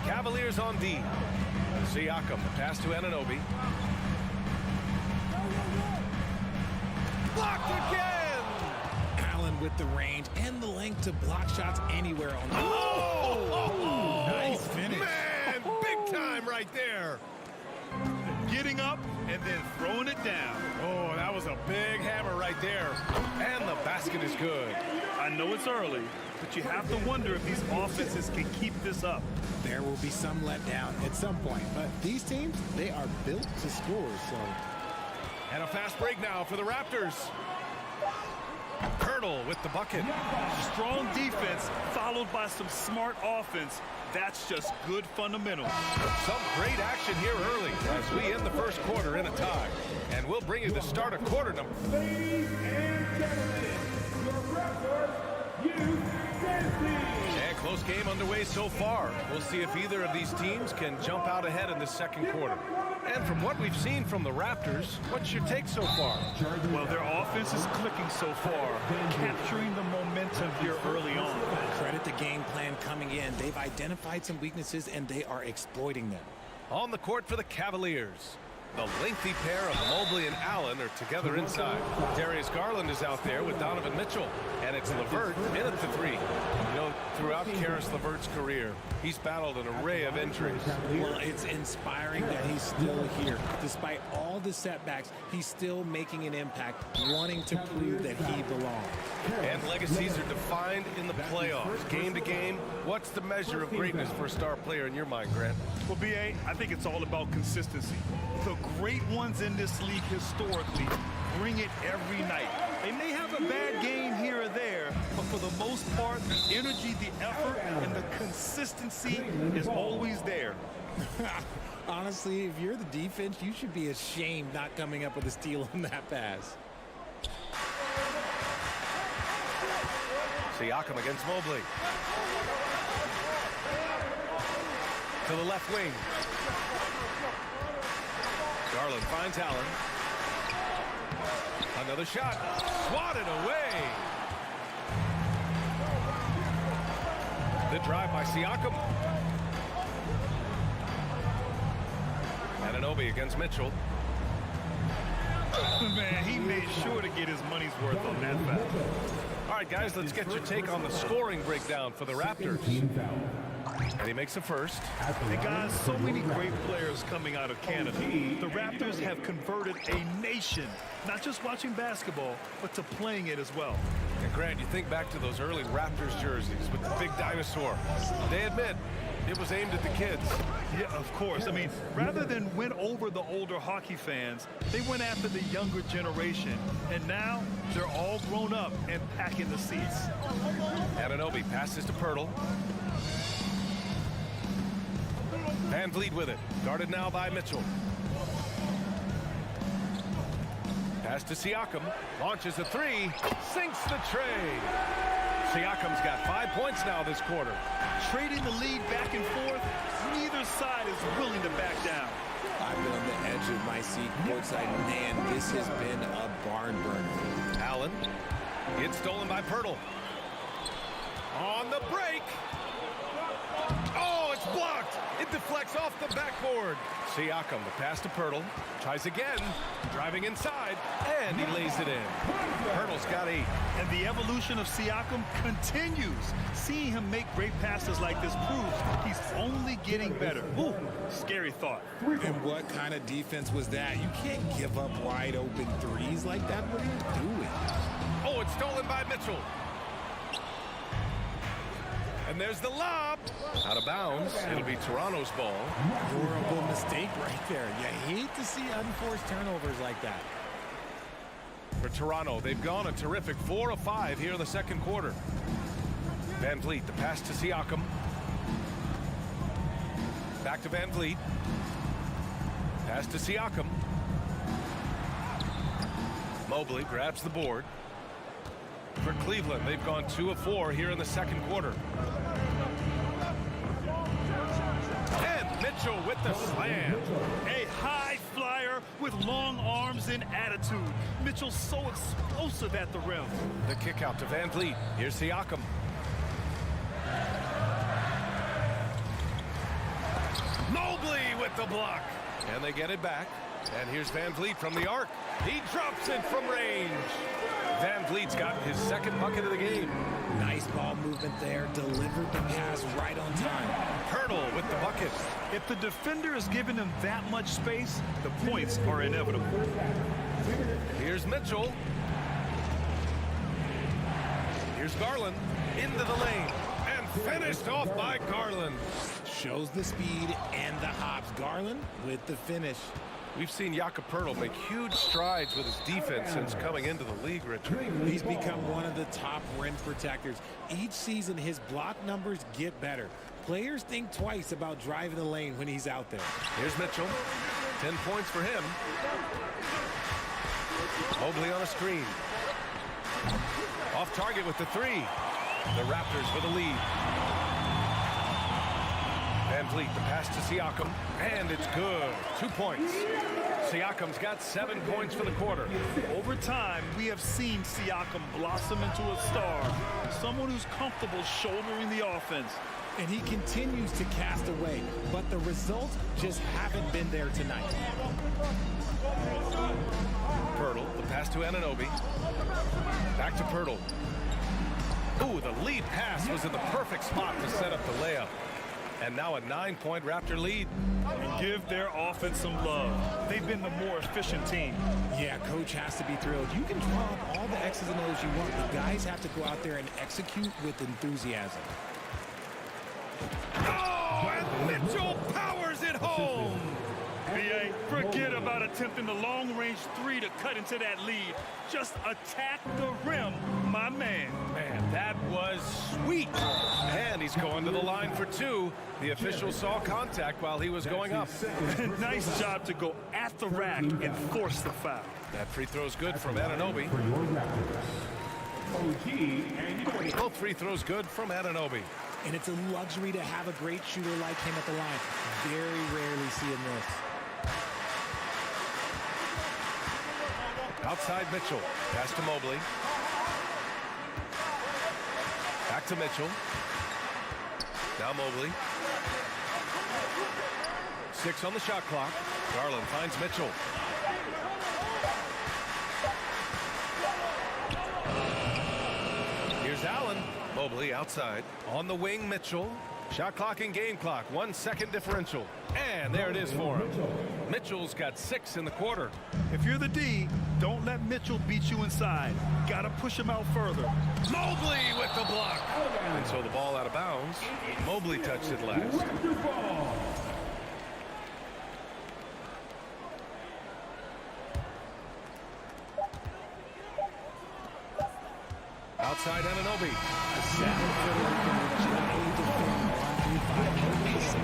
Cavaliers on D. Siakam, the pass to Anunoby. Blocked again! Allen with the range and the length to block shots anywhere on the nice finish. Man, big time right there. Getting up and then throwing it down. Oh, that was a big hammer right there. And the basket is good. I know it's early, but you have to wonder if these offenses can keep this up. There will be some letdown at some point, but these teams, they are built to score, so. And a fast break now for the Raptors. Hurdle with the bucket. Strong defense followed by some smart offense. That's just good fundamentals. Some great action here early as we end the first quarter in a tie. And we'll bring you the start of quarter number. Ladies and gentlemen, your Raptors And close game underway so far. We'll see if either of these teams can jump out ahead in the second quarter. And from what we've seen from the Raptors, what's your take so far? Well, their offense is clicking so far, capturing the momentum here early on. Credit the game plan coming in. They've identified some weaknesses, and they are exploiting them. On the court for the Cavaliers. The lengthy pair of Mobley and Allen are together inside. Darius Garland is out there with Donovan Mitchell. And it's LeVert in at the 3. You know, throughout Karis LeVert's career, he's battled an array of injuries. Well, it's inspiring that he's still here. Despite all the setbacks, he's still making an impact, wanting to prove that he belongs. And legacies are defined in the playoffs. Game to game, what's the measure of greatness for a star player in your mind, Grant? Well, B.A., I think it's all about consistency. The great ones in this league historically bring it every night. They may have a bad game here or there, but for the most part, the energy, the effort, and the consistency is always there. Honestly, if you're the defense, you should be ashamed not coming up with a steal on that pass. Siakam against Mobley. To the left wing. Garland finds Allen. Another shot. Swatted away. The drive by Siakam. Anunoby against Mitchell. Man, he made sure to get his money's worth on that foul. All right, guys, let's get your take on the scoring breakdown for the Raptors. And he makes the first. Hey, guys, so many great players coming out of Canada. The Raptors have converted a nation, not just watching basketball, but to playing it as well. And Grant, you think back to those early Raptors jerseys with the big dinosaur. They admit it was aimed at the kids. Yeah, of course. I mean, rather than win over the older hockey fans, they went after the younger generation. And now they're all grown up and packing the seats. Anunoby passes to Pirtle. Van Vliet with it. Guarded now by Mitchell. Pass to Siakam. Launches a 3. Sinks the trade. Siakam's got 5 points now this quarter. Trading the lead back and forth, neither side is willing to back down. I've been on the edge of my seat courtside. Man, this has been a barn burner. Allen gets stolen by Pirtle. On the break. Oh, it's blocked. It deflects off the backboard. Siakam, the pass to Pirtle. Tries again. Driving inside. And he lays it in. Pirtle's got 8. And the evolution of Siakam continues. Seeing him make great passes like this proves he's only getting better. Ooh, scary thought. And what kind of defense was that? You can't give up wide open threes like that. What are you doing? Oh, it's stolen by Mitchell. And there's the lob. Out of bounds. It'll be Toronto's ball. Horrible mistake right there. You hate to see unforced turnovers like that. For Toronto, they've gone a terrific 4 of 5 here in the second quarter. Van Vliet, the pass to Siakam. Back to Van Vliet. Pass to Siakam. Mobley grabs the board. For Cleveland, they've gone 2 of 4 here in the second quarter. And Mitchell with the slam. A high flyer with long arms and attitude. Mitchell's so explosive at the rim. The kick out to Van Vliet. Here's Siakam. Mobley with the block. And they get it back. And here's Van Vliet from the arc. He drops it from range. Van Vliet's got his second bucket of the game. Nice ball movement there. Delivered the pass right on time. Pirtle with the bucket. If the defender is giving him that much space, the points are inevitable. Here's Mitchell. Here's Garland into the lane. And finished off by Garland. Shows the speed and the hops. Garland with the finish. We've seen Jakob Pirtle make huge strides with his defense since coming into the league, Richard. He's become one of the top rim protectors. Each season, his block numbers get better. Players think twice about driving the lane when he's out there. Here's Mitchell. 10 points for him. Mobley on a screen. Off target with the 3. The Raptors with the lead. Van Vliet, the pass to Siakam, and it's good. 2 points. Siakam's got 7 points for the quarter. Over time, we have seen Siakam blossom into a star, someone who's comfortable shouldering the offense. And he continues to cast away, but the results just haven't been there tonight. Pirtle, the pass to Anunoby. Back to Pirtle. Ooh, the lead pass was in the perfect spot to set up the layup. And now a 9-point Raptor lead. And give their offense some love. They've been the more efficient team. Yeah, coach has to be thrilled. You can draw up all the X's and O's you want. The guys have to go out there and execute with enthusiasm. Oh, and Mitchell powers it home. BA, forget about attempting the long-range 3 to cut into that lead. Just attack the rim, my man. Man, that was sweet. And he's going to the line for 2. The official saw contact while he was going up. Nice job to go at the rack and force the foul. That free throw's good from Anunoby. Both free throws good from Anunoby. And it's a luxury to have a great shooter like him at the line. Very rarely see him miss. Outside Mitchell. Pass to Mobley. Back to Mitchell. Now Mobley. 6 on the shot clock. Garland finds Mitchell. Here's Allen. Mobley outside. On the wing, Mitchell. Shot clock and game clock. 1 second differential. And there it is for him. Mitchell's got 6 in the quarter. If you're the D, don't let Mitchell beat you inside. Gotta push him out further. Mobley with the block. And so the ball out of bounds. Mobley touched it last. Outside Anunoby.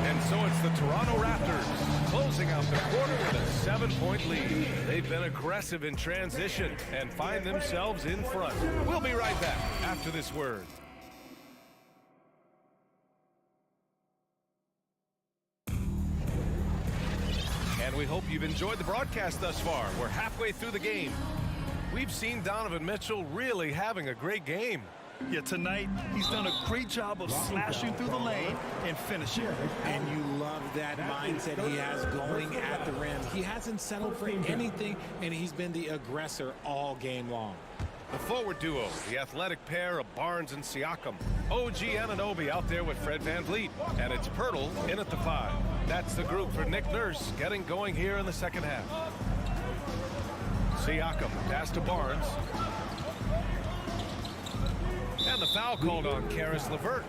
And so it's the Toronto Raptors closing out the quarter with a 7-point lead. They've been aggressive in transition and find themselves in front. We'll be right back after this word. And we hope you've enjoyed the broadcast thus far. We're halfway through the game. We've seen Donovan Mitchell really having a great game. Yeah, tonight he's done a great job of slashing through the lane and finishing. And you love that mindset he has going at the rim. He hasn't settled for anything, and he's been the aggressor all game long. The forward duo, the athletic pair of Barnes and Siakam. OG Anunoby out there with Fred VanVleet. And it's Pirtle in at the 5. That's the group for Nick Nurse getting going here in the second half. Siakam pass to Barnes. And the foul called on Karis LeVert.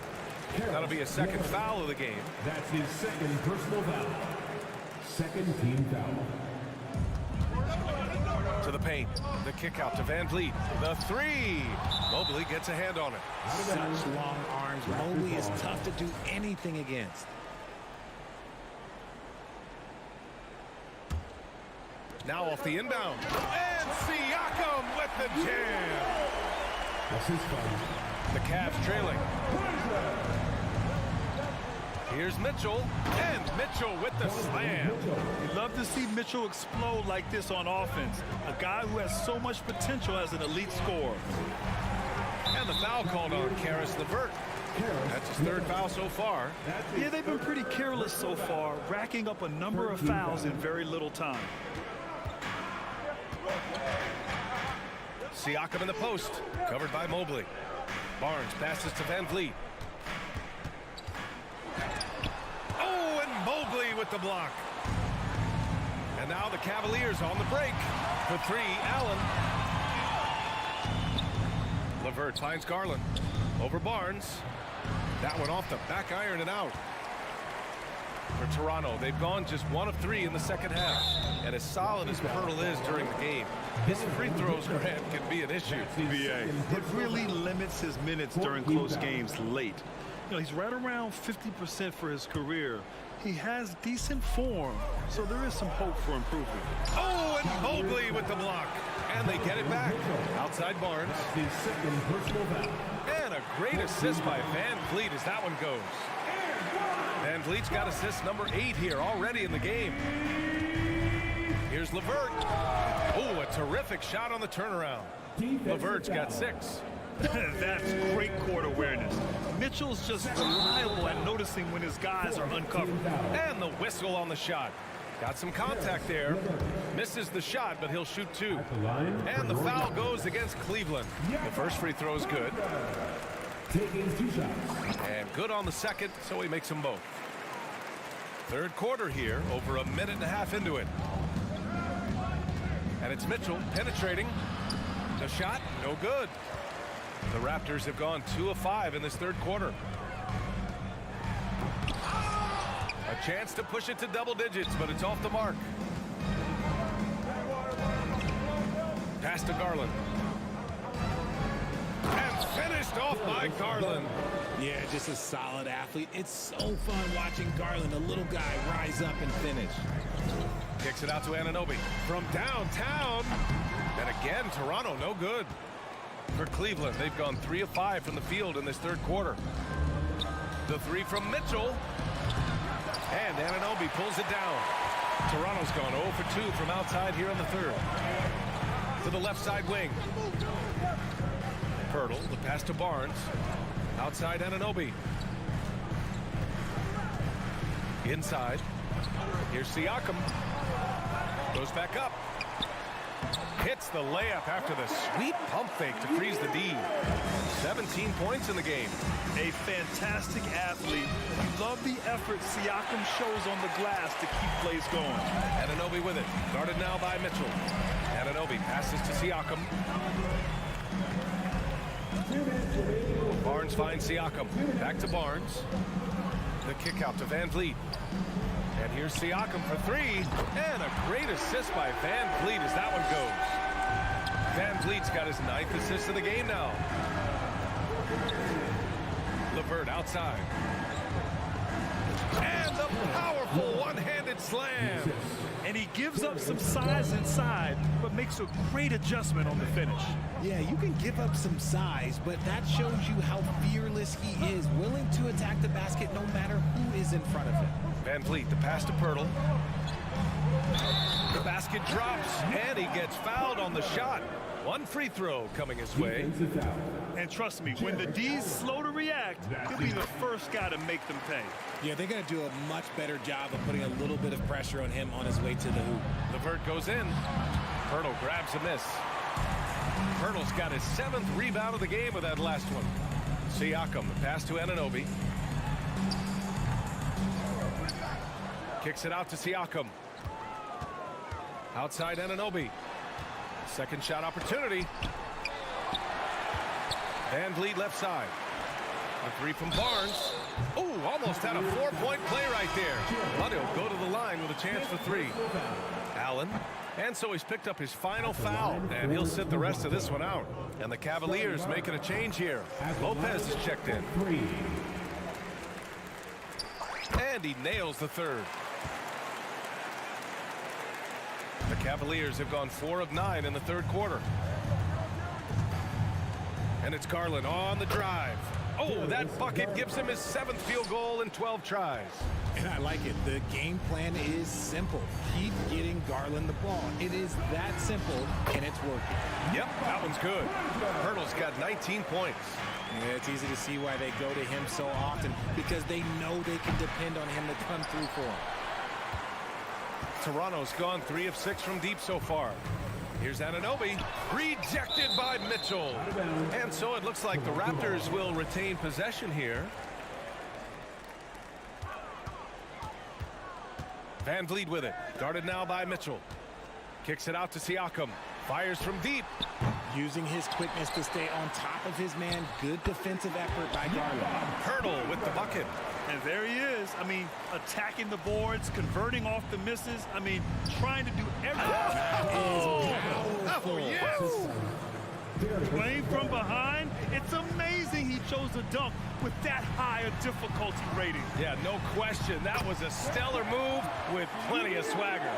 That'll be a second foul of the game. That's his second personal foul. Second team foul. To the paint. The kick out to VanVleet. The 3. Mobley gets a hand on it. Such long arms. Mobley is tough to do anything against. Now off the inbound. And Siakam with the jam. That's his foul. The Cavs trailing. Here's Mitchell. And Mitchell with the slam. You love to see Mitchell explode like this on offense. A guy who has so much potential as an elite scorer. And the foul called on Karis LeVert. That's his third foul so far. Yeah, they've been pretty careless so far, racking up a number of fouls in very little time. Siakam in the post, covered by Mobley. Barnes passes to VanVleet. Oh, and Mobley with the block. And now the Cavaliers on the break. For 3, Allen. LeVert finds Garland. Over Barnes. That one off the back iron and out. For Toronto, they've gone just 1 of 3 in the second half. And as solid as Pirtle is during the game, his free throws, Grant, can be an issue. It really limits his minutes during close games late. You know, he's right around 50% for his career. He has decent form, so there is some hope for improvement. Oh, and Mobley with the block. And they get it back. Outside Barnes. His second personal foul. And a great assist by VanVleet as that one goes. VanVleet's got assist number 8 here already in the game. Here's LeVert. Oh, a terrific shot on the turnaround. LeVert's got 6. That's great court awareness. Mitchell's just reliable at noticing when his guys are uncovered. And the whistle on the shot. Got some contact there. Misses the shot, but he'll shoot 2. And the foul goes against Cleveland. The first free throw is good. Taking 2 shots. And good on the second, so he makes them both. Third quarter here, over a minute and a half into it. And it's Mitchell penetrating. The shot, no good. The Raptors have gone 2 of 5 in this third quarter. A chance to push it to double digits, but it's off the mark. Pass to Garland. And finished off by Garland. Yeah, just a solid athlete. It's so fun watching Garland, a little guy, rise up and finish. Kicks it out to Anunoby from downtown. And again, Toronto, no good. For Cleveland, they've gone 3 of 5 from the field in this third quarter. The 3 from Mitchell. And Anunoby pulls it down. Toronto's gone 0 for 2 from outside here in the third. To the left side wing. Pirtle, the pass to Barnes. Outside Anunoby. Inside. Here's Siakam. Goes back up. Hits the layup after the sweet pump fake to freeze the D. 17 points in the game. A fantastic athlete. You love the effort Siakam shows on the glass to keep plays going. Anunoby with it. Guarded now by Mitchell. Anunoby passes to Siakam. Barnes finds Siakam. Back to Barnes. The kick out to VanVleet. And here's Siakam for 3. And a great assist by VanVleet as that one goes. VanVleet's got his 9th assist of the game now. LeVert outside. And the powerful one-handed slam. And he gives up some size inside, but makes a great adjustment on the finish. Yeah, you can give up some size, but that shows you how fearless he is, willing to attack the basket no matter who is in front of him. VanVleet, the pass to Pirtle. The basket drops, and he gets fouled on the shot. One free throw coming his way. And trust me, when the D's slow to react, he'll be the first guy to make them pay. Yeah, they're going to do a much better job of putting a little bit of pressure on him on his way to the hoop. LeVert goes in. Pirtle grabs a miss. Pirtle's got his 7th rebound of the game with that last one. Siakam, the pass to Anunoby. Kicks it out to Siakam. Outside Anunoby. Second shot opportunity. Van Vliet left side. The three from Barnes. Oh, almost had a 4-point play right there. But he'll go to the line with a chance for 3. Allen. And so he's picked up his final foul, and he'll sit the rest of this one out. And the Cavaliers making a change here. Lopez is checked in. And he nails the third. The Cavaliers have gone 4 of 9 in the third quarter. And it's Garland on the drive. Oh, that bucket gives him his 7th field goal in 12 tries. And I like it. The game plan is simple. Keep getting Garland the ball. It is that simple, and it's working. Yep, that one's good. Pirtle's got 19 points. Yeah, it's easy to see why they go to him so often, because they know they can depend on him to come through for them. Toronto's gone 3 of 6 from deep so far. Here's Anunoby, rejected by Mitchell. And so it looks like the Raptors will retain possession here. Van Vliet with it, guarded now by Mitchell. Kicks it out to Siakam, fires from deep. Using his quickness to stay on top of his man. Good defensive effort by Garland. Pirtle with the bucket. And there he is. I mean, attacking the boards, converting off the misses. I mean, trying to do everything. Oh, yes. Playing from behind. It's amazing he chose to dunk with that high a difficulty rating. Yeah, no question. That was a stellar move with plenty of swagger.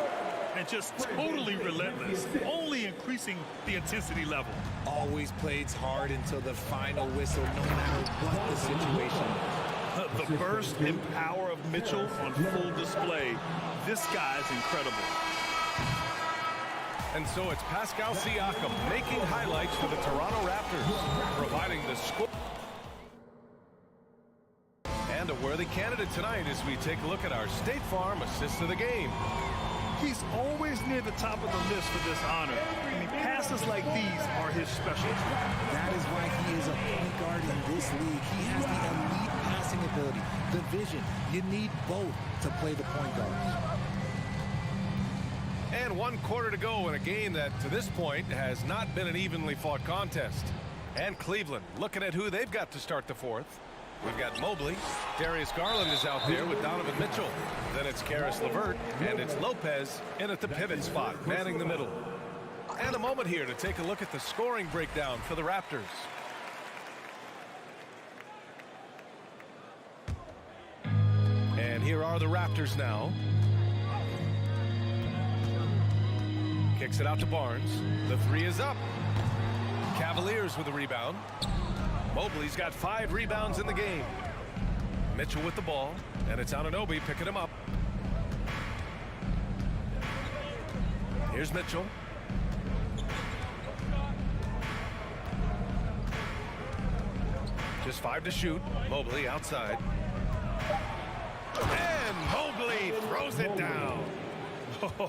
And just totally relentless, only increasing the intensity level. Always plays hard until the final whistle, no matter what the situation. The burst and power of Mitchell on full display. This guy's incredible. And so it's Pascal Siakam making highlights for the Toronto Raptors, providing the score. And a worthy candidate tonight as we take a look at our State Farm assist of the game. He's always near the top of the list for this honor. I mean, passes like these are his specialty. That is why he is a point guard in this league. He has the elite passing ability, the vision. You need both to play the point guard. And 1 quarter to go in a game that, to this point, has not been an evenly fought contest. And Cleveland looking at who they've got to start the fourth. We've got Mobley. Darius Garland is out there with Donovan Mitchell. Then it's Karis LeVert, and it's Lopez in at the pivot spot, manning the middle. And a moment here to take a look at the scoring breakdown for the Raptors. And here are the Raptors now. Kicks it out to Barnes. The three is up. Cavaliers with a rebound. Mobley's got 5 rebounds in the game. Mitchell with the ball, and it's Anunoby picking him up. Here's Mitchell. Just 5 to shoot. Mobley outside. And Mobley throws it down.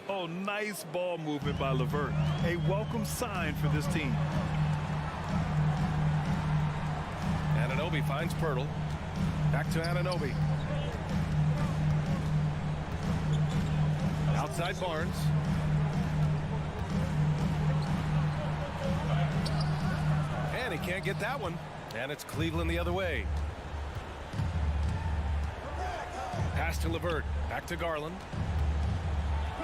Oh, nice ball movement by LeVert. A welcome sign for this team. Anunoby finds Pirtle. Back to Anunoby. Outside Barnes. And he can't get that one. And it's Cleveland the other way. Pass to LeVert. Back to Garland.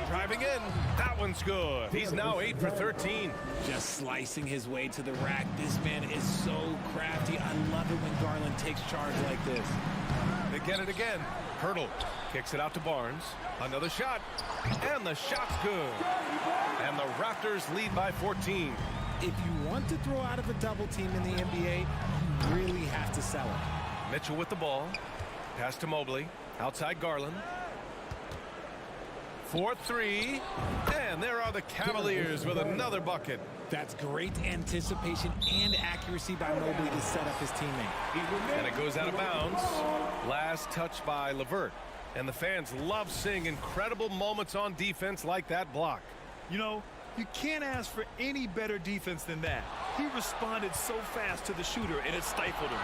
Driving in. That one's good. He's now 8 for 13. Just slicing his way to the rack. This man is so crafty. I love it when Garland takes charge like this. They get it again. Pirtle kicks it out to Barnes. Another shot. And the shot's good. And the Raptors lead by 14. If you want to throw out of a double team in the NBA, you really have to sell it. Mitchell with the ball. Pass to Mobley. Outside Garland. 4-3. And there are are the Cavaliers with another bucket. That's great anticipation and accuracy by Mobley to set up his teammate. And it goes out of bounds. Last touch by LeVert. And the fans love seeing incredible moments on defense like that block. You know, you can't ask for any better defense than that. He responded so fast to the shooter, and it stifled him.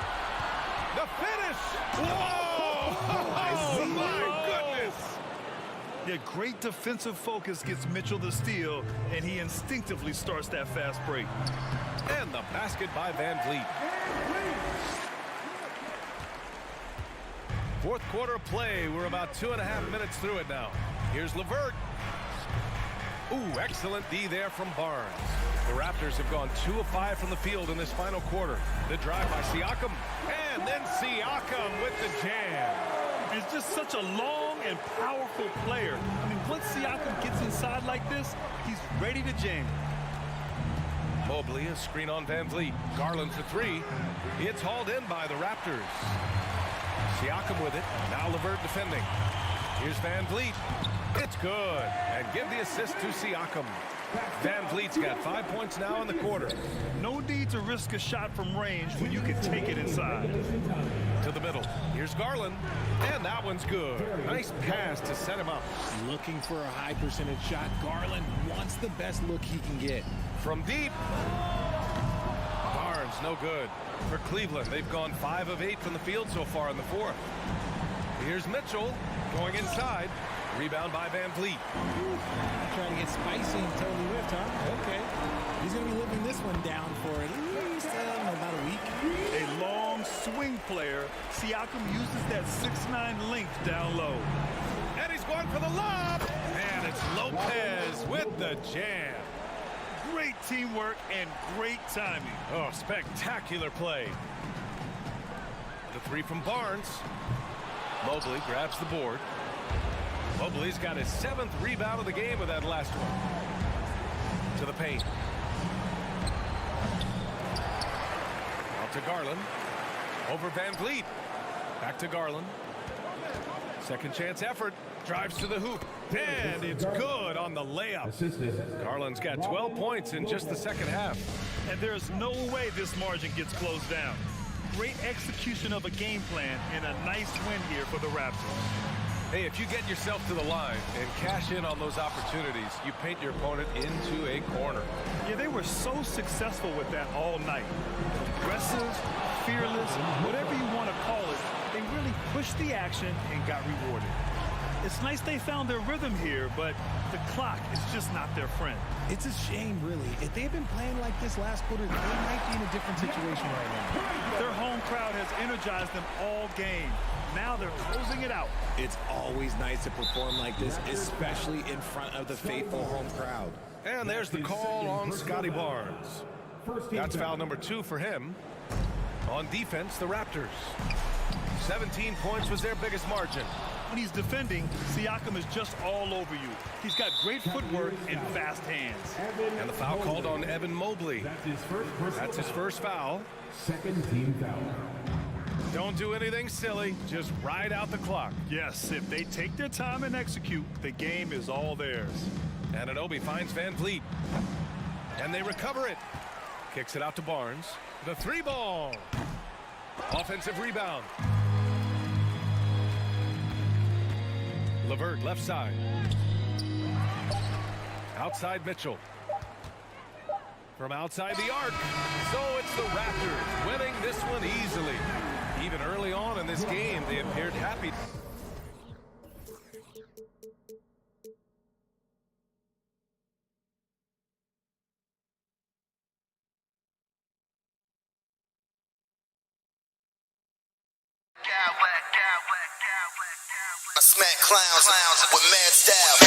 The finish! Whoa! Oh, my goodness! Yeah, great defensive focus gets Mitchell the steal, and he instinctively starts that fast break. And the basket by Van Vliet. Fourth quarter of play. We're about 2.5 minutes through it now. Here's LeVert. Ooh, excellent D there from Barnes. The Raptors have gone 2 of 5 from the field in this final quarter. The drive by Siakam. And then Siakam with the jam. He's just such a long and powerful player. I mean, once Siakam gets inside like this, he's ready to jam. Mobley, a screen on Van Vliet. Garland for 3. It's hauled in by the Raptors. Siakam with it. Now LeVert defending. Here's Van Vliet. It's good. And give the assist to Siakam. Van Vliet's got 5 points now in the quarter. No need to risk a shot from range when you can take it inside. To the middle. Here's Garland. And that one's good. Nice pass to set him up. Looking for a high percentage shot. Garland wants the best look he can get. From deep. Barnes, no good. For Cleveland, they've gone 5 of 8 from the field so far in the fourth. Here's Mitchell going inside. Rebound by Van Vliet. Trying to get spicy and totally whipped, huh? Okay. He's going to be living this one down for at least about a week. A long swing player. Siakam uses that 6'9" length down low. And he's going for the lob. And it's Lopez with the jam. Great teamwork and great timing. Oh, spectacular play. The 3 from Barnes. Mobley grabs the board. Mobley's got his 7th rebound of the game with that last one. To the paint. Out to Garland. Over Van Vliet. Back to Garland. Second chance effort. Drives to the hoop. And it's good on the layup. Garland's got 12 points in just the second half. And there's no way this margin gets closed down. Great execution of a game plan and a nice win here for the Raptors. Hey, if you get yourself to the line and cash in on those opportunities, you paint your opponent into a corner. Yeah, they were so successful with that all night. Aggressive, fearless, whatever you want to call it, they really pushed the action and got rewarded. It's nice they found their rhythm here, but the clock is just not their friend. It's a shame, really. If they had been playing like this last quarter, they might be in a different situation right now. Their home crowd has energized them all game. Now they're closing it out. It's always nice to perform like this, especially in front of the faithful home crowd. And there's the call on Scotty Barnes. That's foul number 2 for him. On defense, the Raptors. 17 points was their biggest margin. When he's defending, Siakam is just all over you. He's got great footwork and fast hands. And the foul called on Evan Mobley. That's his first foul. Second team foul. Don't do anything silly. Just ride out the clock. Yes, if they take their time and execute, the game is all theirs. Anunoby finds Van Vliet. And they recover it. Kicks it out to Barnes. The 3-ball. Offensive rebound. LeVert left side. Outside Mitchell. From outside the arc. So it's the Raptors winning this one easily. Even early on in this game, they appeared happy. I smack clowns with mad style.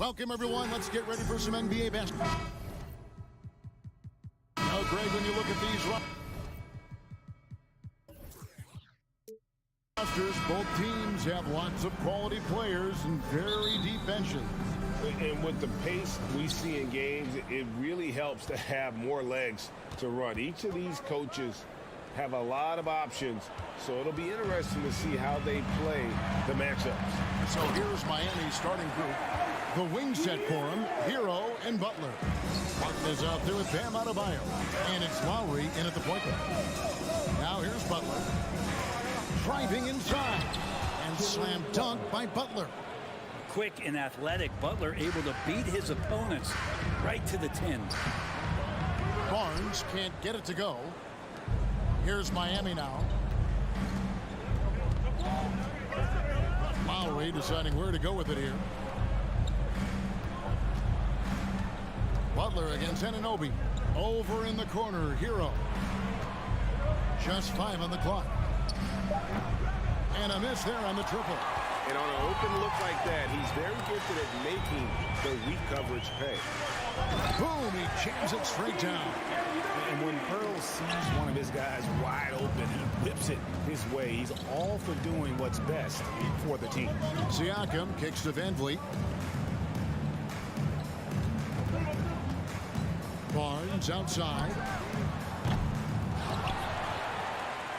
Welcome, everyone. Let's get ready for some NBA basketball. Now, Greg, when you look at these rosters, both teams have lots of quality players and very deep benches. And with the pace we see in games, it really helps to have more legs to run. Each of these coaches have a lot of options, so it'll be interesting to see how they play the matchups. So here's Miami's starting group. The wing set for him, Hero and Butler. Martin is out there with Bam Adebayo. And it's Lowry in at the point guard. Now here's Butler. Driving inside. And slam dunk by Butler. Quick and athletic, Butler able to beat his opponents right to the 10. Barnes can't get it to go. Here's Miami now. Lowry deciding where to go with it here. Butler against Anunoby. Over in the corner, Hero. Just 5 on the clock. And a miss there on the triple. And on an open look like that, he's very gifted at making the weak coverage pay. Boom, he jams it straight down. And when Pearl sees one of his guys wide open, he whips it his way. He's all for doing what's best for the team. Siakam kicks to Van Vliet. Barnes outside.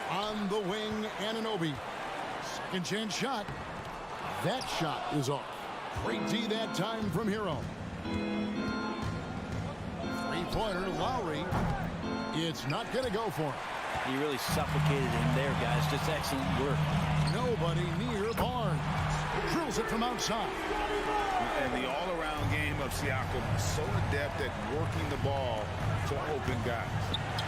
On the wing, Anunoby. Second chance shot. That shot is off. Great D that time from Hero. Three-pointer, Lowry. It's not going to go for him. He really suffocated him there, guys. Just excellent work. Nobody near Barnes. Drills it from outside. And the all-around game of Siakam, so adept at working the ball to open guys.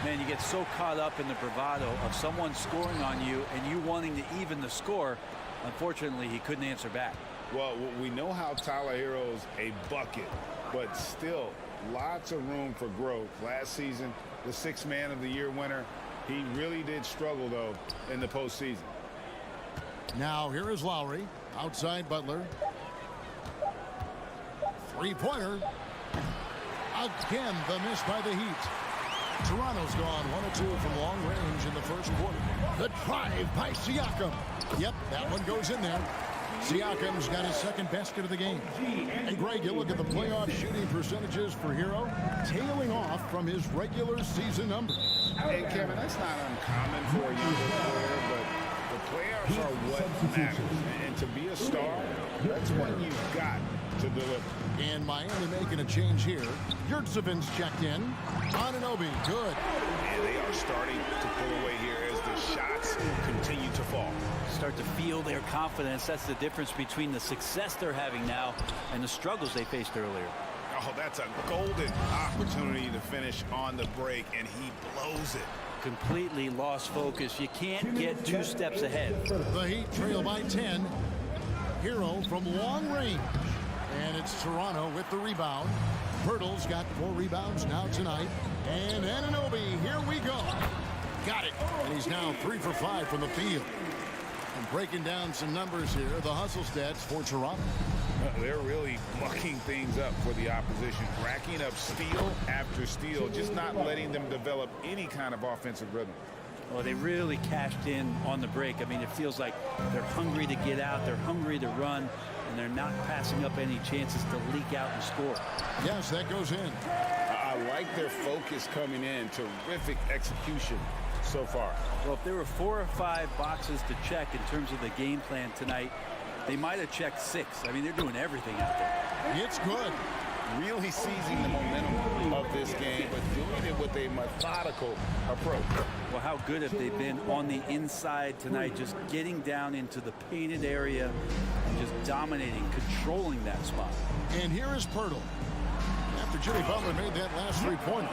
Man, you get so caught up in the bravado of someone scoring on you and you wanting to even the score. Unfortunately, he couldn't answer back. Well, we know how Tyler Hero's a bucket, but still lots of room for growth. Last season, the Sixth Man of the Year winner, he really did struggle, though, in the postseason. Now here is Lowry. Outside Butler. Three-pointer. Again, the miss by the Heat. Toronto's gone 1 of 2 from long range in the first quarter. The drive by Siakam. Yep, that one goes in there. Siakam's got his second basket of the game. And Greg, you look at the playoff shooting percentages for Hero, tailing off from his regular season numbers. And Kevin, that's not uncommon for a young player, but the playoffs are what matters. And to be a star, that's what you've got to deliver. And Miami making a change here. Yurtseven's checked in. Anunoby, good. And they are starting to pull away here as the shots continue to fall. Start to feel their confidence. That's the difference between the success they're having now and the struggles they faced earlier. Oh, that's a golden opportunity to finish on the break, and he blows it. Completely lost focus. You can't get 2 steps ahead. The Heat trail by 10. Hero from long range. And it's Toronto with the rebound. Pirtle's got 4 rebounds now tonight. And Anunoby, here we go. Got it. And he's now 3 for 5 from the field. And breaking down some numbers here, the hustle stats for Toronto. They're really mucking things up for the opposition, racking up steal after steal, just not letting them develop any kind of offensive rhythm. Well, they really cashed in on the break. I mean, it feels like they're hungry to get out, they're hungry to run, and they're not passing up any chances to leak out and score. Yes, that goes in. I like their focus coming in. Terrific execution so far. Well, if there were 4 or 5 boxes to check in terms of the game plan tonight, they might have checked 6. I mean, they're doing everything out there. It's good. Really seizing the momentum of this game, but doing it with a methodical approach. Well, how good have they been on the inside tonight, just getting down into the painted area and just dominating, controlling that spot. And here is Pirtle. After Jimmy Butler made that last 3-pointer.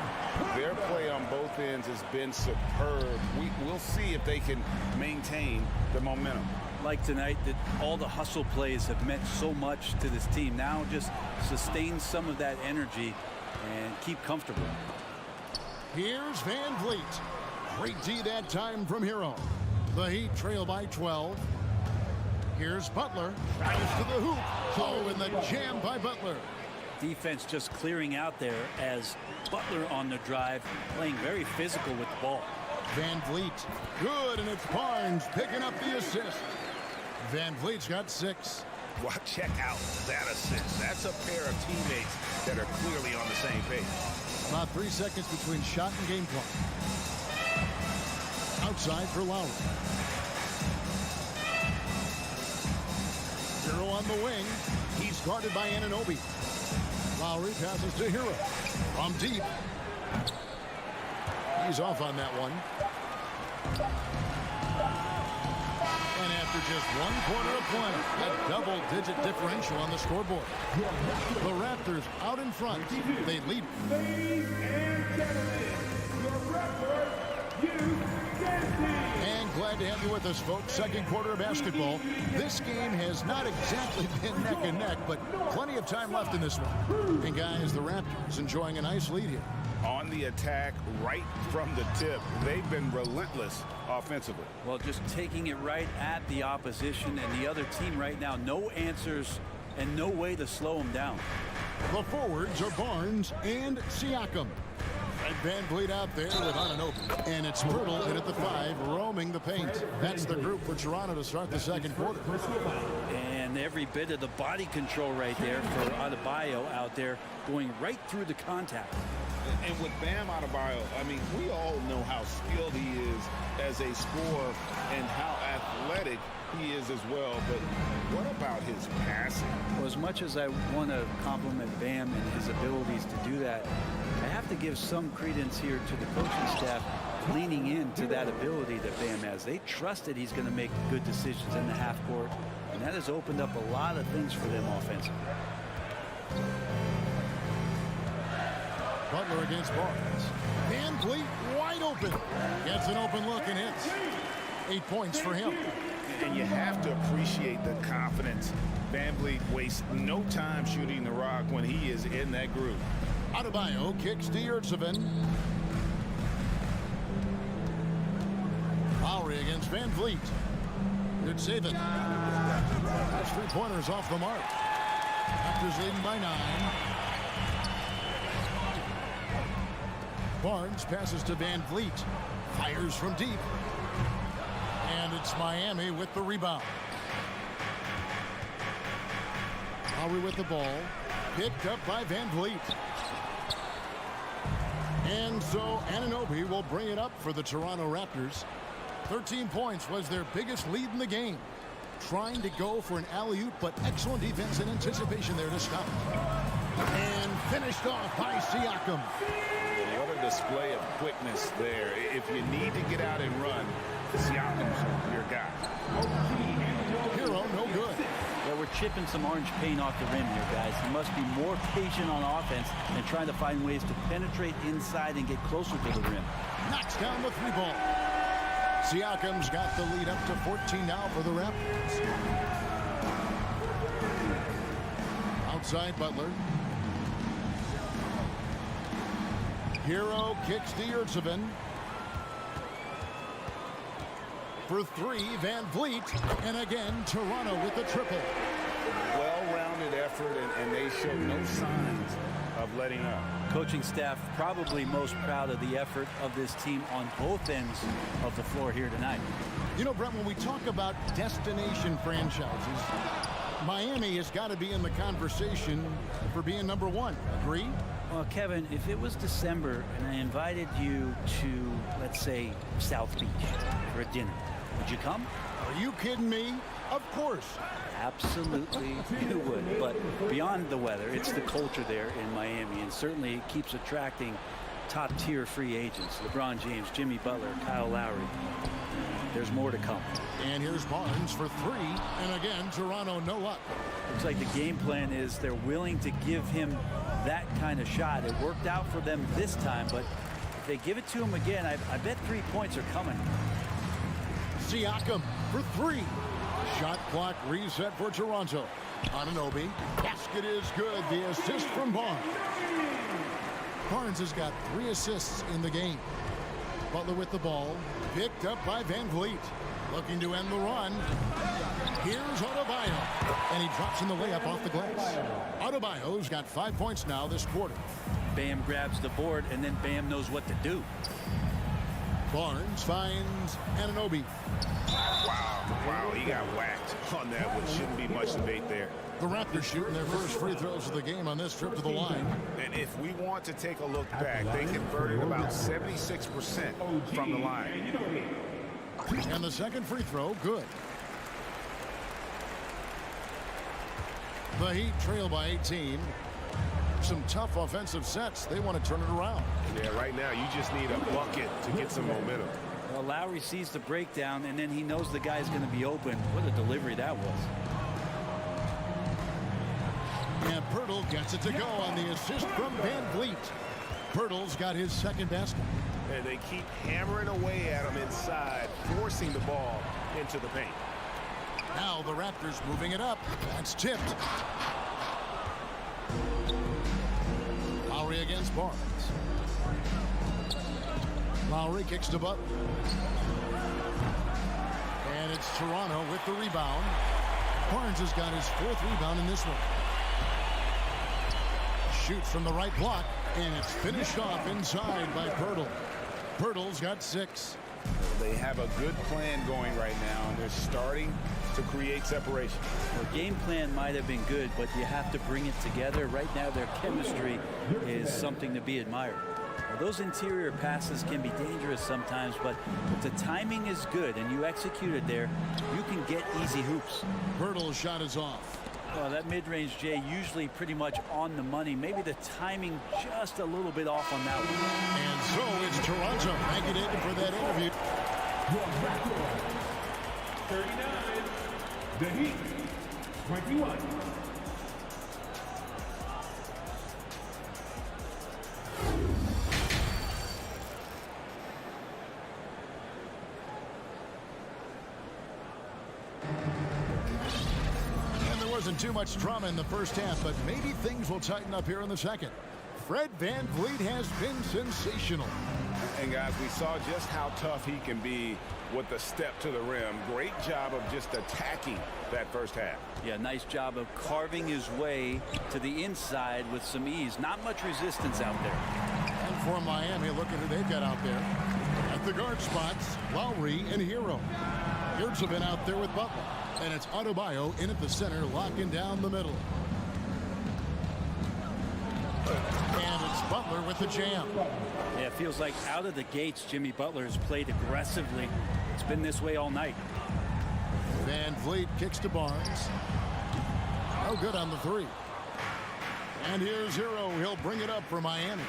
Their play on both ends has been superb. We'll see if they can maintain the momentum. Like tonight, that all the hustle plays have meant so much to this team. Now just sustain some of that energy and keep comfortable. Here's Van Vliet. Great D that time from Hero. The Heat trail by 12. Here's Butler. Tries to the hoop. Oh, and the jam by Butler. Defense just clearing out there as Butler on the drive, playing very physical with the ball. Van Vliet. Good, and it's Barnes picking up the assist. Van Vliet's got 6. Well, check out that assist. That's a pair of teammates that are clearly on the same page. About 3 seconds between shot and game clock. Outside for Lowry. Hero on the wing. He's guarded by Anunoby. Lowry passes to Hero. From deep. He's off on that one. And after just 1 quarter of play, a double-digit differential on the scoreboard. The Raptors out in front. They lead. Ladies and gentlemen, the Raptors And glad to have you with us, folks. Second quarter of basketball. This game has not exactly been neck and neck, but plenty of time left in this one. And guys, the Raptors enjoying a nice lead here. on the attack right from the tip. They've been relentless offensively. Well, just taking it right at the opposition and the other team right now. No answers and no way to slow them down. The forwards are Barnes and Siakam. Fred VanVleet out there with Anunoby. And it's Pirtle in at the 5, roaming the paint. That's the group for Toronto to start the second quarter. And every bit of the body control right there for Adebayo out there, going right through the contact. And with Bam Adebayo, I mean, we all know how skilled he is as a scorer and how athletic he is as well. But what about his passing? Well, as much as I want to compliment Bam and his abilities to do that, I have to give some credence here to the coaching staff leaning into that ability that Bam has. They trust that he's going to make good decisions in the half court, and that has opened up a lot of things for them offensively. Butler against Barnes. VanVleet wide open. Gets an open look and hits. 8 points for him. And you have to appreciate the confidence. VanVleet wastes no time shooting the rock when he is in that group. Adebayo kicks to Yurtseven. Lowry against VanVleet. Yurtseven. That's 3-pointers off the mark. Raptors leading by 9. Barnes passes to VanVleet. Fires from deep. And it's Miami with the rebound. Lowry with the ball. Picked up by VanVleet. And so Anunoby will bring it up for the Toronto Raptors. 13 points was their biggest lead in the game. Trying to go for an alley-oop, but excellent defense and anticipation there to stop it. And finished off by Siakam. What a display of quickness there. If you need to get out and run, Siakam's your guy. Hero, no good. Well, we're chipping some orange paint off the rim here, guys. He must be more patient on offense and trying to find ways to penetrate inside and get closer to the rim. Knocks down the 3-ball. Siakam's got the lead up to 14 now for the Raptors. Outside Butler. Hero kicks to Yurtseven. For 3, VanVleet. And again, Toronto with the triple. Well-rounded effort, and they show no signs of letting up. Coaching staff probably most proud of the effort of this team on both ends of the floor here tonight. You know, Brett, when we talk about destination franchises, Miami has got to be in the conversation for being number 1. Agree? Well, Kevin, if it was December and I invited you to, let's say, South Beach for a dinner, would you come? Are you kidding me? Of course. Absolutely you would. But beyond the weather, it's the culture there in Miami, and certainly it keeps attracting top-tier free agents. LeBron James, Jimmy Butler, Kyle Lowry. There's more to come. And here's Barnes for 3. And again, Toronto no luck. Looks like the game plan is they're willing to give him that kind of shot. It worked out for them this time, but if they give it to him again, I bet 3 points are coming. Siakam for 3. Shot clock reset for Toronto. Anunoby. Basket is good. The assist from Barnes. Barnes has got 3 assists in the game. Butler with the ball. Picked up by VanVleet. Looking to end the run. Here's Adebayo. And he drops in the layup off the glass. Adebayo's got 5 points now this quarter. Bam grabs the board, and then Bam knows what to do. Barnes finds Anunoby. Wow, he got whacked on that, which shouldn't be much debate there. The Raptors shooting their first free throws of the game on this trip to the line. And if we want to take a look back, they converted about 76% from the line. And the second free throw, good. The Heat trail by 18. Some tough offensive sets. They want to turn it around. Yeah, right now you just need a bucket to get some momentum. Well, Lowry sees the breakdown, and then he knows the guy's going to be open. What a delivery that was. And Pirtle gets it to go on the assist from VanVleet. Pirtle's got his second basket. And they keep hammering away at him inside, forcing the ball into the paint. Now the Raptors moving it up. That's tipped. Lowry against Barnes. Lowry kicks to Butler. And it's Toronto with the rebound. Barnes has got his 4th rebound in this one. Shoots from the right block, and it's finished off inside by Pirtle. Pirtle's got 6. They have a good plan going right now, and they're starting to create separation. The game plan might have been good, but you have to bring it together. Right now, their chemistry is something to be admired. Those interior passes can be dangerous sometimes, but if the timing is good and you execute it there, you can get easy hoops. Pirtle's shot is off. Well, that mid-range, Jay, usually pretty much on the money. Maybe the timing just a little bit off on that one. And so it's Toronto. Thank you, David, for that interview. 39. The Heat. 21. Wasn't too much drama in the first half, but maybe things will tighten up here in the second. Fred VanVleet has been sensational. And guys, we saw just how tough he can be with the step to the rim. Great job of just attacking that first half. Yeah, nice job of carving his way to the inside with some ease. Not much resistance out there. And for Miami, look at who they've got out there. At the guard spots, Lowry and Hero. Gibbs have been out there with Butler. And it's Adebayo in at the center, locking down the middle. And it's Butler with the jam. Yeah, it feels like out of the gates, Jimmy Butler has played aggressively. It's been this way all night. VanVleet kicks to Barnes. No good on the 3. And here's Hero. He'll bring it up for Miami.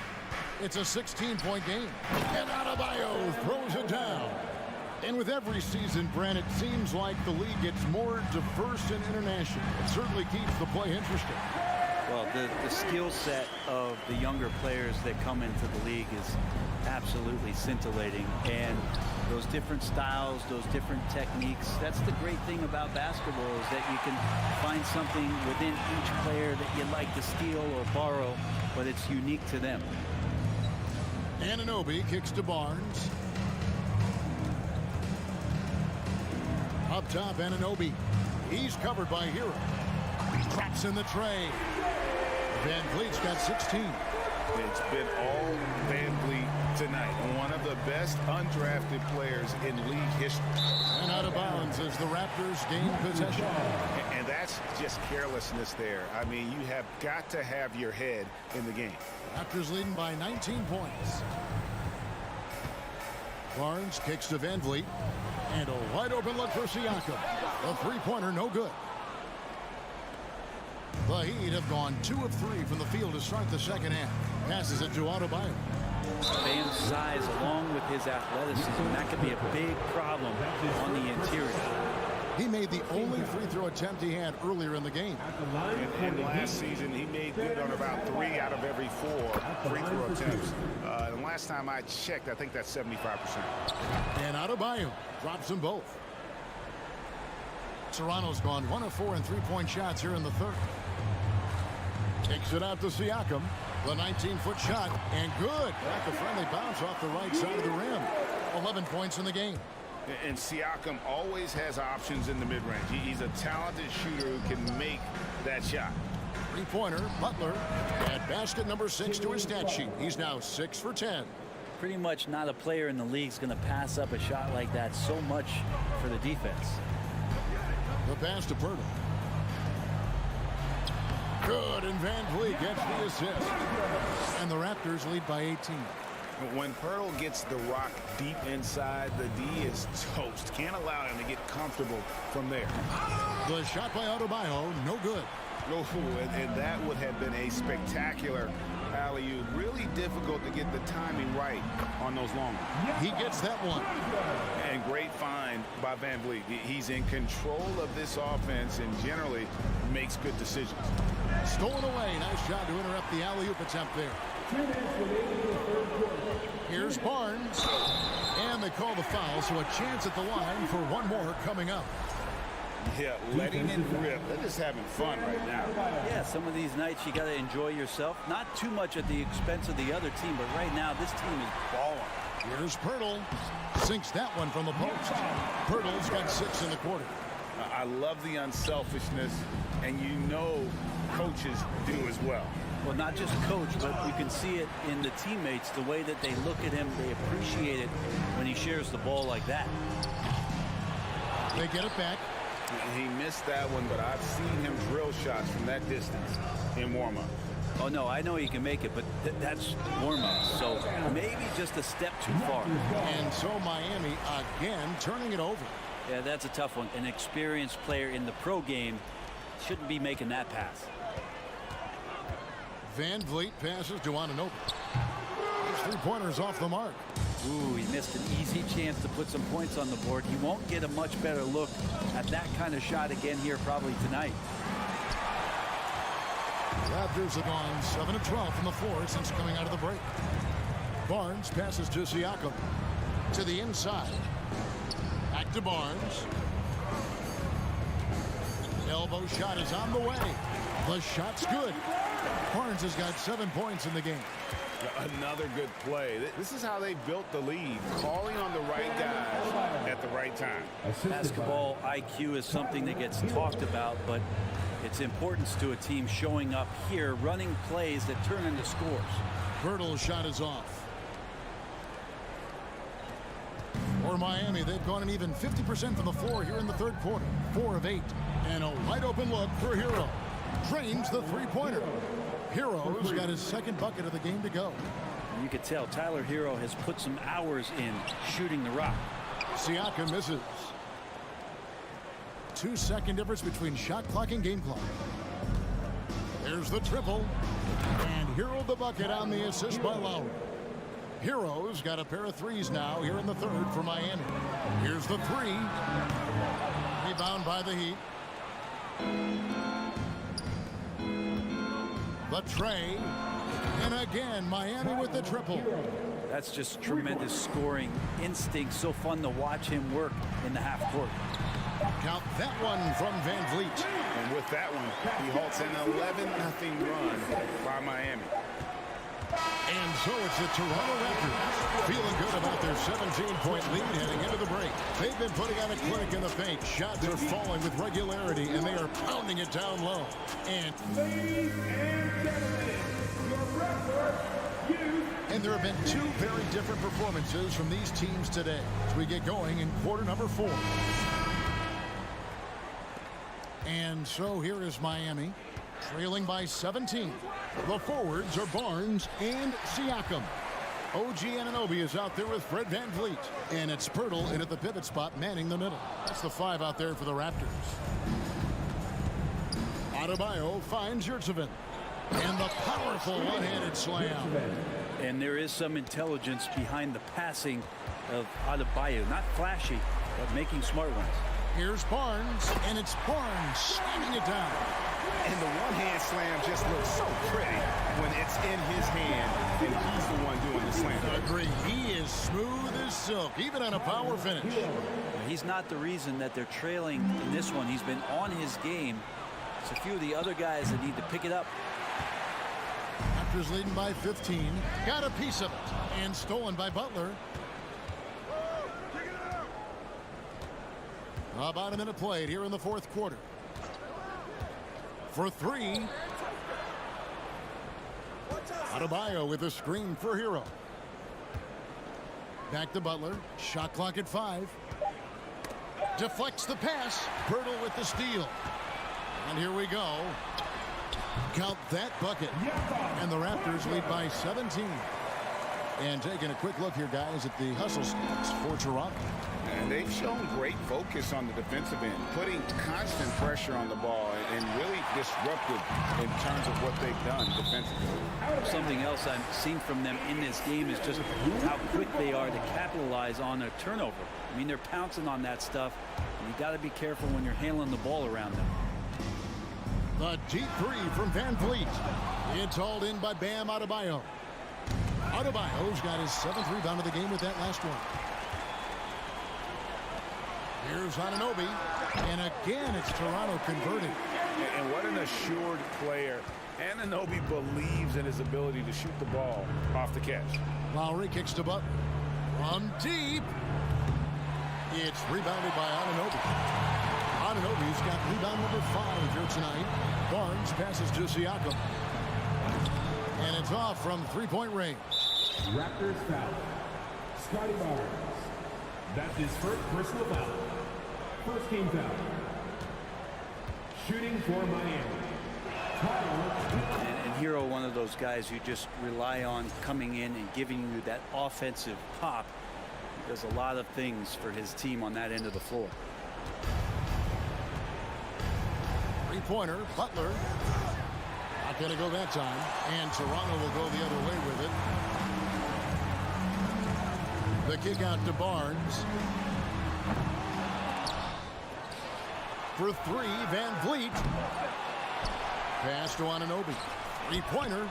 It's a 16-point game. And Adebayo throws it down. And with every season, Brent, it seems like the league gets more diverse and international. It certainly keeps the play interesting. Well, the skill set of the younger players that come into the league is absolutely scintillating. And those different styles, those different techniques, that's the great thing about basketball is that you can find something within each player that you like to steal or borrow, but it's unique to them. Anunoby kicks to Barnes. Up top, Anunoby. He's covered by Hero. Drops in the tray. VanVleet's got 16. It's been all VanVleet tonight. One of the best undrafted players in league history. And out of bounds as the Raptors gain possession. And that's just carelessness there. I mean, you have got to have your head in the game. Raptors leading by 19 points. Barnes kicks to VanVleet. And a wide open look for Siakam. The 3-pointer no good. The Heat have gone 2 of 3 from the field to start the second half. Passes it to Adebayo. Bam's size along with his athleticism, that could be a big problem on the interior. He made the only free throw attempt he had earlier in the game. And last season, he made good on about 3 out of every 4 free throw attempts. And last time I checked, I think that's 75%. And Adebayo drops them both. Toronto's gone 1 of 4 in 3-point shots here in the third. Takes it out to Siakam. The 19-foot shot, and good. Back a friendly bounce off the right side of the rim. 11 points in the game. And Siakam always has options in the mid-range. He's a talented shooter who can make that shot. 3-pointer, Butler, at basket number 6 to his stat sheet. He's now 6 for 10. Pretty much not a player in the league is going to pass up a shot like that so much for the defense. The pass to Pirtle. Good, and VanVleet gets the assist. And the Raptors lead by 18. When Pirtle gets the rock deep inside, the D is toast. Can't allow him to get comfortable from there. The shot by Adebayo, no good. Oh, and that would have been a spectacular alley-oop. Really difficult to get the timing right on those long ones. He gets that one. And great find by VanVleet. He's in control of this offense and generally makes good decisions. Stolen away. Nice job to interrupt the alley-oop attempt there. Here's Barnes. And they call the foul, so a chance at the line for one more coming up. Yeah, letting it rip. They're just having fun right now. Yeah, some of these nights you got to enjoy yourself. Not too much at the expense of the other team, but right now this team is balling. Here's Pirtle. Sinks that one from the post. Pirtle's got 6 in the quarter. I love the unselfishness, and you know coaches do as well. Well, not just coach, but you can see it in the teammates, the way that they look at him. They appreciate it when he shares the ball like that. They get it back. He missed that one, but I've seen him drill shots from that distance in warm-up. Oh, no, I know he can make it, but that's warm-up, so maybe just a step too far. And so Miami again turning it over. Yeah, that's a tough one. An experienced player in the pro game shouldn't be making that pass. Van Vliet passes to Anunoby. His 3-pointers off the mark. Ooh, he missed an easy chance to put some points on the board. He won't get a much better look at that kind of shot again here probably tonight. Raptors have gone 7 of 12 from the floor since coming out of the break. Barnes passes to Siakam. To the inside. Back to Barnes. Elbow shot is on the way. The shot's good. Barnes has got 7 points in the game. Another good play. This is how they built the lead, calling on the right guys at the right time. Basketball IQ is something that gets talked about, but its importance to a team showing up here, running plays that turn into scores. Pirtle's shot is off. For Miami, they've gone an even 50% from the floor here in the third quarter. 4 of 8. And a wide open look for Hero. Drains the 3-pointer. Hero's got his 2nd bucket of the game to go. You could tell Tyler Hero has put some hours in shooting the rock. Siakam misses. 2-second difference between shot clock and game clock. There's the triple. And Hero the bucket on the assist by Lowry. Hero's got a pair of 3s now here in the third for Miami. Here's the 3. Rebound by the Heat. The tray. And again, Miami with the triple. That's just tremendous scoring instinct. So fun to watch him work in the half court. Count that one from Van Vliet. And with that one, he halts an 11-0 run by Miami. And so it's the Toronto Raptors feeling good about their 17-point lead heading into the break. They've been putting on a clinic in the paint. Shots are falling with regularity, and they are pounding it down low. And there have been 2 very different performances from these teams today as we get going in quarter number 4. And so here is Miami, trailing by 17. The forwards are Barnes and Siakam. OG Anunoby is out there with Fred Van Vliet. And it's Pirtle in at the pivot spot, manning the middle. That's the 5 out there for the Raptors. Adebayo finds Yurtseven. And the powerful one-handed slam. And there is some intelligence behind the passing of Adebayo. Not flashy, but making smart ones. Here's Barnes, and it's Barnes slamming it down. And the one-hand slam just looks so pretty when it's in his hand and he's the one doing the slam. I agree. He is smooth as silk, even on a power finish. He's not the reason that they're trailing in this one. He's been on his game. It's a few of the other guys that need to pick it up. Raptors leading by 15. Got a piece of it. And stolen by Butler. About a minute played here in the fourth quarter. For 3. Adebayo with a screen for Hero. Back to Butler. Shot clock at 5. Deflects the pass. Pirtle with the steal. And here we go. Count that bucket. And the Raptors lead by 17. And taking a quick look here, guys, at the hustle stats for Toronto. And they've shown great focus on the defensive end, putting constant pressure on the ball and really disruptive in terms of what they've done defensively. Something else I've seen from them in this game is just how quick they are to capitalize on a turnover. I mean, they're pouncing on that stuff, and you got to be careful when you're handling the ball around them. The deep 3 from Van Vliet. It's hauled in by Bam Adebayo. Adebayo's got his 7th rebound of the game with that last one. Here's Anunoby. And again, it's Toronto converting. And what an assured player. Anunoby believes in his ability to shoot the ball off the catch. Lowry kicks to Butler. From deep. It's rebounded by Anunoby. Anunoby's got rebound number 5 here tonight. Barnes passes to Siakam. And it's off from three-point range. Raptors foul. Scotty Barnes. That's his first personal foul. First team foul. Shooting for Miami. And Hero, one of those guys you just rely on coming in and giving you that offensive pop. He does a lot of things for his team on that end of the floor. Three-pointer, Butler. Not going to go that time. And Toronto will go the other way with it. The kick out to Barnes. For 3, Van Vliet. Pass to Anunoby. Three-pointer.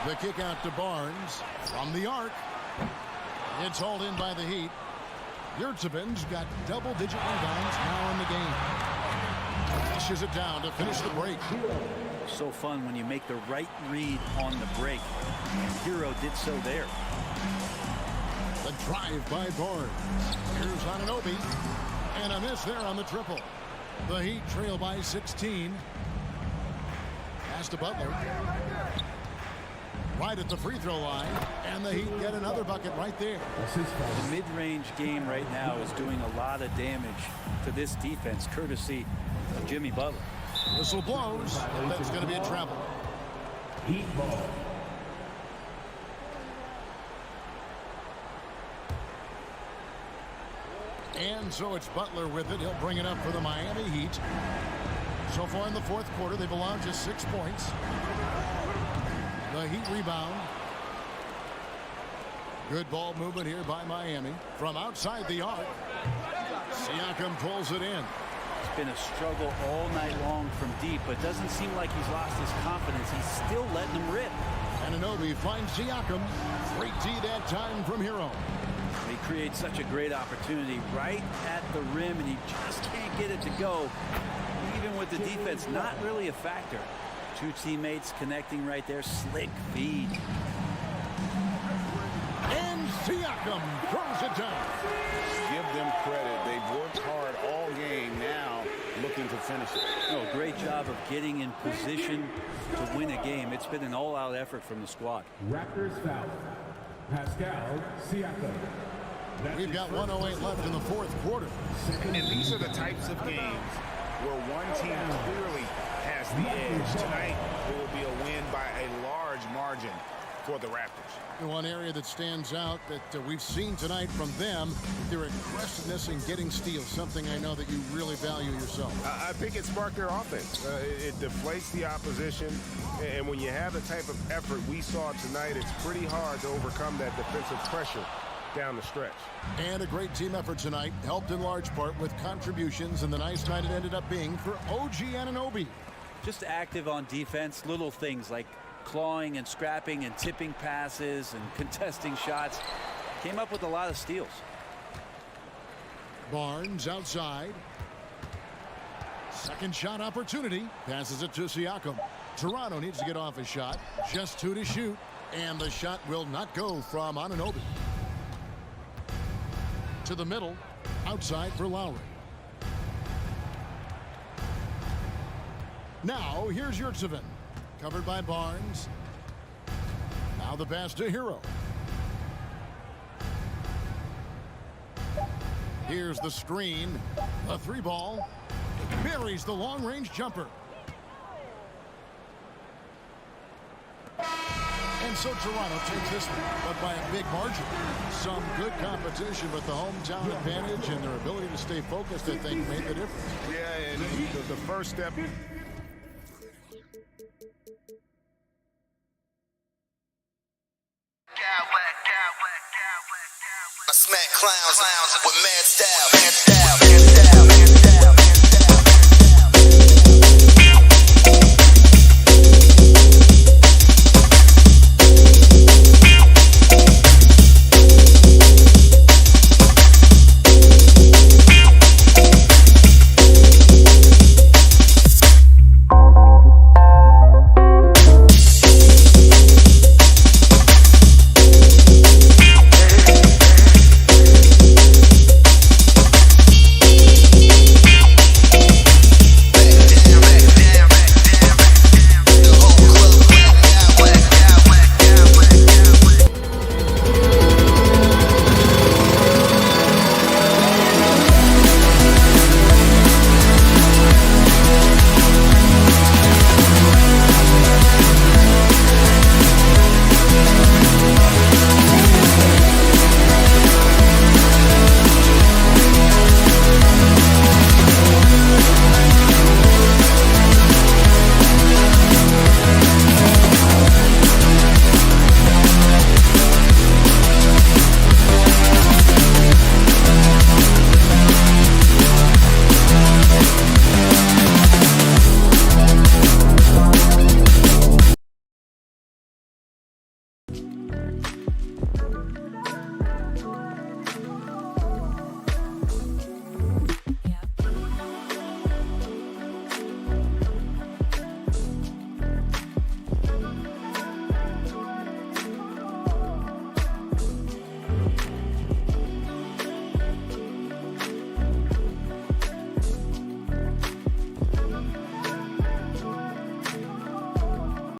The kick out to Barnes. From the arc. It's hauled in by the Heat. Yurtseven's got double-digit rebounds now in the game. Flushes it down to finish the break. So fun when you make the right read on the break. And Hero did so there. The drive by Barnes. Here's Anunoby. And a miss there on the triple. The Heat trail by 16. Pass to Butler. Right at the free throw line. And the Heat get another bucket right there. The mid-range game right now is doing a lot of damage to this defense, courtesy of Jimmy Butler. Whistle blows. And that's going to be a travel. Heat ball. And so it's Butler with it. He'll bring it up for the Miami Heat. So far in the fourth quarter, they've allowed just 6 points. The Heat rebound. Good ball movement here by Miami. From outside the arc. Siakam pulls it in. It's been a struggle all night long from deep, but doesn't seem like he's lost his confidence. He's still letting them rip. Anunoby finds Siakam. Great D that time from Hero. He creates such a great opportunity right at the rim, and he just can't get it to go. Even with the defense not really a factor. 2 teammates connecting right there. Slick feed. And Siakam throws it down. Give them credit. They've worked hard all game, now looking to finish it. Oh, great job of getting in position to win a game. It's been an all-out effort from the squad. Raptors foul. Pascal Siakam. We've got 1:08 left in the fourth quarter. And these are the types of games where one team clearly has the edge. Tonight, it will be a win by a large margin for the Raptors. One area that stands out that we've seen tonight from them, their aggressiveness in getting steals, something I know that you really value yourself. I think it sparked their offense. It deflates the opposition, and when you have the type of effort we saw tonight, it's pretty hard to overcome that defensive pressure down the stretch. And a great team effort tonight, helped in large part with contributions, and the nice night it ended up being for OG Anunoby. Just active on defense, little things like clawing and scrapping and tipping passes and contesting shots. Came up with a lot of steals. Barnes outside. Second shot opportunity. Passes it to Siakam. Toronto needs to get off a shot. Just 2 to shoot. And the shot will not go from Anunoby. To the middle. Outside for Lowry. Now here's Yurtseven. Covered by Barnes. Now the pass to Hero. Here's the screen. A 3-ball. Buries the long-range jumper. And so Toronto takes this one, but by a big margin. Some good competition, but the hometown advantage and their ability to stay focused, I think, made the difference. Yeah, and the first step. I smack clowns with mad style.